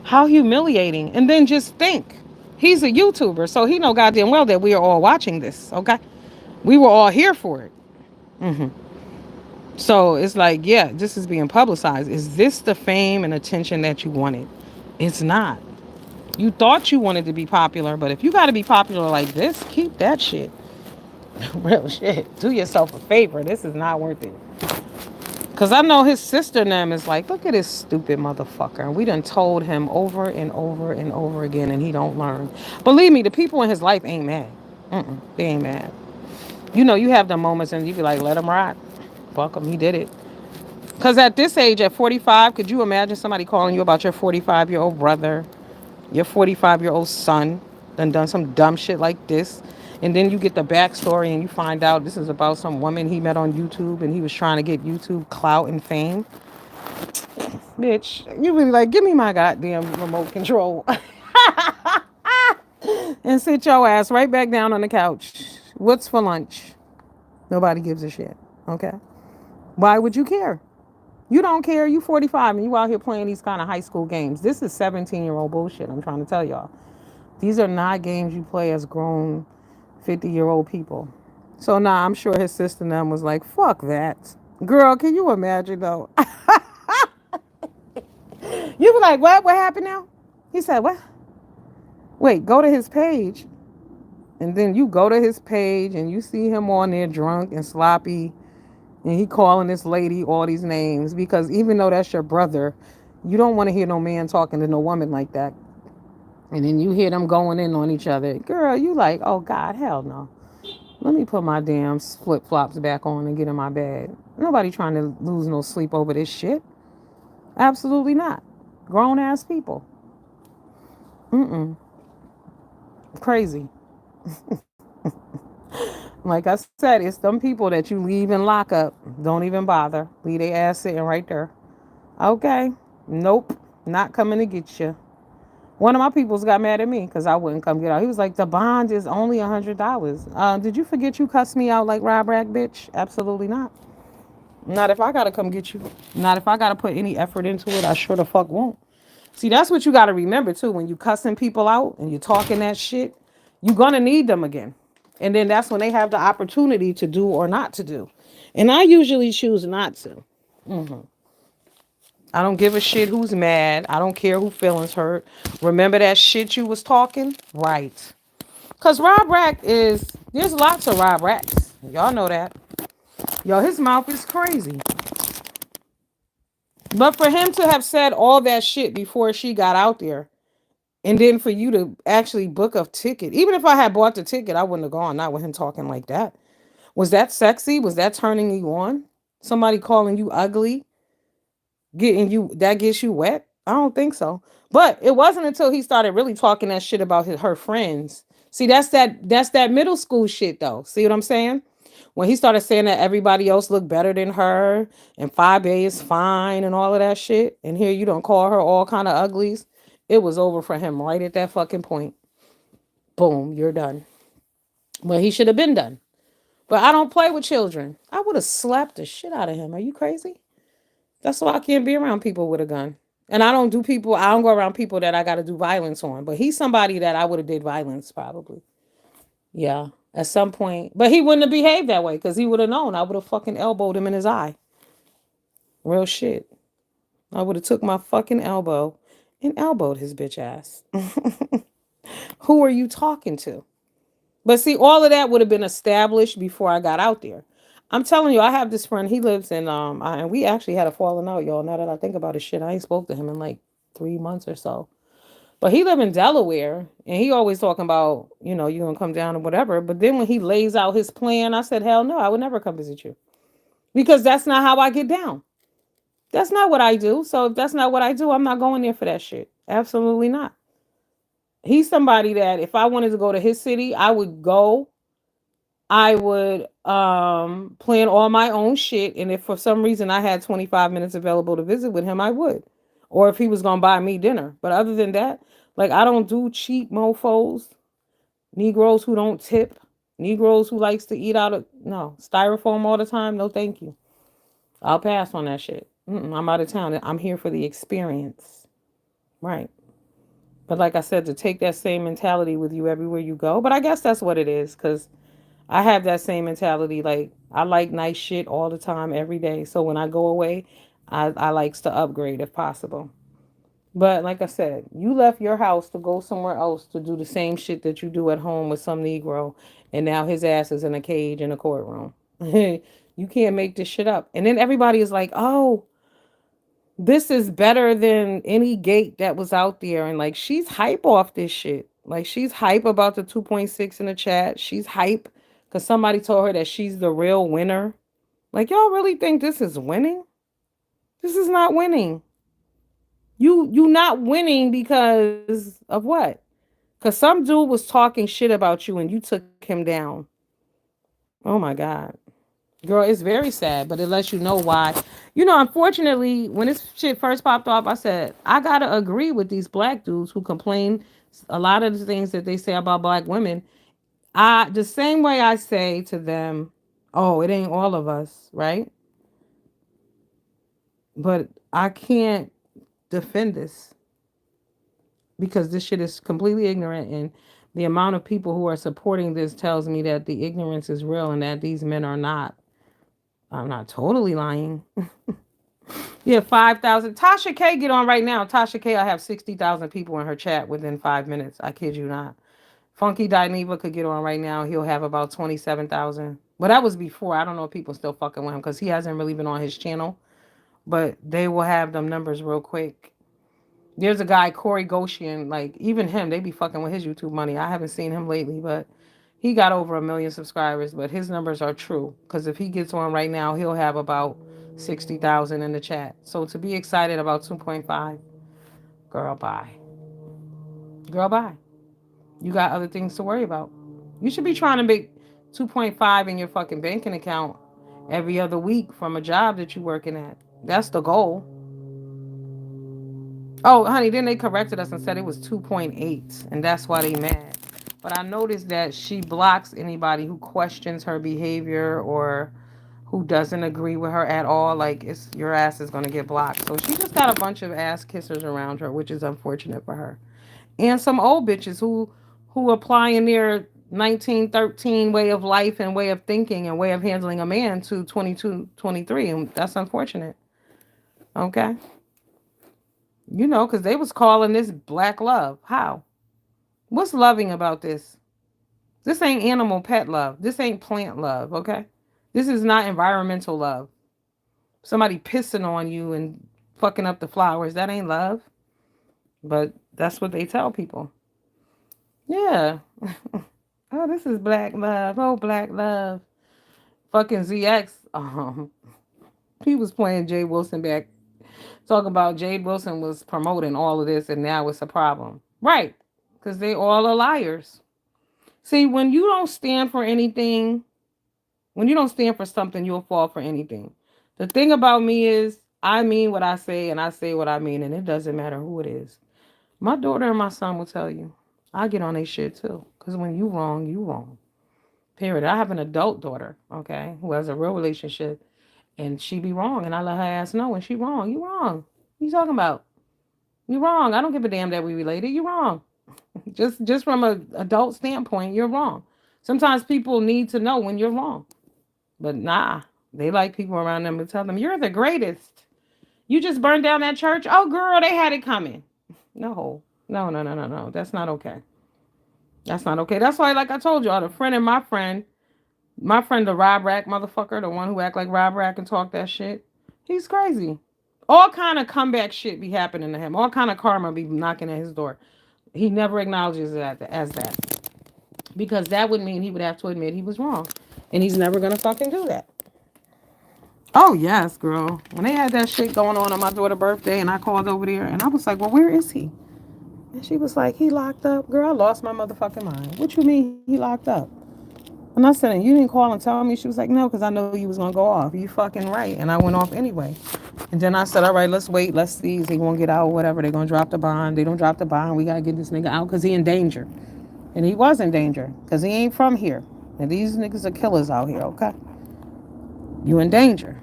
Speaker 1: how humiliating. And then just think, he's a YouTuber, so he know goddamn well that we are all watching this, okay? We were all here for it. hmm So it's like, yeah, this is being publicized. Is this the fame and attention that you wanted? It's not. You thought you wanted to be popular, but if you got to be popular like this, keep that shit. Real shit. Do yourself a favor. This is not worth it. Because I know his sister name is like, look at this stupid motherfucker. And we done told him over and over and over again, and he don't learn. Believe me, the people in his life ain't mad. They ain't mad. You have the moments and you be like, let him ride. Fuck him, he did it. Because at this age, at 45, could you imagine somebody calling you about your 45-year-old brother, your 45-year-old son, done some dumb shit like this? And then you get the backstory and you find out this is about some woman he met on YouTube and he was trying to get YouTube clout and fame. Bitch, you really like, give me my goddamn remote control and sit your ass right back down on the couch. What's for lunch? Nobody gives a shit. Okay? Why would you care? You don't care. You 45 and you out here playing these kind of high school games. This is 17-year-old bullshit. I'm trying to tell y'all. These are not games you play as grown 50-year-old people. So now I'm sure his sister and them was like, fuck that. Girl, can you imagine though? You be like, what? What happened now? He said, what? Wait, go to his page. And then you go to his page and you see him on there drunk and sloppy. And he calling this lady all these names because even though that's your brother, you don't want to hear no man talking to no woman like that. And then you hear them going in on each other. Girl, you like, oh God, hell no. Let me put my damn flip flops back on and get in my bed. Nobody trying to lose no sleep over this shit. Absolutely not. Grown ass people. Mm-mm. Crazy. Like I said, it's them people that you leave in lockup. Don't even bother. Leave their ass sitting right there. Okay. Nope. Not coming to get you. One of my peoples got mad at me because I wouldn't come get out. He was like, the bond is only $100. Did you forget you cussed me out like Rob Rack, bitch? Absolutely not. Not if I gotta come get you. Not if I gotta put any effort into it. I sure the fuck won't. See, that's what you gotta remember too. When you cussing people out and you talking that shit, you gonna need them again. And then that's when they have the opportunity to do or not to do. And I usually choose not to. I don't give a shit who's mad. I don't care who feelings hurt. Remember that shit you was talking? Right. Cause Rob Rack is there's lots of Rob Racks. Y'all know that. Yo, his mouth is crazy. But for him to have said all that shit before she got out there, and then for you to actually book a ticket, even if I had bought the ticket, I wouldn't have gone. Not with him talking like that. Was that sexy? Was that turning you on? Somebody calling you ugly, getting you that gets you wet? I don't think so. But it wasn't until he started really talking that shit about her friends. See, that's that middle school shit though. See what I'm saying? When he started saying that everybody else looked better than her and 5A is fine and all of that shit, and here you don't call her all kind of uglies, it was over for him right at that fucking point. Boom, you're done. Well, he should have been done. But I don't play with children. I would have slapped the shit out of him. Are you crazy? That's why I can't be around people with a gun. And I don't go around people that I got to do violence on. But he's somebody that I would have did violence probably. Yeah, at some point. But he wouldn't have behaved that way because he would have known. I would have fucking elbowed him in his eye. Real shit. I would have took my fucking elbow and elbowed his bitch ass. Who are you talking to? But see, all of that would have been established before I got out there. I'm telling you, I have this friend. He lives in and we actually had a falling out, y'all. Now that I think about it, shit, I ain't spoke to him in like 3 months or so. But he live in Delaware, and he always talking about, you gonna come down or whatever. But then when he lays out his plan, I said, hell no, I would never come visit you because that's not how I get down. That's not what I do. So if that's not what I do, I'm not going there for that shit. Absolutely not. He's somebody that if I wanted to go to his city, I would go. I would plan all my own shit, and if for some reason I had 25 minutes available to visit with him, I would. Or if he was gonna buy me dinner. But other than that, like I don't do cheap mofos, Negroes who don't tip, Negroes who likes to eat out of no styrofoam all the time. No, thank you. I'll pass on that shit. I'm out of town. I'm here for the experience, right? But like I said, to take that same mentality with you everywhere you go. But I guess that's what it is, because I have that same mentality. Like I like nice shit all the time, every day. So when I go away, I likes to upgrade if possible. But like I said, you left your house to go somewhere else to do the same shit that you do at home with some Negro, and now his ass is in a cage in a courtroom. You can't make this shit up. And then everybody is like, oh, this is better than any gate that was out there. And like, she's hype off this shit. Like, she's hype about the 2.6 in the chat. She's hype because somebody told her that she's the real winner. Like, y'all really think this is winning? This is not winning. You not winning because of what? Because some dude was talking shit about you and you took him down. Oh my God. Girl, it's very sad, but it lets you know why. Unfortunately, when this shit first popped off, I said, I gotta agree with these black dudes who complain a lot of the things that they say about black women. The same way I say to them, oh, it ain't all of us, right? But I can't defend this because this shit is completely ignorant. And The amount of people who are supporting this tells me that the ignorance is real and that these men are not. I'm not totally lying. Yeah, 5,000. Tasha K get on right now. Tasha K, I have 60,000 people in her chat within 5 minutes. I kid you not. Funky Dineva could get on right now. He'll have about 27,000. But that was before. I don't know if people still fucking with him because he hasn't really been on his channel. But they will have them numbers real quick. There's a guy, Corey Goshian, like even him, they be fucking with his YouTube money. I haven't seen him lately, but he got over 1 million subscribers, but his numbers are true. Because if he gets on right now, he'll have about 60,000 in the chat. So to be excited about 2.5, girl, bye. Girl, bye. You got other things to worry about. You should be trying to make 2.5 in your fucking banking account every other week from a job that you're working at. That's the goal. Oh, honey, then they corrected us and said it was 2.8, and that's why they mad. But I noticed that she blocks anybody who questions her behavior or who doesn't agree with her at all. Like, it's your ass is gonna get blocked. So she just got a bunch of ass kissers around her, which is unfortunate for her. And some old bitches who applying their 1913 way of life and way of thinking and way of handling a man to 22, 23, and that's unfortunate. Okay, because they was calling this black love. How? What's loving about this? This ain't animal pet love. This ain't plant love. Okay, this is not environmental love. Somebody pissing on you and fucking up the flowers, that ain't love. But that's what they tell people. Yeah. Oh, this is black love. Oh, black love. Fucking ZX. He was playing Jay Wilson back. Talking about Jay Wilson was promoting all of this and now it's a problem. Right. Because they all are liars. See, when you don't stand for anything, when you don't stand for something, you'll fall for anything. The thing about me is I mean what I say and I say what I mean, and it doesn't matter who it is. My daughter and my son will tell you. I get on their shit too. Because when you wrong, you wrong. Period. I have an adult daughter, okay, who has a real relationship, and she be wrong, and I let her ass know when she wrong. You wrong. What you talking about? You wrong. I don't give a damn that we related. You wrong. Just from a adult standpoint, you're wrong. Sometimes people need to know when you're wrong. But nah, they like people around them to tell them, you're the greatest. You just burned down that church? Oh, girl, they had it coming. No, no, no, no, no, no. That's not okay. That's not okay. That's why, like I told y'all, the friend and my friend, the Rob Rack motherfucker, the one who act like Rob Rack and talk that shit, he's crazy. All kind of comeback shit be happening to him. All kind of karma be knocking at his door. He never acknowledges that as that. Because that would mean he would have to admit he was wrong. And he's never gonna fucking do that. Oh yes, girl. When they had that shit going on my daughter's birthday and I called over there and I was like, well, where is he? And she was like, he locked up. Girl, I lost my motherfucking mind. What you mean he locked up? And I said, and you didn't call and tell me? She was like, no, because I know you was going to go off. You fucking right. And I went off anyway. And then I said, all right, let's wait. Let's see. Is he going to get out or whatever? They're going to drop the bond. They don't drop the bond. We got to get this nigga out because he in danger. And he was in danger because he ain't from here. And these niggas are killers out here, okay? You in danger.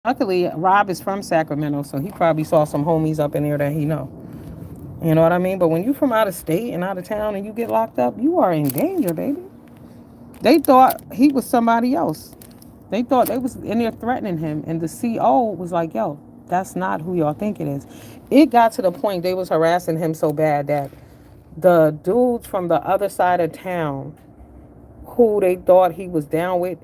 Speaker 1: Luckily, Rob is from Sacramento, so he probably saw some homies up in there that he know. You know what I mean? But when you from out of state and out of town and you get locked up, you are in danger, baby. They thought he was somebody else. They thought they was in there threatening him. And the CO was like, yo, that's not who y'all think it is. It got to the point they was harassing him so bad that the dudes from the other side of town who they thought he was down with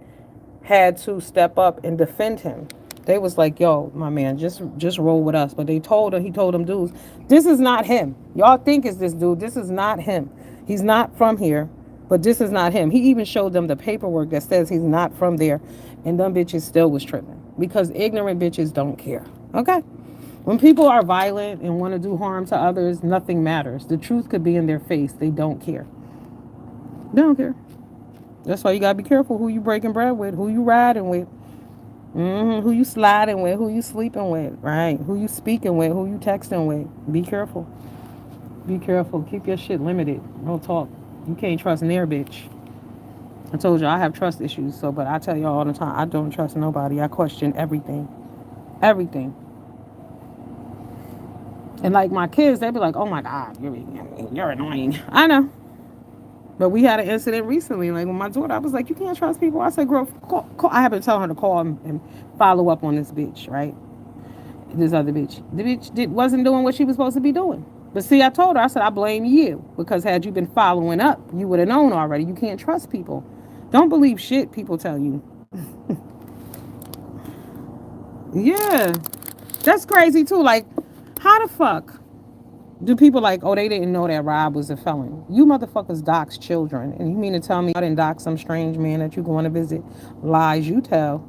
Speaker 1: had to step up and defend him. They was like, yo, my man, just roll with us. But he told them dudes, this is not him. Y'all think it's this dude. This is not him. He's not from here, but this is not him. He even showed them the paperwork that says he's not from there. And them bitches still was tripping because ignorant bitches don't care. Okay? When people are violent and want to do harm to others, nothing matters. The truth could be in their face. They don't care. They don't care. That's why you got to be careful who you breaking bread with, who you riding with. Who you sliding with, who you sleeping with, right? Who you speaking with, who you texting with. Be careful. Be careful. Keep your shit limited. Don't talk. You can't trust near bitch. I told you I have trust issues, but I tell y'all all the time, I don't trust nobody. I question everything. Everything. And like my kids, they'd be like, "Oh my God, you're annoying." I know, but we had an incident recently. Like with my daughter, I was like, "You can't trust people." I said, "Girl, call." I have to tell her to call and follow up on this bitch, right? This other bitch. The bitch wasn't doing what she was supposed to be doing. But see, I told her, I said, I blame you because had you been following up, you would have known already. You can't trust people. Don't believe shit people tell you. Yeah, that's crazy too. Like, how the fuck do people like, oh, they didn't know that Rob was a felon? You motherfuckers dox children. And you mean to tell me I didn't dox some strange man that you going to visit? Lies you tell.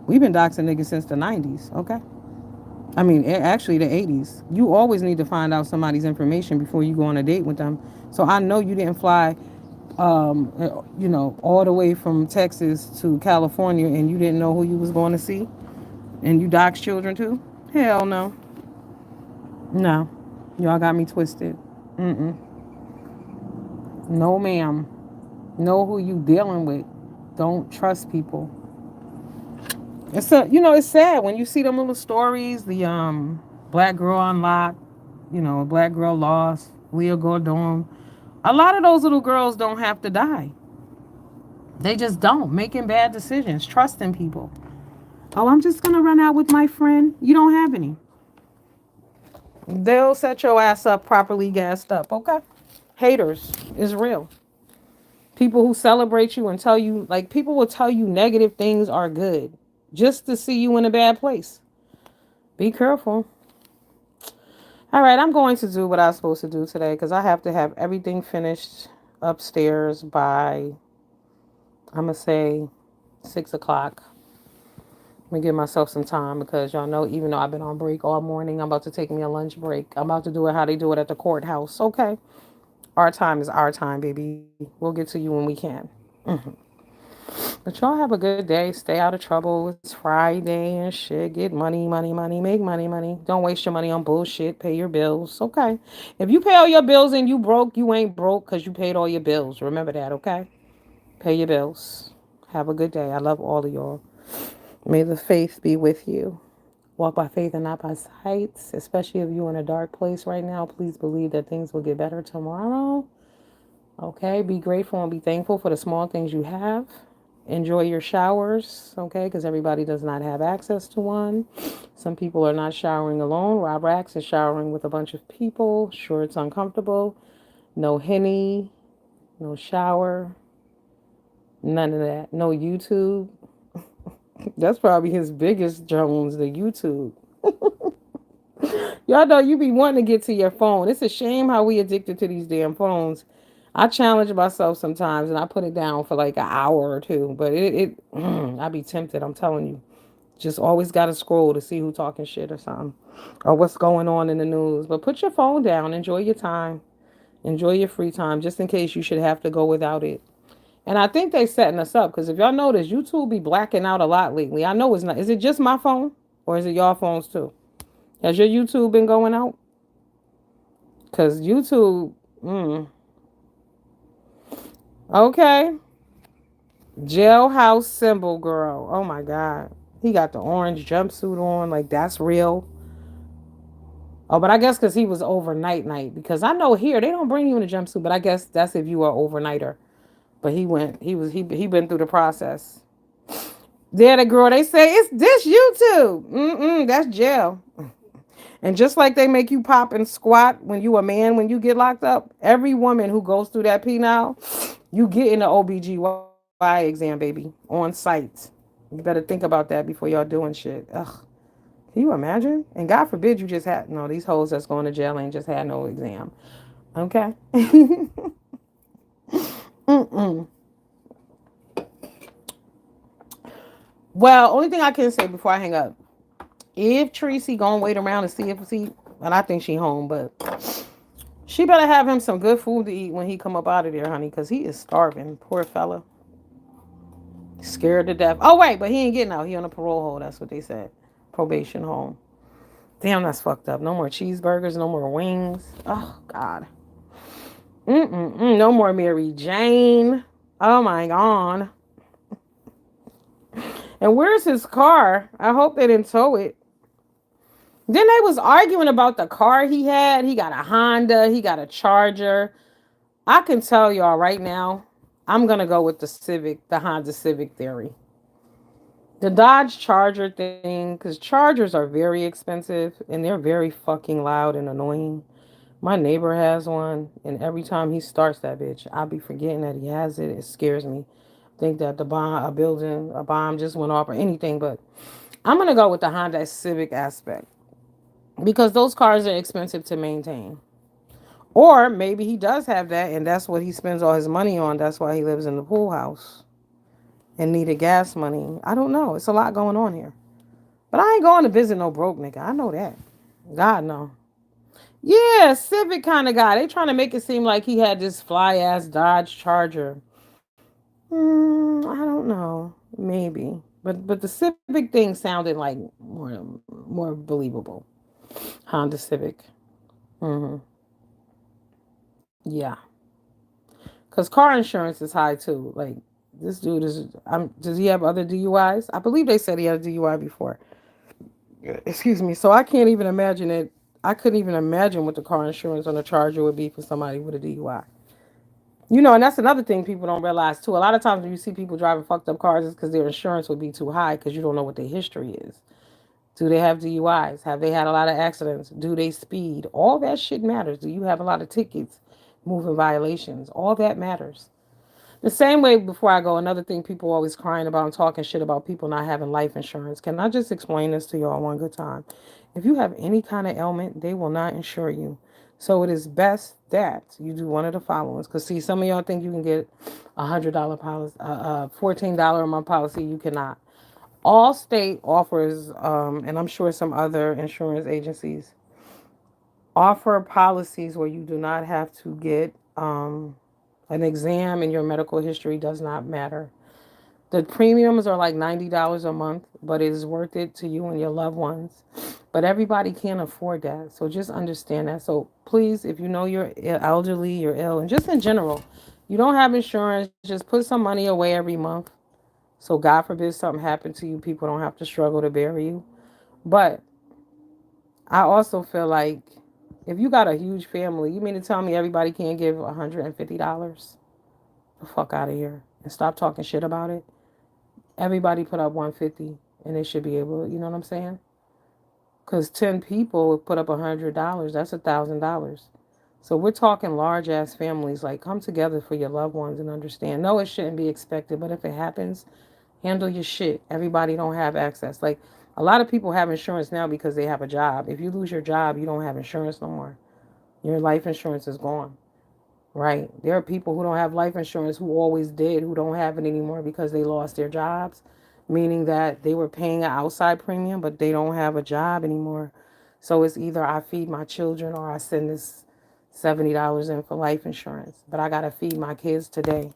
Speaker 1: We've been doxing niggas since the 90s, okay? I mean, actually, the 80s. You always need to find out somebody's information before you go on a date with them. So I know you didn't fly, all the way from Texas to California and you didn't know who you was going to see. And you dox children too? Hell no. No. Y'all got me twisted. Mm-mm. No, ma'am. Know who you dealing with. Don't trust people. It's sad when you see them little stories. The black girl unlocked, black girl lost, Leah Gordon. A lot of those little girls don't have to die. They just don't making bad decisions, trusting people. Oh, I'm just gonna run out with my friend. You don't have any. They'll set your ass up properly gassed up. Okay. Haters is real. People who celebrate you and tell you, like, people will tell you negative things are good just to see you in a bad place. Be careful. All right, I'm going to do what I was supposed to do today because I have to have everything finished upstairs by, I'm going to say, 6 o'clock. Let me give myself some time because y'all know, even though I've been on break all morning, I'm about to take me a lunch break. I'm about to do it how they do it at the courthouse. Okay. Our time is our time, baby. We'll get to you when we can. But y'all have a good day. Stay out of trouble. It's Friday and shit. Get money, money, money. Make money, money. Don't waste your money on bullshit. Pay your bills. Okay. If you pay all your bills and you broke, you ain't broke because you paid all your bills. Remember that, okay? Pay your bills. Have a good day. I love all of y'all. May the faith be with you. Walk by faith and not by sight. Especially if you're in a dark place right now. Please believe that things will get better tomorrow. Okay, be grateful and be thankful for the small things you have. Enjoy your showers, okay, because everybody does not have access to one. Some people are not showering alone. Rob Rax is showering with a bunch of people. Sure, it's uncomfortable. No Henny, no shower, none of that. No YouTube. That's probably his biggest Jones, the YouTube. Y'all know you be wanting to get to your phone. It's a shame how we addicted to these damn phones. I challenge myself sometimes and I put it down for like an hour or two, but I be tempted. I'm telling you, just always got to scroll to see who talking shit or something or what's going on in the news. But put your phone down, enjoy your time, enjoy your free time, just in case you should have to go without it. And I think they setting us up because if y'all notice, YouTube be blacking out a lot lately. I know it's not. Is it just my phone or is it y'all phones too? Has your YouTube been going out? Because YouTube, okay. Jailhouse symbol girl. Oh my God. He got the orange jumpsuit on. Like, that's real. Oh, but I guess because he was overnight night. Because I know here, they don't bring you in a jumpsuit. But I guess that's if you are overnighter. But he been through the process. There, the girl, they say, it's this YouTube. That's jail. And just like they make you pop and squat when you a man, when you get locked up, every woman who goes through that penal, you get in the OBGY exam, baby, on site. You better think about that before y'all doing shit. Ugh. Can you imagine? And God forbid you just had, no, these hoes that's going to jail ain't just had no exam. Okay? Mm-mm. Well, only thing I can say before I hang up, if Tracy gonna wait around and see if he, and I think she home, but she better have him some good food to eat when he come up out of there, honey, because he is starving. Poor fella. Scared to death. Oh, wait, but he ain't getting out. He on a parole hold. That's what they said. Probation home. Damn, that's fucked up. No more cheeseburgers. No more wings. Oh, God. No more Mary Jane. Oh, my God. And where's his car? I hope they didn't tow it. Then they was arguing about the car he had. He got a Honda, he got a Charger. I can tell y'all right now, I'm gonna go with the Civic, the Honda Civic theory. The Dodge Charger thing, because Chargers are very expensive and they're very fucking loud and annoying. My neighbor has one, and every time he starts that bitch, I'll be forgetting that he has it. It scares me. Think that a bomb just went off or anything, but I'm gonna go with the Honda Civic aspect because those cars are expensive to maintain. Or maybe he does have that, and that's what he spends all his money on. That's why he lives in the pool house and needed gas money. I don't know. It's a lot going on here. But I ain't going to visit no broke nigga. I know that. God no. Yeah, Civic kind of guy. They trying to make it seem like he had this fly ass Dodge Charger. I don't know. Maybe. But the Civic thing sounded like more believable. Honda Civic. hmm Yeah. Cause car insurance is high too. Like this dude is. Does he have other DUIs? I believe they said he had a DUI before. Excuse me. So I can't even imagine it. I couldn't even imagine what the car insurance on a Charger would be for somebody with a DUI. You know, and that's another thing people don't realize too. A lot of times when you see people driving fucked up cars, it's because their insurance would be too high because you don't know what their history is. Do they have DUIs? Have they had a lot of accidents? Do they speed? All that shit matters. Do you have a lot of tickets, moving violations? All that matters. The same way, before I go, another thing people always crying about and talking shit about people not having life insurance. Can I just explain this to y'all one good time? If you have any kind of ailment, they will not insure you. So it is best that you do one of the followings. Because see, some of y'all think you can get $100 policy, $14 a month policy. You cannot. Allstate offers, and I'm sure some other insurance agencies offer policies where you do not have to get an exam, and your medical history does not matter. The premiums are like $90 a month, but it is worth it to you and your loved ones. But everybody can't afford that. So just understand that. So please, if you know you're elderly, you're ill, and just in general, you don't have insurance, just put some money away every month. So God forbid something happened to you, people don't have to struggle to bury you. But I also feel like if you got a huge family, you mean to tell me everybody can't give $150? The fuck out of here and stop talking shit about it. Everybody put up 150 and they should be able, you know what I'm saying? Because 10 people put up $100, that's $1,000. So we're talking large ass families. Like, come together for your loved ones and understand. No, it shouldn't be expected, but if it happens, handle your shit. Everybody don't have access. Like, a lot of people have insurance now because they have a job. If you lose your job, you don't have insurance no more. Your life insurance is gone. Right. There are people who don't have life insurance who always did, who don't have it anymore because they lost their jobs, meaning that they were paying an outside premium, but they don't have a job anymore. So it's either I feed my children or I send this $70 in for life insurance, but I got to feed my kids today.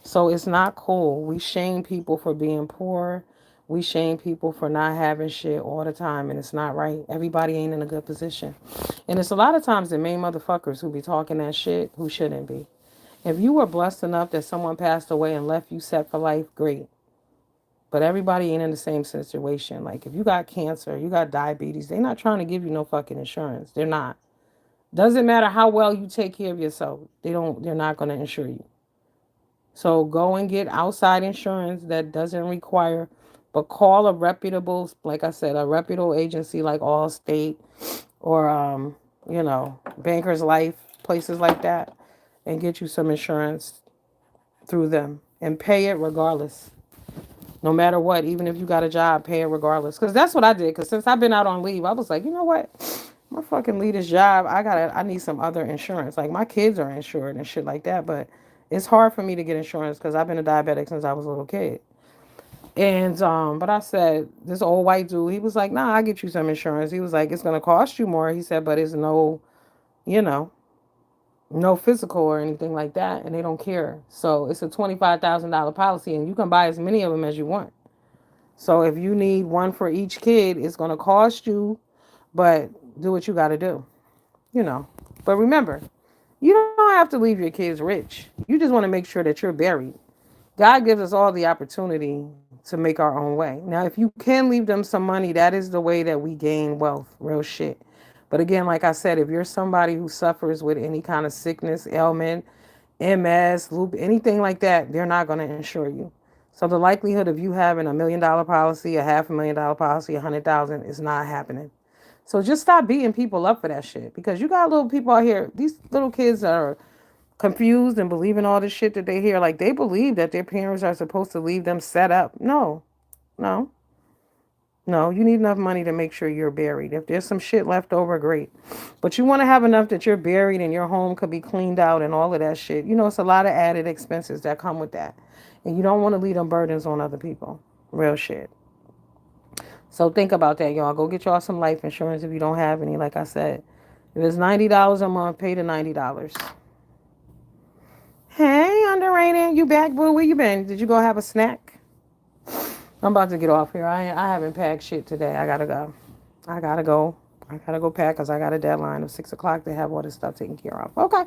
Speaker 1: So it's not cool. We shame people for being poor. We shame people for not having shit all the time, and it's not right. Everybody ain't in a good position. And it's a lot of times the main motherfuckers who be talking that shit who shouldn't be. If you were blessed enough that someone passed away and left you set for life, great. But everybody ain't in the same situation. Like if you got cancer, you got diabetes, they're not trying to give you no fucking insurance. They're not. Doesn't matter how well you take care of yourself. They're not gonna insure you. So go and get outside insurance that doesn't require, but call a reputable, like I said, a reputable agency like Allstate or, Bankers Life, places like that, and get you some insurance through them and pay it regardless. No matter what, even if you got a job, pay it regardless. Because that's what I did. Because since I've been out on leave, I was like, you know what? My fucking lead this job. I need some other insurance. Like my kids are insured and shit like that. But it's hard for me to get insurance because I've been a diabetic since I was a little kid. And but I said, this old white dude, he was like, nah, I'll get you some insurance. He was like, it's gonna cost you more. He said, but it's no, you know, no physical or anything like that, and they don't care. So it's a $25,000 policy, and you can buy as many of them as you want. So if you need one for each kid, it's gonna cost you, but do what you got to do, you know. But remember, you don't have to leave your kids rich. You just want to make sure that you're buried. God gives us all the opportunity to make our own way. Now, if you can leave them some money, that is the way that we gain wealth, real shit. But again, like I said, if you're somebody who suffers with any kind of sickness, ailment, MS, loop, anything like that, they're not going to insure you. So the likelihood of you having $1 million policy, a $500,000 policy, 100,000 is not happening. So just stop beating people up for that shit because you got little people out here. These little kids are confused and believing all this shit that they hear. Like they believe that their parents are supposed to leave them set up. No, no, no. You need enough money to make sure you're buried. If there's some shit left over, great. But you want to have enough that you're buried and your home could be cleaned out and all of that shit. You know, it's a lot of added expenses that come with that. And you don't want to leave them burdens on other people. Real shit. So think about that, y'all. Go get y'all some life insurance if you don't have any. Like I said, if it's $90 a month, pay the $90. Hey, underrated. You back, boo? Where you been? Did you go have a snack? I'm about to get off here. I haven't packed shit today. I gotta go. I gotta go. I gotta go pack because I got a deadline of 6 o'clock to have all this stuff taken care of. Okay.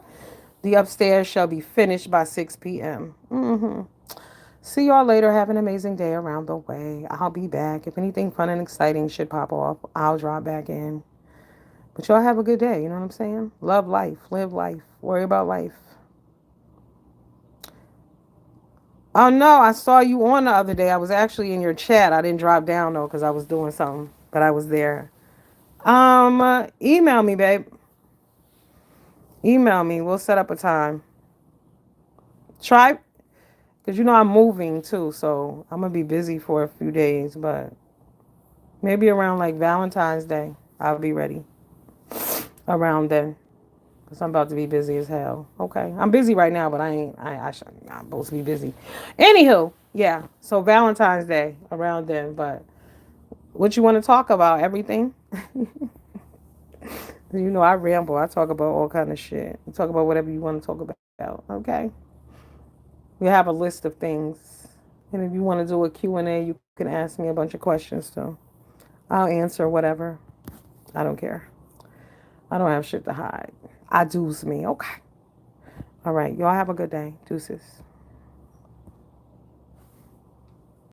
Speaker 1: The upstairs shall be finished by 6 p.m. See y'all later. Have an amazing day around the way. I'll be back. If anything fun and exciting should pop off, I'll drop back in. But y'all have a good day. You know what I'm saying? Love life. Live life. Worry about life. Oh no, I saw you on the other day. I was actually in your chat. I didn't drop down though because I was doing something, but I was there. Email me, babe. Email me. We'll set up a time. Try, because you know I'm moving too, so I'm gonna be busy for a few days, but maybe around like Valentine's Day, I'll be ready. Around then, because I'm about to be busy as hell. Okay, I'm busy right now, but I ain't. I'm supposed to be busy. Anywho, yeah. So Valentine's Day around then, but what you want to talk about? Everything. You know I ramble. I talk about all kind of shit. You talk about whatever you want to talk about. Okay. We have a list of things. And if you want to do a Q&A, you can ask me a bunch of questions too. I'll answer whatever. I don't care. I don't have shit to hide. I do's me. Okay. All right. Y'all have a good day. Deuces.